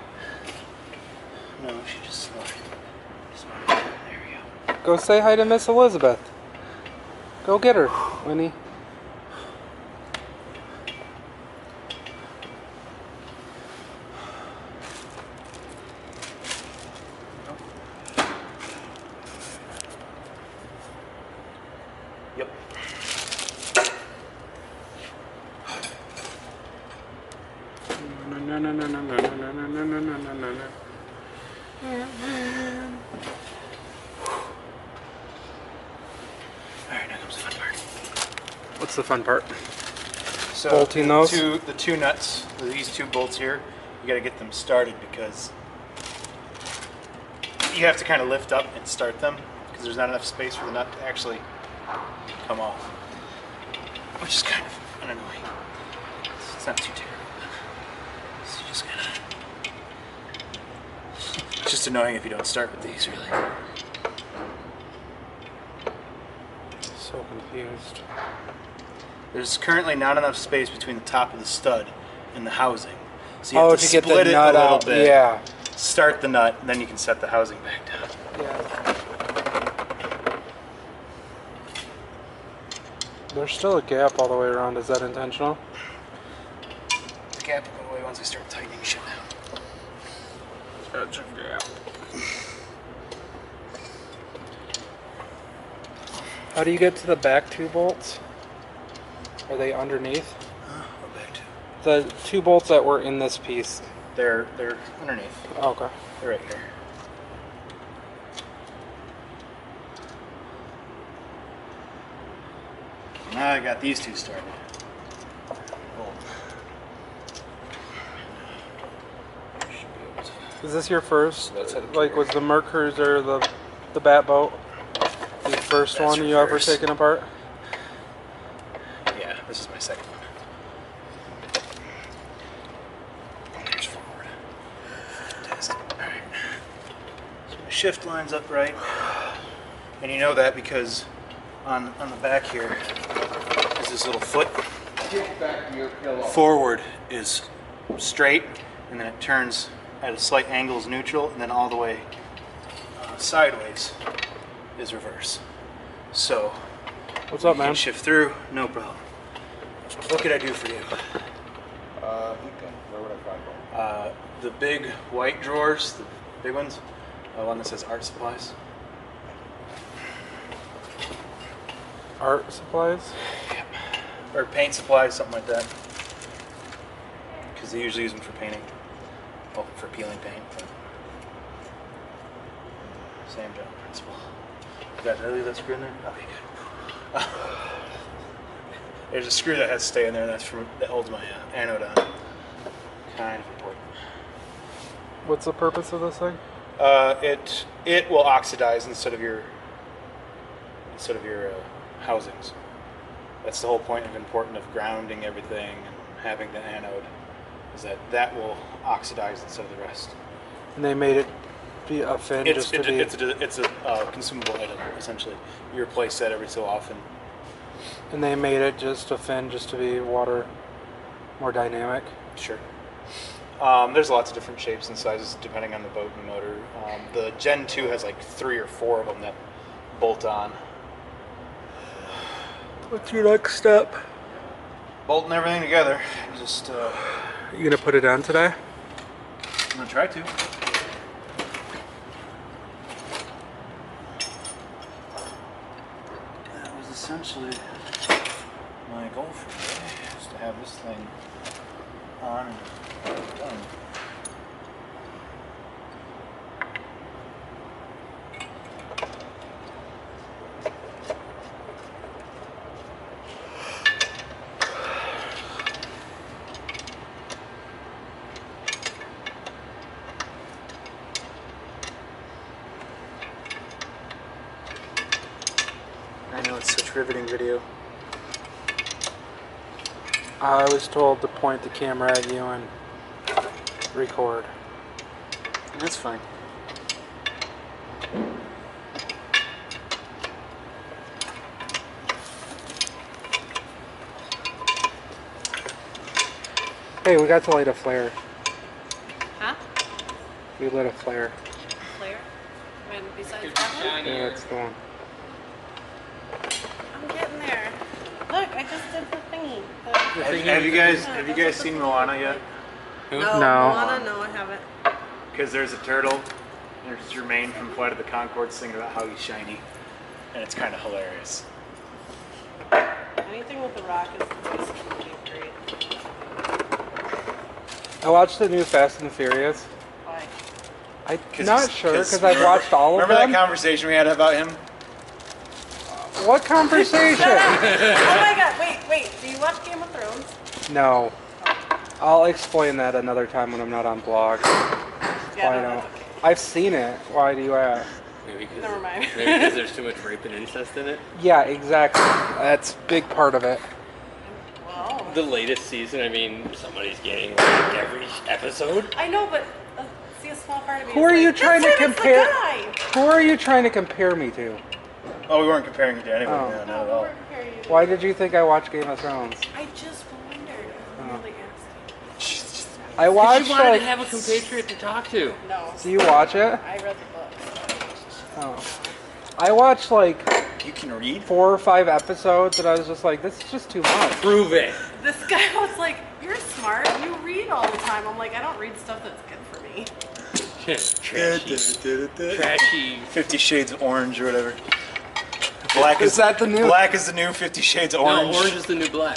No, she just snorted. There we go. Go say hi to Miss Elizabeth. Go get her, Winnie. Yep. No, no, no, no, no, no, no, no, no, no, no, no, no. Alright, now comes the fun part. What's the fun part? So Bolting those? the two nuts, these two bolts here, you gotta get them started because you have to kind of lift up and start them because there's not enough space for the nut to actually come off, which is kind of annoying. It's not too terrible. So you just gotta. It's just annoying if you don't start with these, really. So confused. There's currently not enough space between the top of the stud and the housing. So you have to get the split it a nut little out. bit. Yeah. Start the nut, and then you can set the housing back down. Yeah. There's still a gap all the way around. Is that intentional? The gap will go away once I start tightening shit down. That's a gap. How do you get to the back two bolts? Are they underneath? Go back to. The two bolts that were in this piece. They're underneath. Okay. They're right here. Now I got these two started. Is this your first? Like, was the Mercruiser the bat boat? The first That's one you ever reverse. taken apart? Yeah, this is my second one. There's forward. Fantastic. Alright. So my shift line's up right. And you know that because on the back here is this little foot. Get back to your pillow. Forward is straight, and then it turns at a slight angle is neutral, and then all the way sideways is reverse. So What's up, you can man? shift through, no problem. What could I do for you? Where would I find one? The big white drawers, the big ones, one that says art supplies. Art supplies? Or paint supplies, something like that. Because they usually use them for painting. Well, for peeling paint. But same general principle. Did I leave that screw in there? Okay, good. There's a screw that has to stay in there, and that holds my anode on. Kind of important. What's the purpose of this thing? It will oxidize instead of your housings. That's the whole point of grounding everything and having the anode, is that will oxidize instead of the rest. And they made it be a fin It's just to be... it's a consumable item essentially. You replace that every so often. And they made it just a fin just to be water more dynamic. Sure. There's lots of different shapes and sizes depending on the boat and motor. The Gen 2 has like 3 or 4 of them that bolt on. What's your next step? Bolting everything together. Just You gonna put it on today? I'm gonna try to. That was essentially my goal for today, is to have this thing on and done. I know it's such riveting video. I was told to point the camera at you and record. That's fine. Hey, we got to light a flare. Huh? We lit a flare. Flare? And besides that one? Yeah, that's the one. I'm getting there. Look, I just did the thingy. Have you guys seen Moana yet? No, No. Moana, no, I haven't. Because there's a turtle. There's Jermaine from Flight of the Conchords singing about how he's shiny, and it's kind of hilarious. Anything with The Rock is great. I watched the new Fast and the Furious. Why? I'm not sure because I've watched all of them. Remember that conversation we had about him? What conversation? Oh my god, wait. Do you watch Game of Thrones? No. I'll explain that another time when I'm not on blog. Yeah, Why no, not? that's okay. I've seen it. Why do you ask? Maybe because, Never mind. maybe because there's too much rape and incest in it. Yeah, exactly. That's a big part of it. Wow. The latest season, I mean, somebody's getting like every episode. I know, but see, a small part of me Who is are like, you trying to "That's him, it's the compare? guy." Who are you trying to compare me to? Oh, we weren't comparing it to anyone. Oh. No, not No, at we all. weren't comparing you to Why him. did you think I watched Game of Thrones? I just wondered. I really asked I She watched wanted to like. have a compatriot to talk to. you. No. Do you watch it? I read the book. Oh. I watched like You can read? 4 or 5 episodes, and I was just like, this is just too much. Prove it. This guy was like, "You're smart. You read all the time." I'm like, "I don't read stuff that's good for me." Trashy. 50 Shades of Orange or whatever. Black Is that the new? Black is the new 50 Shades of No, Orange. orange is the new black.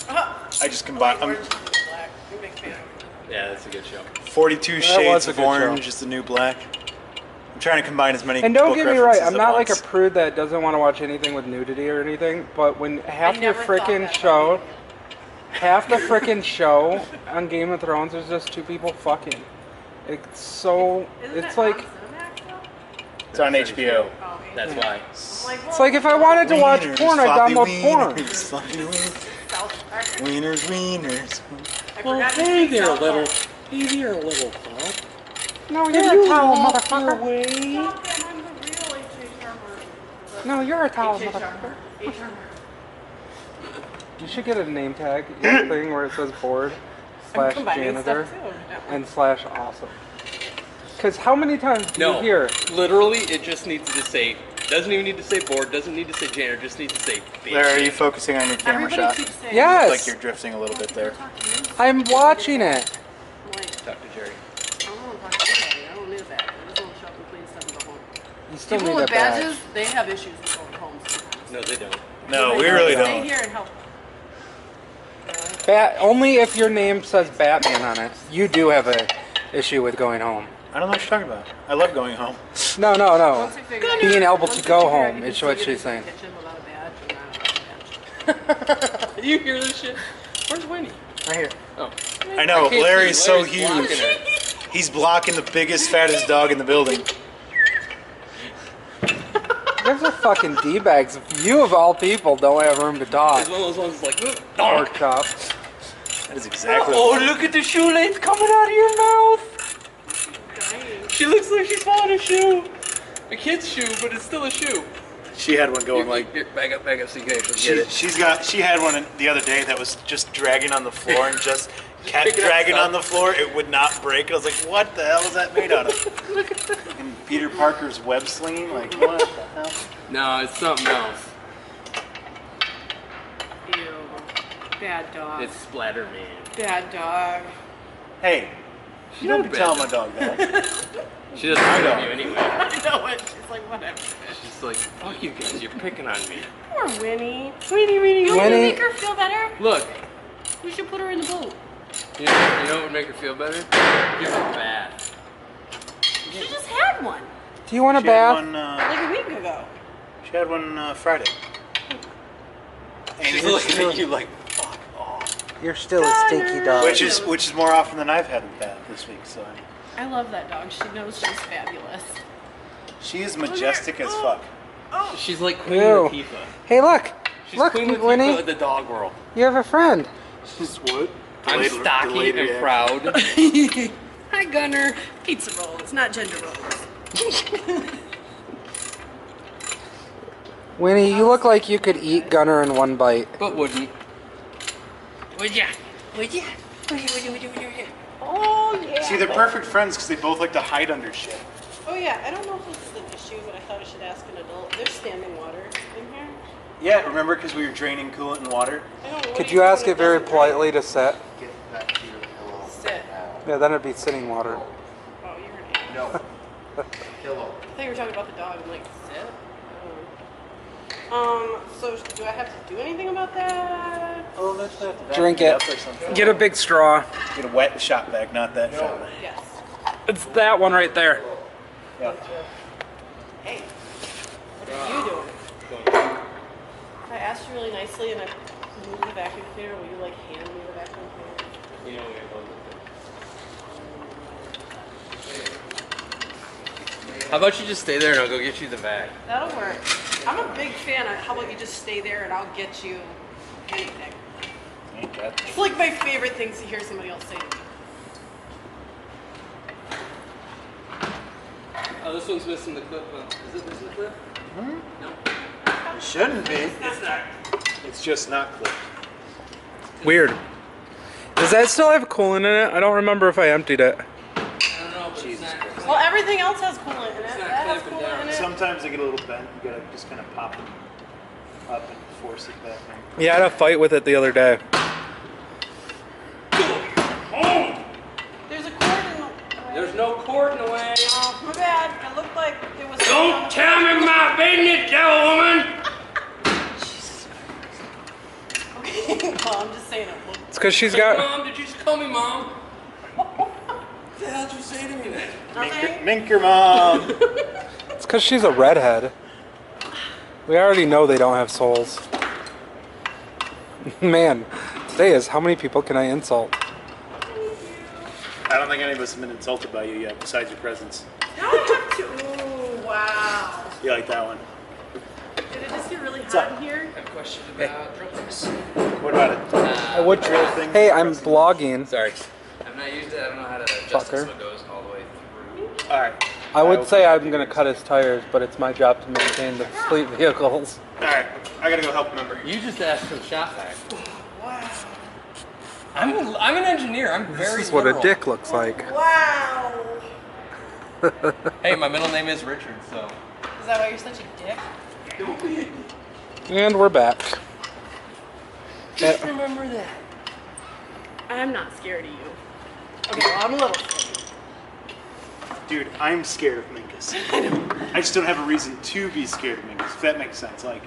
I just combined. Orange is the new black. It makes me happy. Yeah, that's a good show. 42 That Shades was a of good Orange show. is the new black. I'm trying to combine as many. And don't book get me right, references I'm at not like a once. prude that doesn't want to watch anything with nudity or anything, but when half I your never thought frickin' that show, about half the frickin' show on Game of Thrones is just 2 people fucking. It's so, Isn't it's it like, on Cinemax though? It's on HBO. Oh, That's yeah. why. I'm like, it's like if I wanted to watch porn, I'd download porn. Wieners, floppy South Park. wieners, wieners. I Well, forgot to hey say there, South little. Park. Hey there, little fuck. No, you're a towel, motherfucker. Away. Stop it, I'm the real H.H. Harmer. No, you're a towel, H.H. motherfucker. Harmer. H. Harmer. You should get a name tag thing where it says board I'm / combining janitor stuff too. and / awesome. Because how many times do No, you hear? literally, it just needs to say. Doesn't even need to say board. Doesn't need to say janitor. Just needs to say. Bitch. Larry, are you focusing on your camera Everybody shot? keeps saying. Yes. Like you're drifting a little bit there. I'm watching it. I'm like, Talk to Jerry. I don't want to talk to anybody. I don't need a badge. I just want to show up and clean stuff and go home. You still People need with a badge. badges, they have issues with going home sometimes. No, they don't. No, They we don't. really Stay don't. here and help. Only if your name says Batman on it. You do have a issue with going home. I don't know what you're talking about. I love going home. No. Once we figure out- Being able once to we go figure out home you is can what get she's into the saying. kitchen without a badge, and not a badge. You hear this shit? Where's Winnie? Right here. Oh. I know, I can't Larry's see. so Larry's blocking huge. her. He's blocking the biggest, fattest dog in the building. You guys are fucking D-bags. You of all people don't have room to talk. It's one of those ones like. Pork chop. That is exactly. Oh, look at the shoelace coming out of your mouth. Dying. She looks like she's found a shoe. A kid's shoe, but it's still a shoe. She had one going like. Here, back up, so you guys can get it. She had one the other day that was just dragging on the floor and just kept picking up dragging stuff. on the floor. It would not break. And I was like, what the hell is that made out of? Look at that. And Peter Parker's web slinging? Like, what the hell? No, it's something else. Ew. Bad dog. It's Splatter Man. Bad dog. Hey, you don't be bad telling my dog that. She doesn't love you anyway. I know it. She's like, whatever. She's like, fuck you guys, you're picking on me. Poor Winnie. You want to Winnie. make her feel better? Look, We should put her in the boat. you know what would make her feel better? Give her a bath. She just had one. Do you want a She had bath? one, Like a week ago. she had one Friday. She's looking at you like, fuck off. You're still a stinky dog. Which is more often than I've had a bath this week. So I love that dog. She knows she's fabulous. she is majestic as fuck. She's like Queen Ew. Latifah. Hey, look. She's Look, Queen Latifah Winnie. of the dog world. You have a friend. She's what? I'm stocky and proud. Hi, Gunner. Pizza rolls, not gender roles. Winnie, you look like you could eat Gunner in one bite. But wouldn't. Would ya? Would ya? Would ya? Oh, yeah. See, they're perfect friends because they both like to hide under shit. Oh, yeah. I don't know if this is an issue, but I thought I should ask an adult. There's standing water in here. Yeah, remember because we were draining coolant and water? I don't know. Could you ask it very politely to sit? Get back to your pillow. Sit. Yeah, then it'd be sitting water. Oh, you're an animal. No. Pillow. I thought you were talking about the dog. I'm like, sit? Oh. So do I have to do anything about that? Oh, let's have to Drink vacuum it. up or something. Get a big straw. Get a wet shot bag, not that shot bag. Yes. It's that one right there. Yeah. Hey, what are you doing? If I asked you really nicely and I moved the vacuum cleaner, will you like hand me the vacuum cleaner? You know we're going How about you just stay there and I'll go get you the bag? That'll work. I'm a big fan of how about you just stay there and I'll get you anything. Ain't that It's like my favorite things to hear somebody else say to me. Oh, this one's missing the clip. Is it missing the clip? No. It shouldn't be. It's not. It's just not clipped. Weird. Does that still have coolant in it? I don't remember if I emptied it. I don't know, but Jesus it's not. Christ. Well, everything else has coolant in it. It's not That has clamping coolant down. in it. Sometimes they get a little bent. You gotta just kind of pop them up and force it back in. Yeah, I had a fight with it the other day. There's a cord in the There's no cord in the way. Oh, my bad. It looked like there was. Don't tell me my business, devil woman! Okay, well, I'm just saying it looked. It's because she's Hey, got. Mom, did you just call me Mom? What the hell did you say to me then? Nothing. Mink your mom. It's because she's a redhead. We already know they don't have souls. Man, today is how many people can I insult? I don't think any of us have been insulted by you yet, besides your presence. Now I have to. Ooh, wow. You like that one? Did it just get really What's hot up? in here? I have a question about drill tips. What about it? I would. Drill thing? Hey, I'm vlogging. Sorry. I've not used it. I don't know how to adjust this Fucker. so it goes all the way through. All right. I would say I'm gonna cut his tires, but it's my job to maintain the fleet vehicles. All right. I gotta go help a member. You just asked for the shot back. Wow. I'm an engineer. I'm very This is what a liberal. dick looks like. Wow. Hey, my middle name is Richard, so. Is that why you're such a dick? Don't be. And we're back. Just remember that. I'm not scared of you. Okay, well, I'm a little scared. Dude, I'm scared of Minkus. I just don't have a reason to be scared of Minkus, if that makes sense. Like,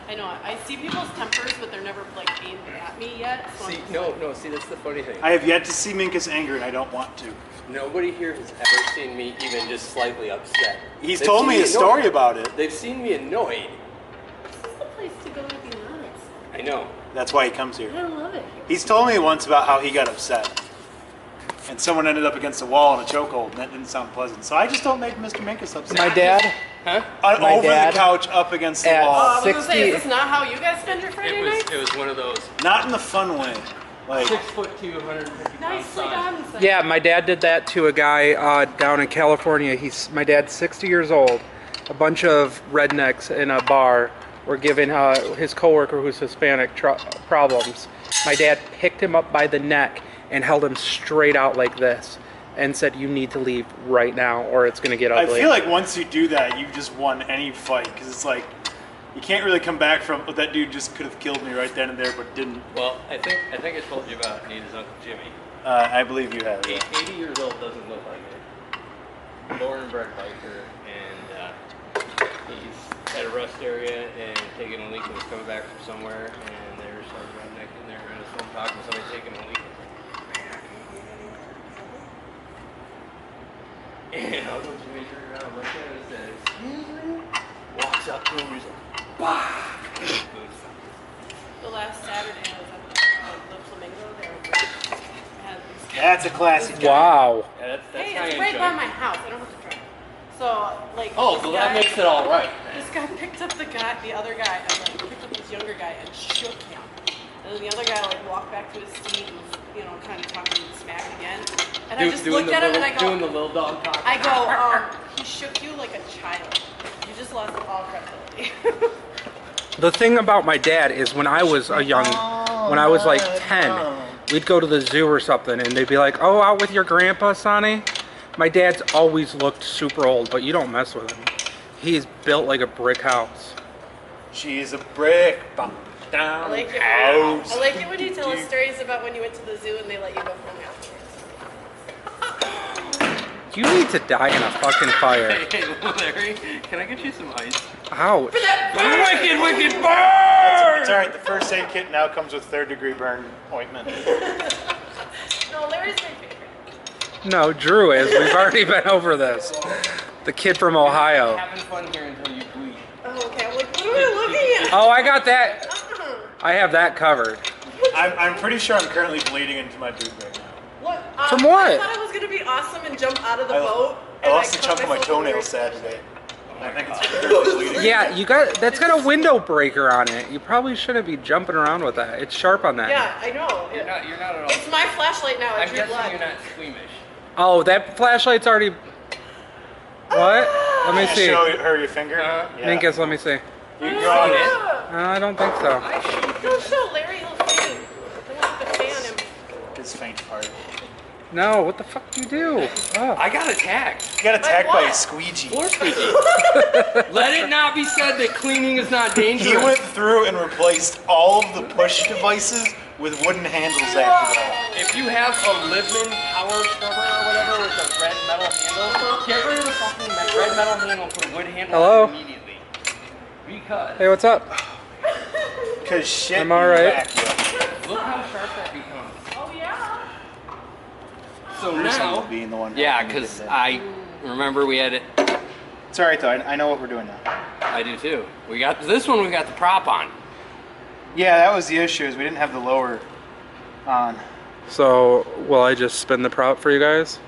I know, I see people's tempers, but they're never, like, aimed at me yet. So I'm See, just no, like, no, see, that's the funny thing. I have yet to see Minkus angry, and I don't want to. Nobody here has ever seen me even just slightly upset. He's They've told seen me a story annoyed. about it. They've seen me annoyed. This is the place to go to be honest. I know. That's why he comes here. I love it. He's told me once about how he got upset. And someone ended up against a wall in a chokehold, and that didn't sound pleasant. So I just don't make Mr. Minkus upset. My dad Huh? my Over dad the couch, up against the at wall. I was gonna say, 60 is this not how you guys spend your Friday nights? It was one of those Not in the fun way. Like, 6'2", 150 pound Nicely son. done, son. Yeah, my dad did that to a guy down in California. My dad's 60 years old. A bunch of rednecks in a bar were giving his coworker, who's Hispanic, problems. My dad picked him up by the neck and held him straight out like this and said, "You need to leave right now, or it's going to get I ugly." feel like once you do that, you've just won any fight. Because it's like, you can't really come back from, oh, that dude just could have killed me right then and there, but didn't. Well, I think I told you about Nita's Uncle Jimmy. I believe you have. Yeah. 80 years old, doesn't look like it. Born and bred biker, and he's at a rest area and taking a leak and was coming back from somewhere, and there's some redneck in there on his phone talking to somebody taking a leak. And Uncle Jimmy turned around, looked at it, and said, "Excuse me?" Walks up to him, he's like, "Bah!" The last Saturday I was at the Flamingo there. Had these That's a classic. Wow. Yeah, that's Hey, how it's you right enjoy by it. my house. I don't have to drive. So, like. Oh, this well that guy- makes it all right. This guy picked up the other guy, and like picked up this younger guy and shook him. And then the other guy like walked back to his seat and was, you know, kind of talking smack again. And I just looked at him and I doing the go, little dog talk. he shook you like a child. You just lost all credibility. The thing about my dad is when I was when I was like 10, we'd go to the zoo or something and they'd be like, "Oh, out with your grandpa, Sonny?" My dad's always looked super old, but you don't mess with him. He's built like a brick house. She's a brick. Bump down. I like it. House. I like it when you tell us stories about when you went to the zoo and they let you go home afterwards. You need to die in a fucking fire. Hey, Larry, can I get you some ice? Ouch. Wicked burn! It's alright, the first aid kit now comes with 3rd-degree burn ointment. No, Larry's my favorite. No, Drew is. We've already been over this. The kid from Ohio. Having fun here until you bleed. Oh, okay. I'm like, what am I looking at? Oh, I got that. Uh-uh. I have that covered. I'm pretty sure I'm currently bleeding into my boot right now. What? From what? I thought I was gonna be awesome and jump out of the boat. I lost a cut chunk of my myself toenail over. Saturday. I think it's currently bleeding. Yeah, that's got a window breaker on it. You probably shouldn't be jumping around with that. It's sharp on that. Yeah, I know. You're not at all. It's my flashlight now. I I'm drew guessing blood. you're not squeamish. Oh, that flashlight's already. What? Let me see. Show her your finger. Yeah. Minkus, let me see. You're on it. I don't think so. Don't show Larry. He'll faint. Then we'll have to fan him. His faint part. No, what the fuck do you do? Oh. I got attacked. You got attacked by a what? squeegee. Floor squeegee. Let it not be said that cleaning is not dangerous. He went through and replaced all of the push devices with wooden handles after that. If you have a Livman power scrubber or whatever with a red metal handle, get rid of the fucking red metal handle and put a wood handle Hello? on it immediately. Because Hey, what's up? Cause shit. I'm alright. look how sharp that becomes. Oh yeah. So Bruce now, being the one. yeah, because I remember we had it. It's alright though. I know what we're doing now. I do too. We got this one. We got the prop on. Yeah, that was the issue. Is we didn't have the lower on. So, will I just spin the prop for you guys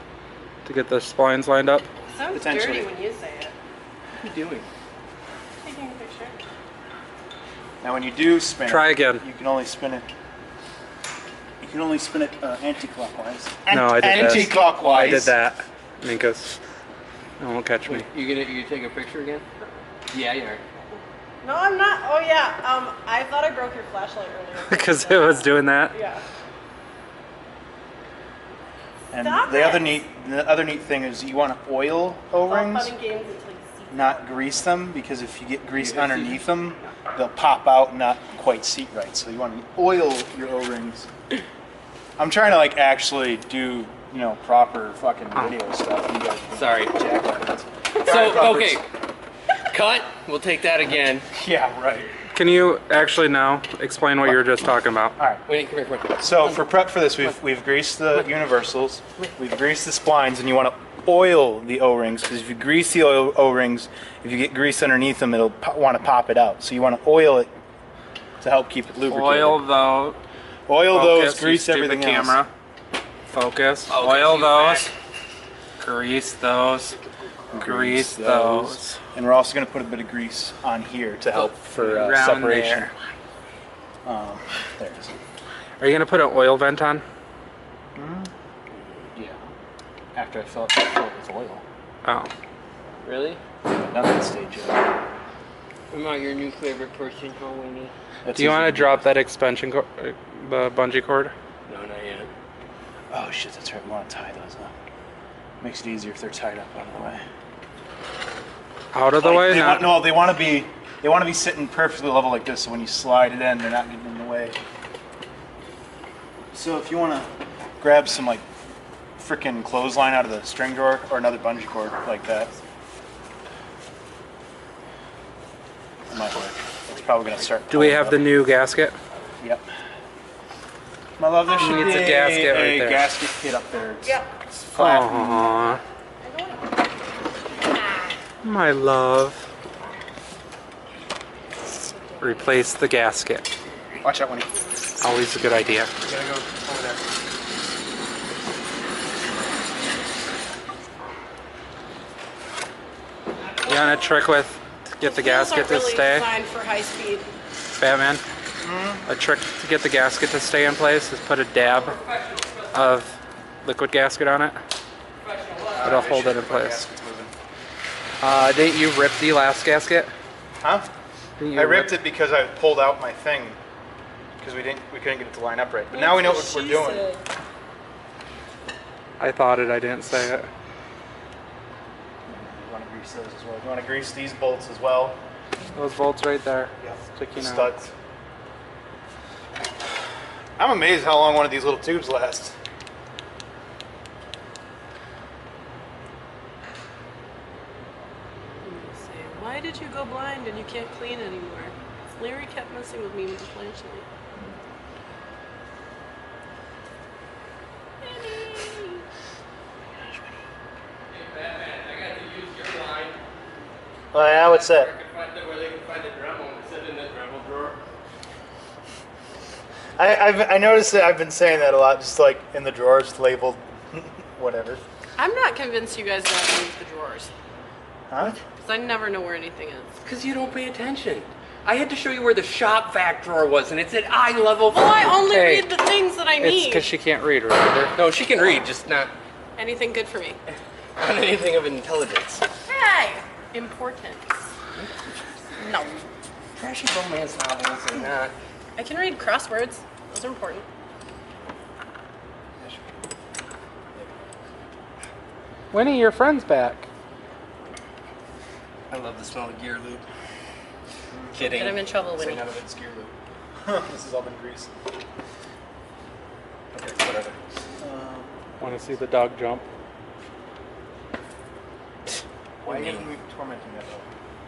to get the splines lined up? Sounds Potentially. dirty when you say it. What are you doing? Taking a picture. Now, when you do spin Try it, again. you can only spin it. You can only spin it anti-clockwise. No, I did this. Anti-clockwise. I did that, Minkus. It won't catch me. You take a picture again? Yeah, you are. No, I'm not. Oh yeah. I thought I broke your flashlight earlier. Because it was doing that. Yeah. And Stop the it. other neat thing is you want to oil Stop O-rings, fun and games until you see. not grease them, because if you get grease underneath them, they'll pop out and not quite seat right. So you want to oil your O-rings. I'm trying to like actually do proper fucking video stuff. You guys Sorry. jackrabbits. So okay, cut. We'll take that again. Yeah, right. Can you actually now explain what you were just talking about? All right. Wait, come here. So for prep for this, we've greased the universals, we've greased the splines, and you want to oil the O-rings, because if you grease the O-rings, if you get grease underneath them, it'll want to pop it out. So you want to oil it to help keep it lubricated. Oil those. Oil Focus, those, you grease stupid everything camera. Focus. Oh, Oil you those. back. Grease those. Grease those. And we're also going to put a bit of grease on here to help for Around separation. there. There it is. Are you gonna put an oil vent on? Yeah. After I fill it with oil. Oh. Really? Not that stage yet. I'm not your new favorite person, huh, Winnie? That's Do you easy want to do. drop that expansion cord, the bungee cord? No, not yet. Oh shit, that's right. We want to tie those up. Makes it easier if they're tied up out of the way. Out of the Like, way? they want to be sitting perfectly level like this, so when you slide it in, they're not getting in the way. So if you want to grab some like freaking clothesline out of the string drawer or another bungee cord like that, it might work. It's probably gonna start. Do we pulling have up. the new gasket? Yep. My love, there should It's be a gasket right there. gasket kit up there. It's Yep. flat. Aww. My love. Replace the gasket. Watch out when you Always a good idea. gotta go over there. You want a trick with to get the gasket to stay? Designed for high speed. Batman? A trick to get the gasket to stay in place is put a dab of liquid gasket on it. It'll hold it in place. Didn't you rip the last gasket? Huh? Didn't you I ripped it because I pulled out my thing because we couldn't get it to line up right. But now we know what we're doing. I thought it, I didn't say it. You want to grease those as well. You want to grease these bolts as well. Those bolts right there. Yeah. Sticking out. Studs. I'm amazed how long one of these little tubes lasts. did you go blind and you can't clean anymore? Larry kept messing with me with the flashlight. Well, yeah, what's that? Where they can find the Dremel. It said in the Dremel drawer. I noticed that I've been saying that a lot, just like in the drawers labeled whatever. I'm not convinced you guys don't use the drawers. Huh? Because I never know where anything is. Because you don't pay attention. I had to show you where the shop vac drawer was, and it's at eye level. Well, I only Hey, read the things that I It's need. because she can't read, remember? No, she can read, just not Anything good for me. on anything of intelligence. Hey! Importance. No. Trashy romance novels are not. I can read crosswords. Those are important. Winnie, your friend's back. I love the smell of gear lube. Get him in trouble, Say Winnie. none of it's gear lube. This has all been grease. Okay, whatever. Want to see the dog jump? Why are you tormenting that dog?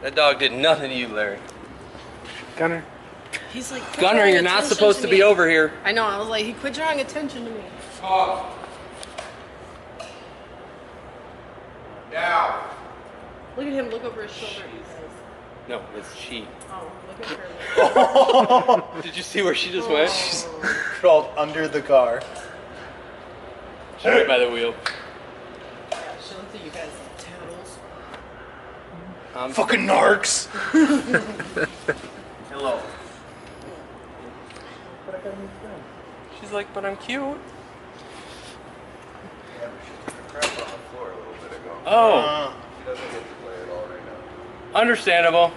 That dog did nothing to you, Larry. Gunner. He's like, quit Gunner, drawing you're not attention supposed to be me. over here. I know, I was like, he quit drawing attention to me. Now. Look at him, look over his shoulder, you guys. No, it's she. Oh, look at her. Did you see where she just went? She's crawled under the car. She's right by the wheel. Yeah, she looked at you guys like turtles. Fucking narcs. Hello. She's like, but I'm cute. Yeah, but she took a crap on the floor a little bit ago. Oh, She doesn't get to play at all right now. understandable.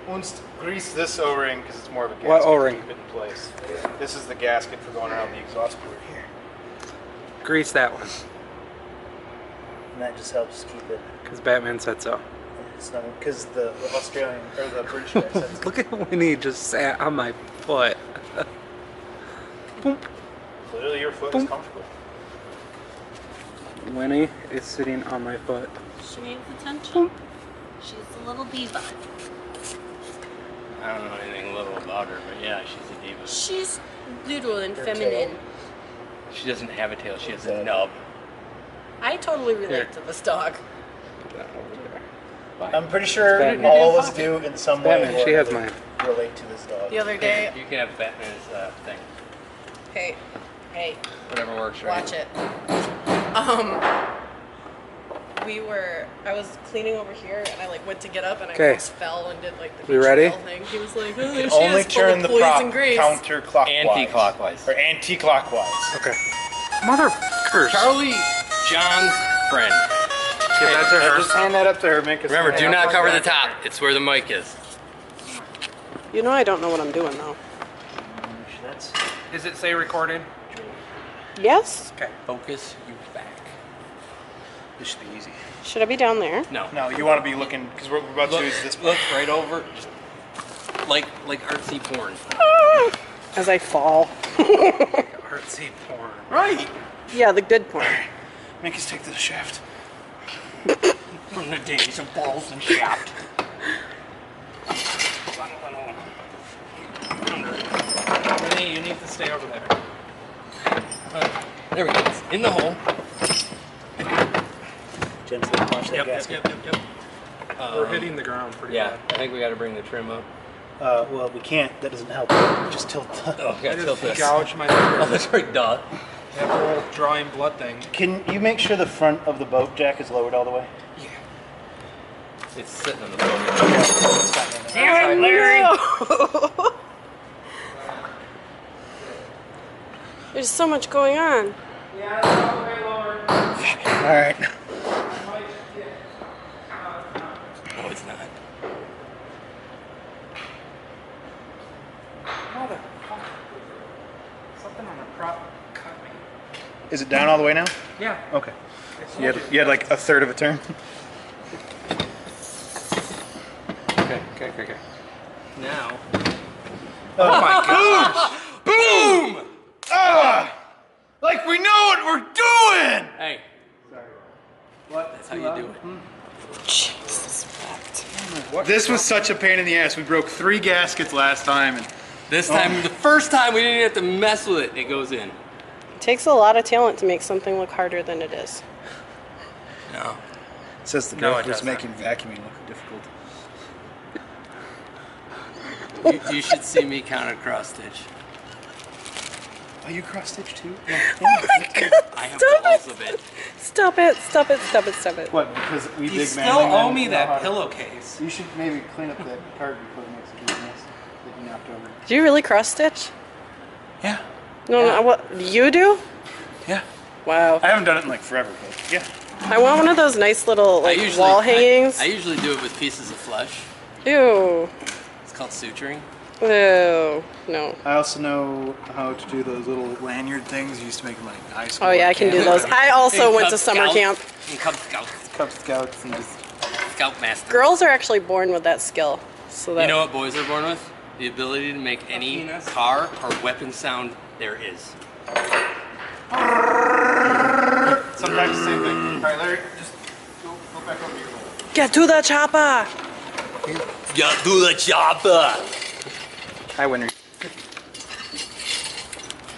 Let's grease this O-ring because it's more of a gasket. What O-ring? To keep it in place. This is the gasket for going around the exhaust port here. Grease that one. And that just helps keep it. Because Batman said so. It's not because the Australian or the British guy said so. Look at Winnie just sat on my foot. Boom. Clearly your foot Boom. is comfortable. Winnie is sitting on my foot. She needs attention. She's a little diva. I don't know anything little about her, but yeah, she's a diva. She's little and Her feminine. tail. She doesn't have a tail, she has a nub. I totally relate Here. to this dog. Put that over there. I'm pretty sure Batman. all of us do in some way Batman, or she has another mine. relate to this dog. The other day, You can have Batman's thing. hey, Whatever works, right? watch it. I was cleaning over here and I like went to get up and I 'Kay. almost fell and did like the We ready? beach thing. He was like, oh, there You she only is, full turn of the poison prop grease. counterclockwise. Anti-clockwise. Or anti-clockwise. Okay. Motherfuckers. Charlie John's friend. Give that to her. Just hand that up to her, man. 'cause Remember, it's do gonna not help cover my the back. top. It's where the mic is. You know I don't know what I'm doing though. That's Does it say recording? Yes? Okay. Focus you back. this should be easy. Should I be down there? No. No, you want to be looking because we're about to Look, use this. look right over. Just like artsy porn. As I fall. Artsy porn. Right. Yeah, the good porn. Make us take to the shaft. From the days of balls and shaft. Winnie, you need to stay over there. There we go. It's in the hole. Gently punch that gasket. Yep. We're hitting the ground pretty Yeah, bad. I think we got to bring the trim up. Well, we can't. That doesn't help. Just tilt. Oh, I yeah, tilt just this. gouged my Oh, finger. that's right, duh. That whole drawing blood thing. Can you make sure the front of the boat jack is lowered all the way? It's sitting on the boat. Damn it, Larry! There's so much going on. Yeah, it's all the way lower. All right. No, it's not. Motherfucker. Something on the prop cut me. Is it down all the way now? Yeah. Okay. You had like a third of a turn. Okay. Now. Oh my gosh! Boom! Like we know what we're doing. Hey, Sorry. What? that's how you do it. Jesus, what? This was such a pain in the ass. We broke 3 gaskets last time. And This time, the first time, we didn't have to mess with it. It goes in. It takes a lot of talent to make something look harder than it is. No. it says the No, guy it who's doesn't. making vacuuming look difficult. You should see me count a cross stitch. Oh, you cross stitch too? I have balls of it. Stop it, stop it, stop it, stop it. What? Because we You big still manly owe men me know that how to- pillowcase. You should maybe clean up that card before the next business that you knocked over. Do you really cross stitch? Yeah. No, what, you do? Yeah. Wow. I haven't done it in like forever, but yeah. I want one of those nice little like wall hangings. I usually do it with pieces of flesh. Ew. It's called suturing. Ew. No. I also know how to do those little lanyard things. You used to make them like high school. Oh yeah, I can do camp. those. I also In went Cub to summer Scouts. camp. In Cub Scouts. Cub Scouts and just Scoutmaster. Girls are actually born with that skill. So that You know what boys are born with? The ability to make any car or weapon sound there is. sometimes the same thing. All right, Larry, just go back over to your hole. Get to the chopper. Yeah, do the chopper. Hi, Winter.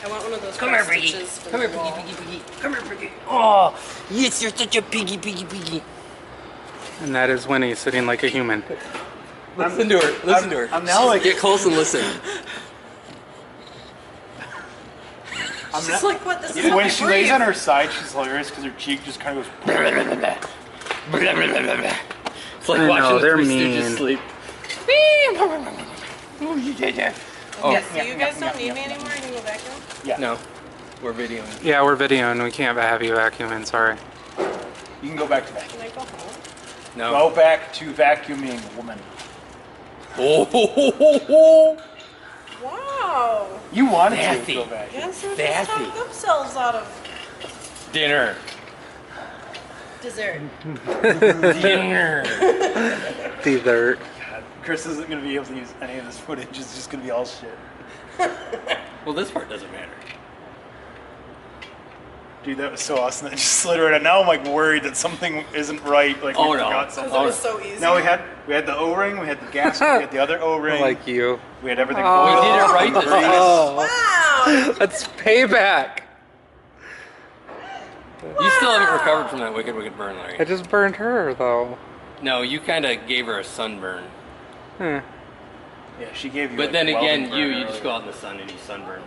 I want one of those Come here, cross Piggy. stitches for Come the here, wall. Piggy, Piggy, Piggy. Come here, Piggy. Oh, yes, you're such a piggy, piggy, piggy. And that is Winnie sitting like a human. Listen to her. Listen to her. I'm now like- Get close and listen. She's like, what? This is When how she I lays breathe. on her side, she's hilarious because her cheek just kind of goes. It's like I know, watching the they're Three mean. Stooges sleep. Oh. Yeah, so you guys don't need me anymore? You can go back in? Yeah. No, we're videoing. Yeah, we're videoing. We can't have you vacuuming. Sorry. You can go back to vacuuming. Can I go home? No. Go back to vacuuming, woman. Oh, ho, ho, ho, ho. Wow. You wanted Nasty. to go back. Guess who just Nasty. talked themselves out of Dinner. dessert? Dinner. Dessert. God, Chris isn't going to be able to use any of this footage. It's just going to be all shit. Well, this part doesn't matter. Dude, that was so awesome. That just slid right out. Now I'm like worried that something isn't right. Like Oh, we no. forgot Because something. it was so easy. No, we had the O-ring, we had the gasket, we had the other O-ring. Like you. We had everything. Oh. We boiled. did it right this time. Oh, Wow. that's payback. You still haven't recovered from that wicked, wicked burn, Larry. I just burned her though. No, you kind of gave her a sunburn. Huh. Yeah, she gave you. But like, then again, welding you burn just go out in the sun and you sunburn.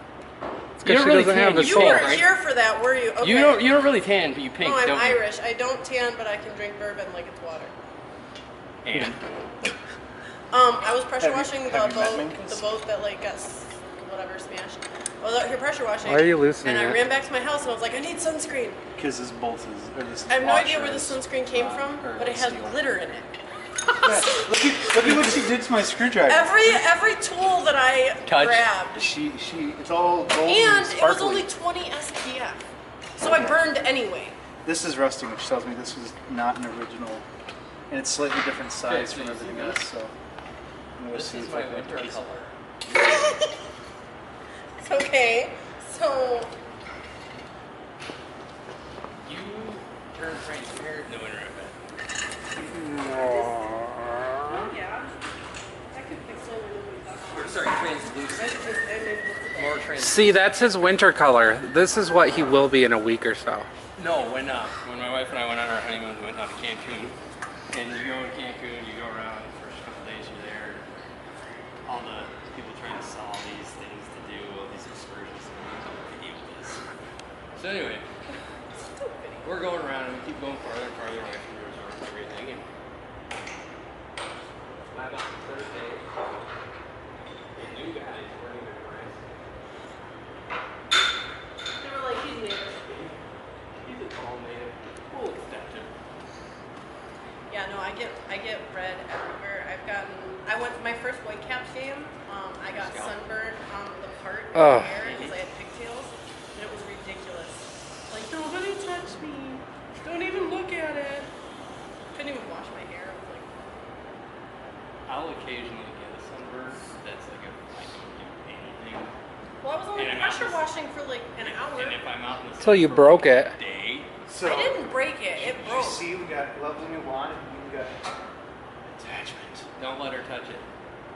It's because she doesn't have a You soul. weren't right? here for that, were you? Okay. You don't really tan, but you pink, No, I'm don't you? Irish. I don't tan, but I can drink bourbon like it's water. And I was pressure Have you- washing have you met the Minkus? boat that like got whatever smashed. I was out here pressure washing. Why are you loosening And I it? ran back to my house and I was like, I need sunscreen. Because this bolt is. Or this I have no idea washer where the is, sunscreen came from, or but it has steel. glitter in it. Look at what she did to my screwdriver. Every tool that I Touch. grabbed, She, it's all gold and and it was sparkly. only 20 SPF, so I burned anyway. This is rusting, which tells me this was not an original, and it's slightly different size Okay, from so you everything see else. this? So I'm gonna this see is if my I can winter replace it. color. It's okay. So You turn transparent in the winter, I bet. yeah, I could fix it. Or sorry, translucent. More translucent. See, that's his winter color. This is what he will be in a week or so. No, when my wife and I went on our honeymoon, we went out to Cancun. And you go to Cancun, you go around the first couple days you're there. All the people trying to sell all these things to do, all these excursions. And we don't video this. So anyway, we're going around and we keep going farther and farther away from the resort and everything. And I'm out Thursday. The new guys weren't even nice. They were like, he's native. He's a tall native. We'll accept him. Yeah, no, I get red everywhere. I went to my first Whitecaps game. I got Scalp. sunburned on the part of Oh. my hair because I had pigtails, and it was ridiculous. Like, nobody touched me. Don't even look at it. Couldn't even wash my hair. It was like, I'll occasionally get a sunburn. That's like if I don't do anything. well, I was only And I'm pressure out washing for like an hour. And if I'm out in the sun Till you for broke a it. day, So I didn't break it. It broke. You see, we got lovely new wand, and we got attachments. Don't let her touch it.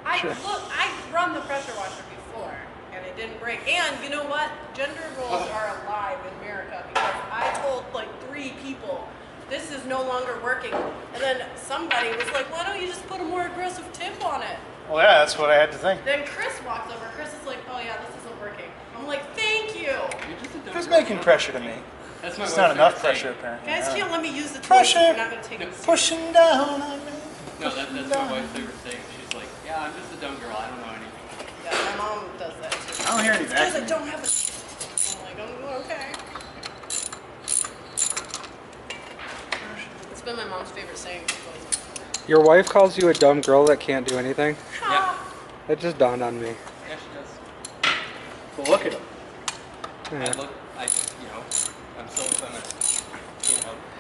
I run the pressure washer before, and it didn't break. And you know what? Gender roles are alive in America because I told like 3 people this is no longer working, and then somebody was like, "Why don't you just put a more aggressive tip on it?" Well, yeah, that's what I had to think. Then Chris walks over. Chris is like, "Oh yeah, this isn't working." I'm like, "Thank you." You're just a dumb Who's girl. making pressure to me? That's my It's wife's not enough favorite pressure, saying. apparently. Guys Yeah. can't let me use the toilet. Pressure. You're not gonna take it seriously. Pushing down on me. No, that's my wife's favorite saying. She's like, yeah, I'm just a dumb girl. I don't know anything. Yeah, my mom does that too. I don't hear any Because I vacuum. don't have a. I'm like, oh, okay. It's been my mom's favorite saying. Your wife calls you a dumb girl that can't do anything? Yeah. That just dawned on me. Yeah, she does. Well, look at him. Yeah. I'm so feminine.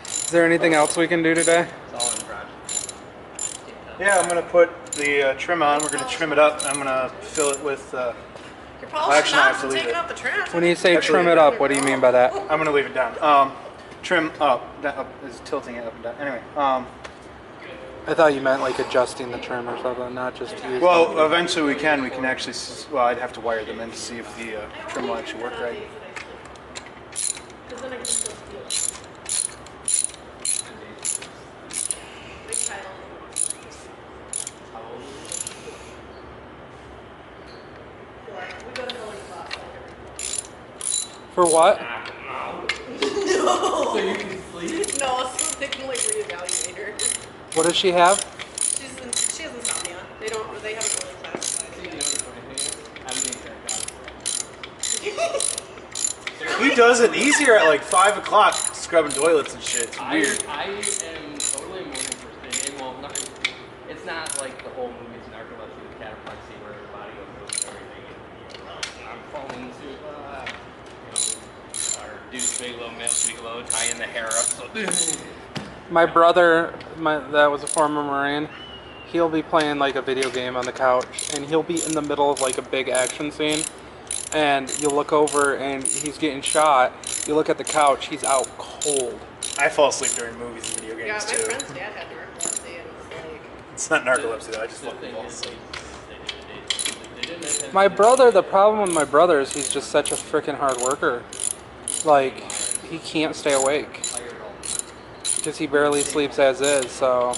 Is there anything else we can do today? It's all in the garage. Yeah, I'm gonna put the trim on. We're gonna trim it up. I'm gonna fill it with. You're polishing Actually, I it have off to and leave taking it. out the trash. When you say Actually, trim it up, what do you mean by that? I'm gonna leave it down. Trim up. That up is tilting it up and down. Anyway. I thought you meant like adjusting the trim or something, not just using. Well, eventually we can. We can actually. Well, I'd have to wire them in to see if the trim will actually work right. Because then I can still steal it. Big title. We go to building class. For what? So you can sleep? No, so they can like reevaluate her. What does she have? She has insomnia. They haven't really classified You know it what's funny thing is? I'm being checked out. yet. He does it. He's here at like 5 o'clock scrubbing toilets and shit. It's weird. I am totally a morning person. Well, it's not like the whole movie's narcolepsy with cataplexy where your body goes through everything. And, I'm falling into, our Deuce Bigelow, Male Bigelow, tying the hair up. So, My brother, that was a former Marine, he'll be playing like a video game on the couch, and he'll be in the middle of like a big action scene, and you look over and he's getting shot. You look at the couch, he's out cold. I fall asleep during movies and video Yeah, games my too. friend's dad had narcolepsy and it was like, It's not narcolepsy though. I just fucking fall asleep. My brother, the problem with my brother is he's just such a freaking hard worker. Like, he can't stay awake. Because he barely sleeps as is, so.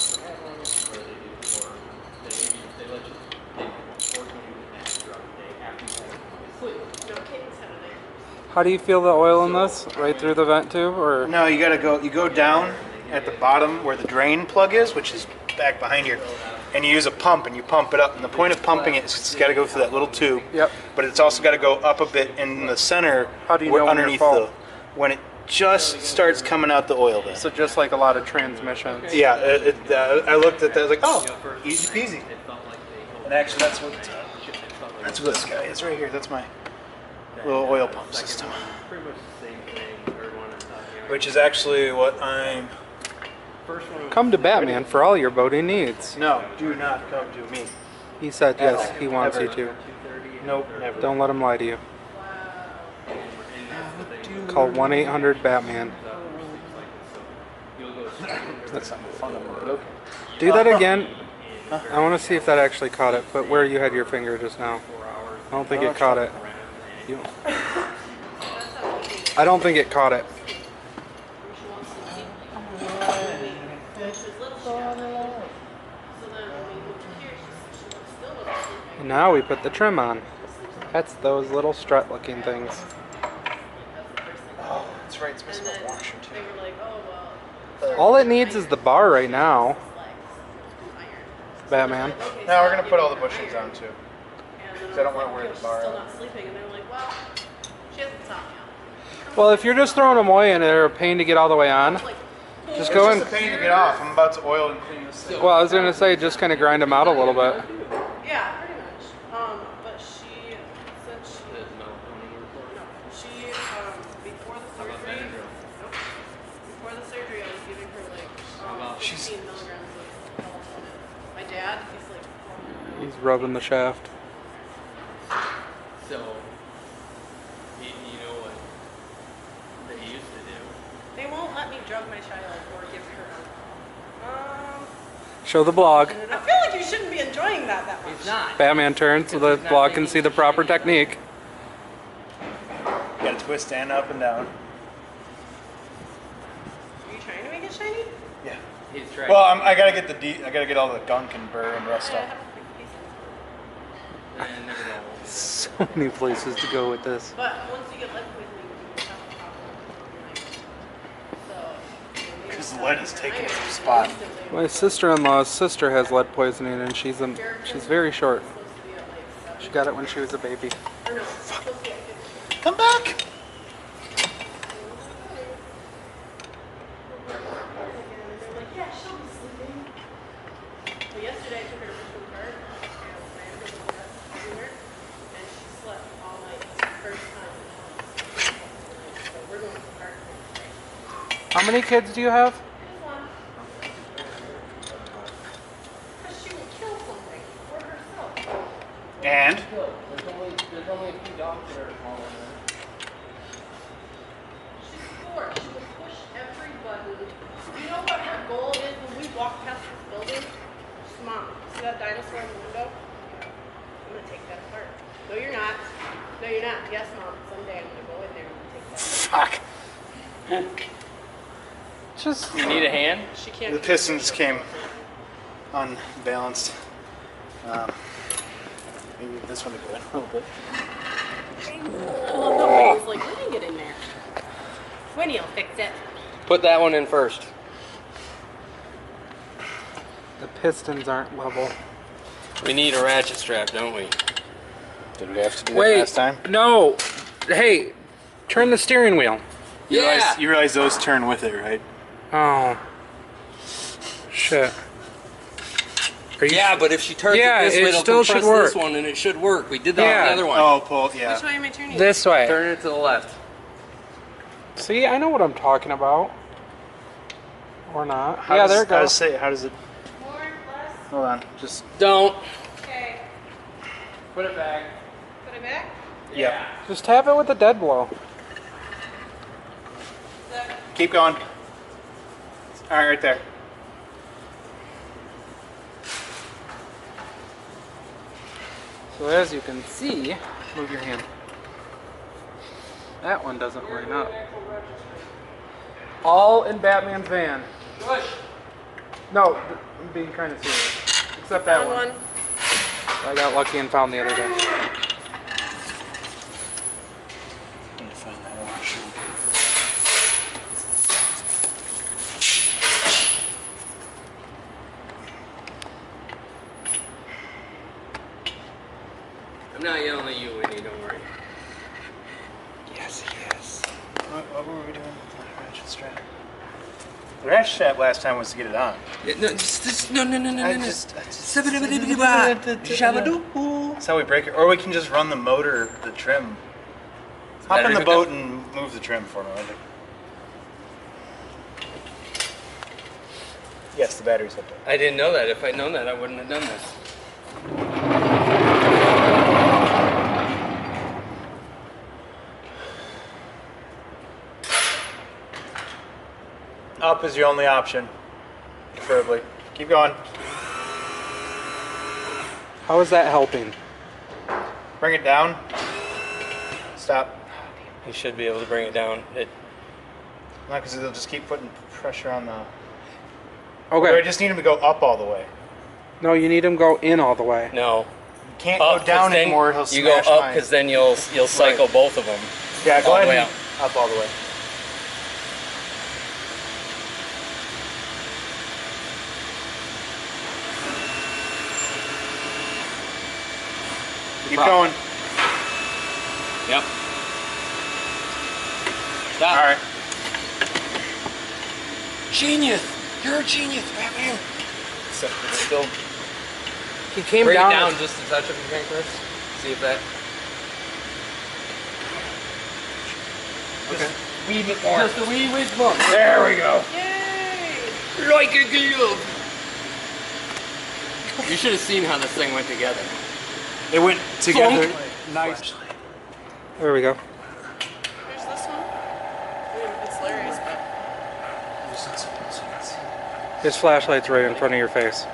How do you feel the oil in this? Right through the vent tube, or? No, you gotta go. You go down at the bottom where the drain plug is, which is back behind here, and you use a pump and you pump it up. And the point of pumping it is it's got to go through that little tube. Yep. But it's also got to go up a bit in the center. How do you know when you're underneath full? when it just starts coming out the oil then. So just like a lot of transmissions. Yeah, I looked at that. I was like, oh, easy peasy. And actually, that's what this guy is right here. That's my little oil pump system, Pretty much the same thing. Third one I'm talking about. which is actually what I'm. First one was Come to Batman for all your boating needs. No, do not come to me. He said yes, he wants you to. 2:30. Nope, never. Don't let him lie to you. Call 1-800-BATMAN. That's not fun, but okay. Do that again. I want to see if that actually caught it, but where you had your finger just now. I don't think it caught it. You- I don't think it caught it. And now we put the trim on. That's those little strut looking things. Oh, that's right. It's missing a washer too. they were like, oh, well, All it needs is the bar right now, Batman. Now we're gonna put all the bushings on too. And then I don't was wanna wear like, the "She's bar still out." not sleeping. And they were like, well, she has insomnia. Well, if you're just throwing them away and they're a pain to get all the way on, Like, just It's go just in. a pain to get off. I'm about to oil and clean this thing. Well, I was gonna say just kind of grind them out a little bit. yeah, pretty much. But she said she, There's melatonin report. no, she, before the How about surgery, Benadryl? nope. Before the surgery, I was giving her like about- 15 milligrams of melatonin. My dad, he's like, He's rubbing the shaft. So, you know what they used to do? they won't let me drug my child or give her alcohol. Show the blog. I feel like you shouldn't be enjoying that much. He's not. Batman turns so the vlog can see the proper technique. You gotta twist and up and down. Are you trying to make it shiny? Yeah. He's trying. Well, I gotta get I gotta get all the gunk and burr and rust Yeah, I off. have a big piece of it. Never know. So many places to go with this. But once you get lead poisoning, you have a problem. So, Because the lead is taking its spot. My sister-in-law's sister has lead poisoning, and she's very short. She got it when she was a baby. Come back! So yesterday I took her to Mercruiser Park and my uncle was there and she slept all night. It's the first time. So we're going to the park today. How many kids do you have? Just one. Because she will kill something for herself. And There's only a few dogs that are smaller than that. She's 4. She will push everybody. You know what her goal is when we walk past this building? She's, Mom, see that dinosaur in the window? I'm going to take that apart. No, you're not. No, you're not. Yes, Mom. Someday I'm going to go in there and take that apart. fuck. Just You need a hand? She can't. The pistons came unbalanced. Maybe this one to go in a little bit. Oh, no, Wayne's like, we didn't get in there. Winnie will fix it. Put that one in first. the pistons aren't level. We need a ratchet strap, don't we? Did we have to do that Wait, last time? no. Hey, turn the steering wheel. You realize those turn with it, right? Oh. Shit. Are you Yeah, but if she turns Yeah, it this it way, it'll still should compress this work. one, and it should work. We did that Yeah. on the other one. Oh, pull, yeah. Which way am I turning? this way? Turn it to the left. See, I know what I'm talking about. Or not. How Yeah, does- there it goes. How does it? More, less. Hold on, just. Don't. Okay. Put it back. Put it back. Yep. Just tap it with the dead blow. Keep going. All right, right there. So as you can see, move your hand. That one doesn't line up. All in Batman's van. Push. No, I'm being kind of serious. Except that Found one. one. I got lucky and found the other day. Need to find that washer. I'm not yelling at you, Winnie. Don't worry. Yes, he is. What were we doing with the ratchet strap? The ratchet strap last time was to get it on. No, no. I just. That's Shabadoo. how we break it. Or we can just run the motor, the trim. Hop in the Battery boat and move the trim for me. Yes, the battery's hooked up. I didn't know that. If I'd known that, I wouldn't have done this. Up is your only option, preferably. Keep going. How is that helping? Bring it down. Stop. You should be able to bring it down. Not because they'll just keep putting pressure on the. Or I Okay. just need them to go up all the way. No, you need him go in all the way. No. You can't Up, go 'cause down then anymore. He'll you go smash up mine. because then you'll cycle both of them. Yeah, go all the ahead way and up all the way. Keep going. Yep. Stop. All right. Genius! You're a genius, Batman. So it's still. He came Bring down. it down just a touch if you can, Chris. See if that. Okay. Wee bit more. Just a wee bit more. There we go. Yay! Like a glove. You should have seen how this thing went together. It went together. Nice. There we go. There's this one. I mean, it's Larry's, but His flashlight's right in front of your face.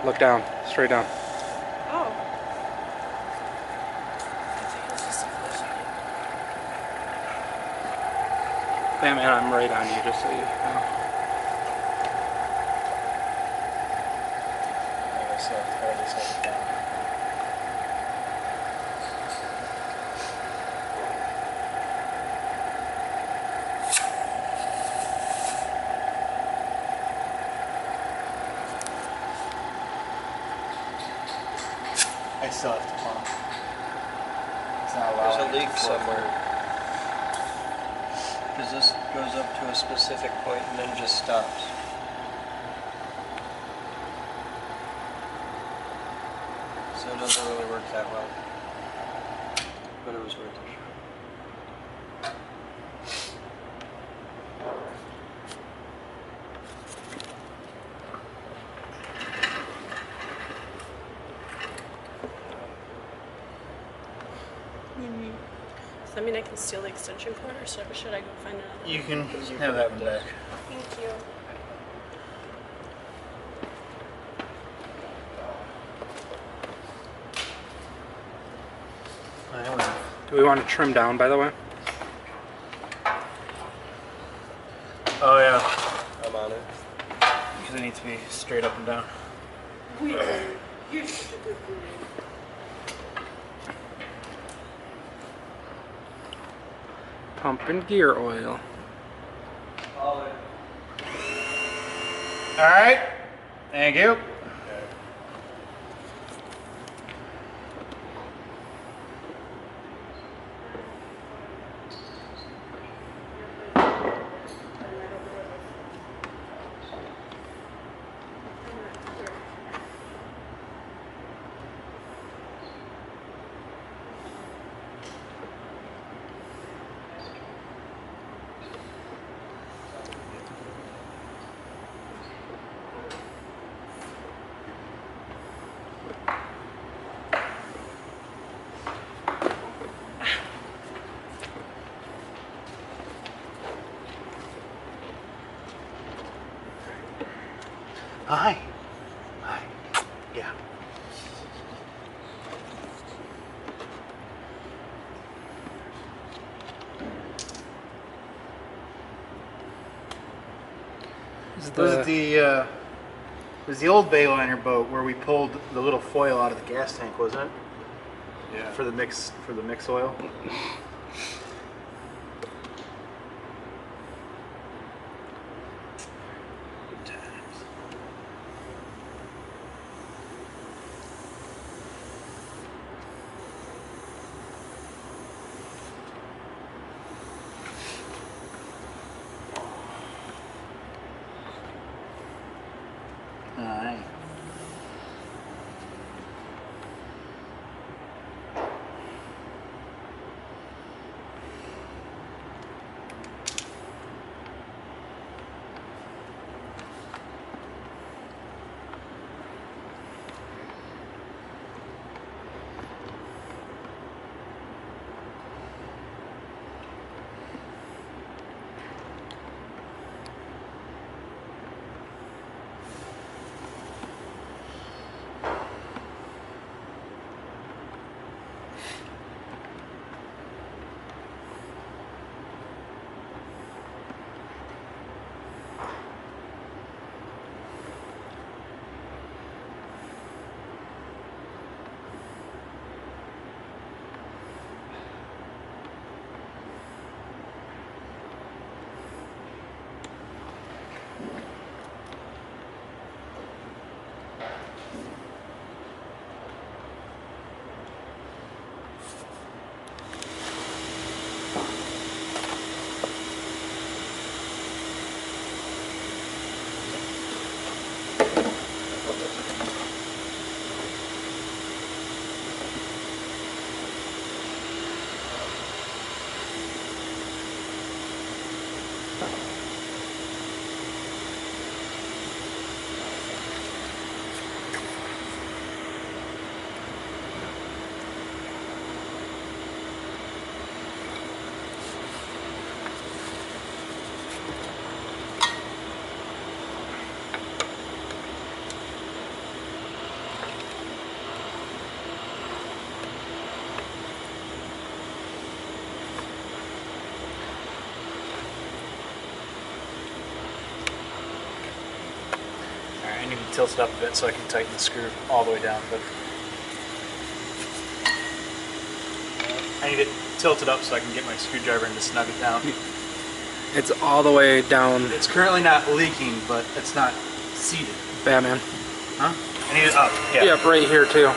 Look down. Straight down. Oh. Yeah, man, I'm right on you, just so you know. I still have to hold this up down. I still have to pump. It's not allowing There's a it to leak flow somewhere. Because this goes up to a specific point and then just stops. So it doesn't really work that well. But it was worth a shot. Does that mean I can steal the extension cord, or should I go find another one? You can have that one back. Thank you. Do we want to trim down, by the way? Oh yeah, I'm on it. because it needs to be straight up and down. You're such a good boy. Pumping gear oil. All right, thank you. Hi. Hi. Yeah. It was the old Bayliner boat where we pulled the little foil out of the gas tank, wasn't it? Yeah. For the mix oil. Good times. Alright. tilt it up a bit so I can tighten the screw all the way down. But I need it tilted up so I can get my screwdriver and to snug it down. It's all the way down. It's currently not leaking, but it's not seated. Batman. Huh? I need it up. Yeah. Yep, right here too.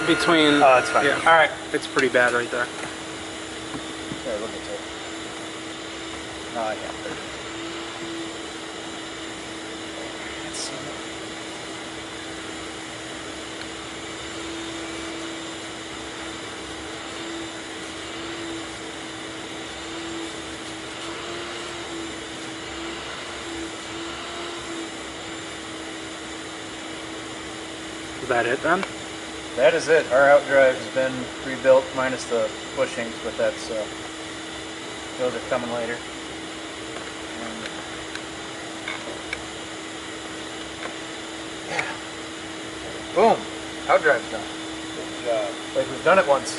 Between. Oh, that's fine. Yeah. All right. It's pretty bad right there. There, look at it. Oh, yeah. There it is. Let's see. Is that it then? That is it. Our Outdrive has been rebuilt, minus the bushings, but that's those are coming later. And, yeah. Boom. Outdrive's done. Good job. Like we've done it once.